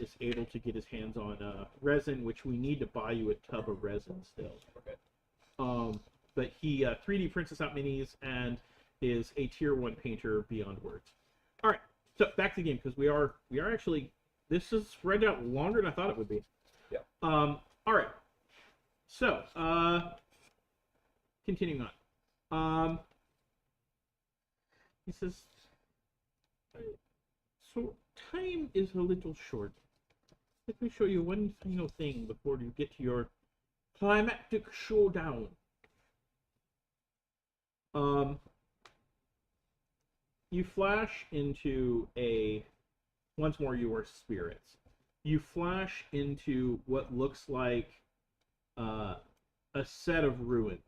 is able to get his hands on resin, which we need to buy you a tub of resin still. Okay. But he 3D prints us out minis and is a tier 1 painter beyond words. All right, so back to the game because we are actually this is spread out longer than I thought it would be. Yeah. All right. So continuing on. He says, so time is a little short. Let me show you one final thing before you get to your climactic showdown. You flash into once more you are spirits. You flash into what looks like a set of ruins.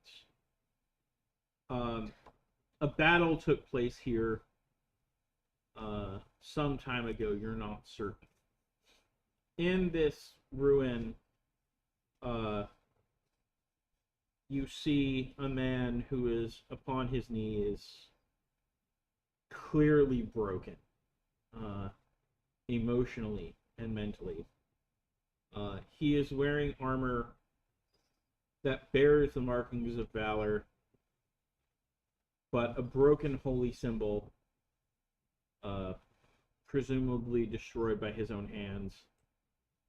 A battle took place here some time ago, you're not certain. In this ruin, you see a man who is upon his knees, clearly broken, emotionally and mentally. He is wearing armor that bears the markings of valor, but a broken holy symbol, presumably destroyed by his own hands,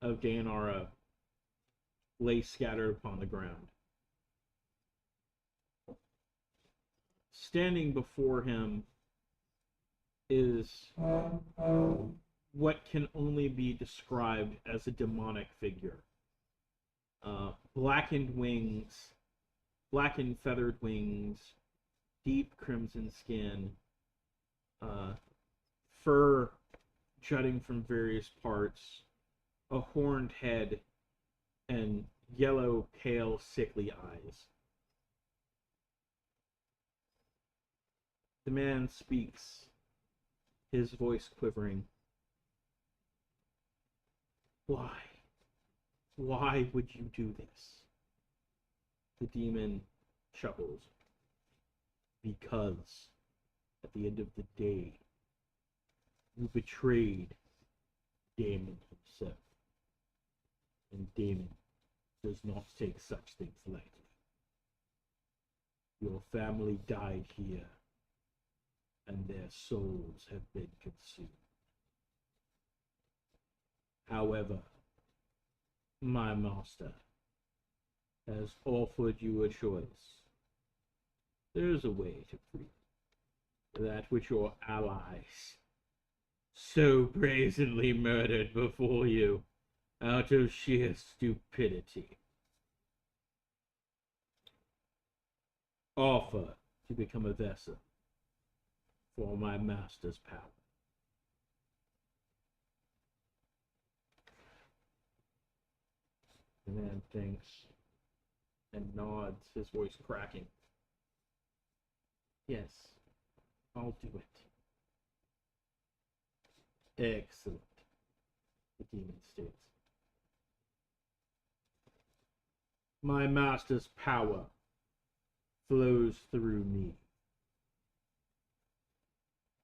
of Dayanara lay scattered upon the ground. Standing before him is what can only be described as a demonic figure. Blackened wings, blackened feathered wings, deep crimson skin, fur jutting from various parts, a horned head, and yellow, pale, sickly eyes. The man speaks, his voice quivering. Why? Why would you do this? The demon chuckles. Because at the end of the day, you betrayed Damon himself. And Damon does not take such things lightly. Your family died here, and their souls have been consumed. However, my master has offered you a choice. There's a way to free that which your allies so brazenly murdered before you out of sheer stupidity. Offer to become a vessel for my master's power. The man thinks and nods, his voice cracking. Yes, I'll do it. Excellent, the demon states. My master's power flows through me,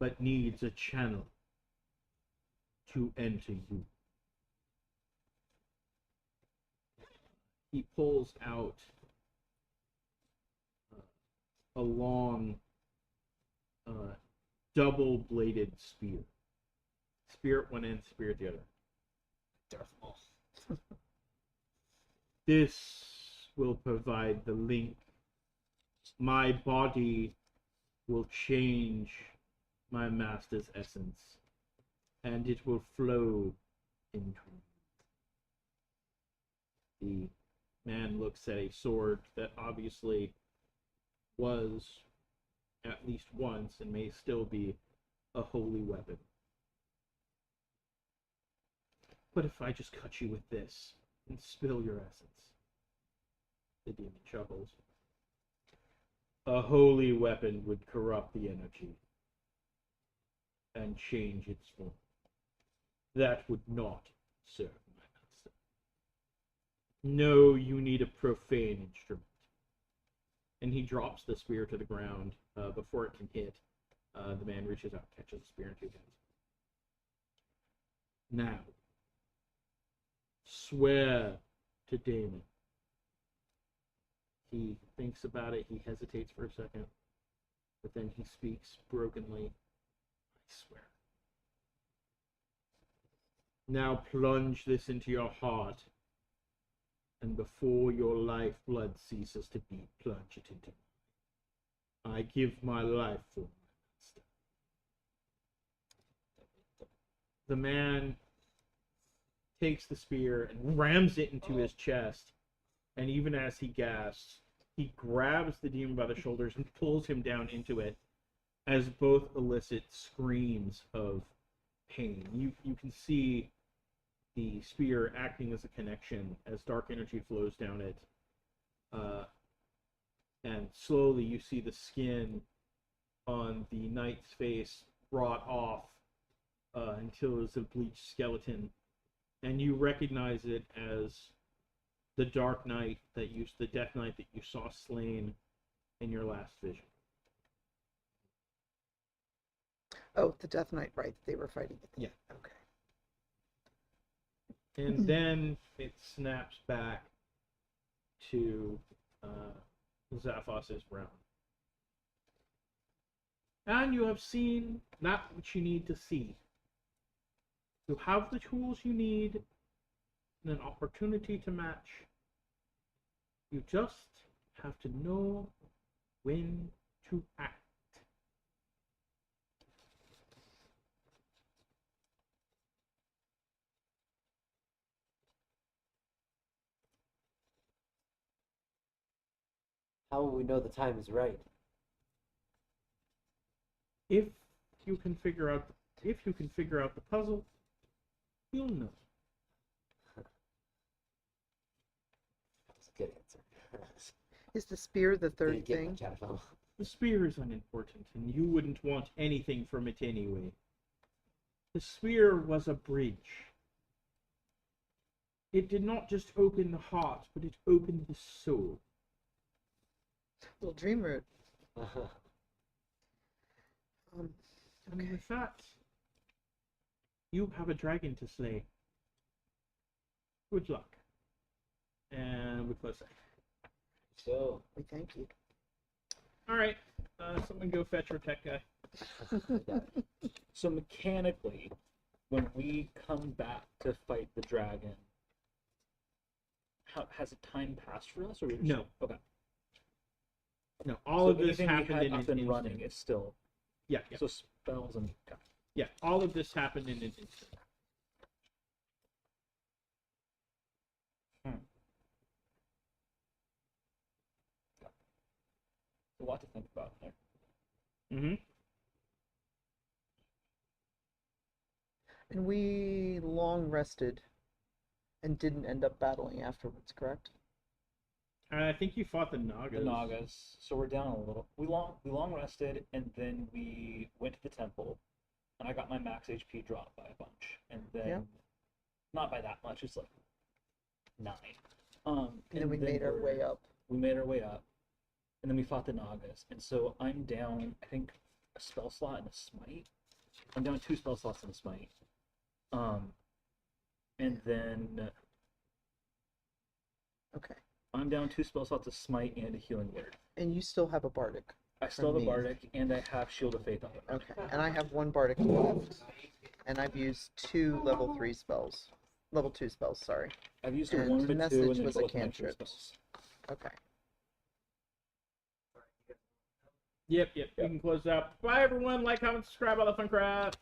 but needs a channel to enter you. He pulls out a long, double-bladed spear. Spear at one end, spear at the other. Darth Maul. This will provide the link. My body will change my master's essence, and it will flow into me. The man looks at a sword that obviously was, at least once, and may still be, a holy weapon. But if I just cut you with this and spill your essence, the demon chuckles. A holy weapon would corrupt the energy and change its form. That would not serve my master. No, you need a profane instrument. And he drops the spear to the ground. Before it can hit, the man reaches out, catches the spear in two hands. Now, swear to Damon. He thinks about it, he hesitates for a second, but then he speaks brokenly. I swear. Now plunge this into your heart, and before your lifeblood ceases to beat, plunge it into mine. I give my life for my master. The man takes the spear and rams it into his chest, and even as he gasps, he grabs the demon by the shoulders and pulls him down into it, as both elicit screams of pain. You can see the spear acting as a connection as dark energy flows down it. And slowly you see the skin on the knight's face rot off until it's a bleached skeleton. And you recognize it as the Dark Knight the Death Knight that you saw slain in your last vision. Oh, the Death Knight, right? They were fighting at the Yeah. Okay. And then it snaps back to Zaphos' realm. And you have seen that which you need to see. You have the tools you need and an opportunity to match. You just have to know when to act. How will we know the time is right? If you can figure out the puzzle, you'll know. That's a good answer. Is the spear the third Didn't get thing? much out of him. The spear is unimportant, and you wouldn't want anything from it anyway. The spear was a bridge. It did not just open the heart, but it opened the soul. Little dream root. And Okay. with that, you have a dragon to slay. Good luck. And we close that. So, We thank you. All right, someone go fetch our tech guy. So mechanically, when we come back to fight the dragon, has a time passed for us, or No. Okay. No, all So of this anything we happened had in up an and running. instant. It's still Yeah. so spells and okay. Yeah, all of this happened in an instant. A lot to think about there. Mm-hmm. And we long rested and didn't end up battling afterwards, correct? I think you fought the Nagas. The Nagas. So we're down a little. We long rested, and then we went to the temple, and I got my max HP dropped by a bunch, and then Yeah. not by that much. It's like 9. And then we made our way up. We made our way up, and then we fought the Nagas, and so I'm down. I think a spell slot and a smite. I'm down 2 spell slots and a smite. And then Okay. I'm down 2 spell slots, a smite, and a healing word. And you still have a bardic. I still have a me. bardic, and I have Shield of Faith on it. Okay. And I have 1 bardic left. And I've used 2 level 3 spells. Level 2 spells, sorry. I've used And a 1 the to 2, message and then was a both my free cantrip. spells. Okay. Yep. We can close out. Bye, everyone. Like, comment, subscribe, all that fun crap.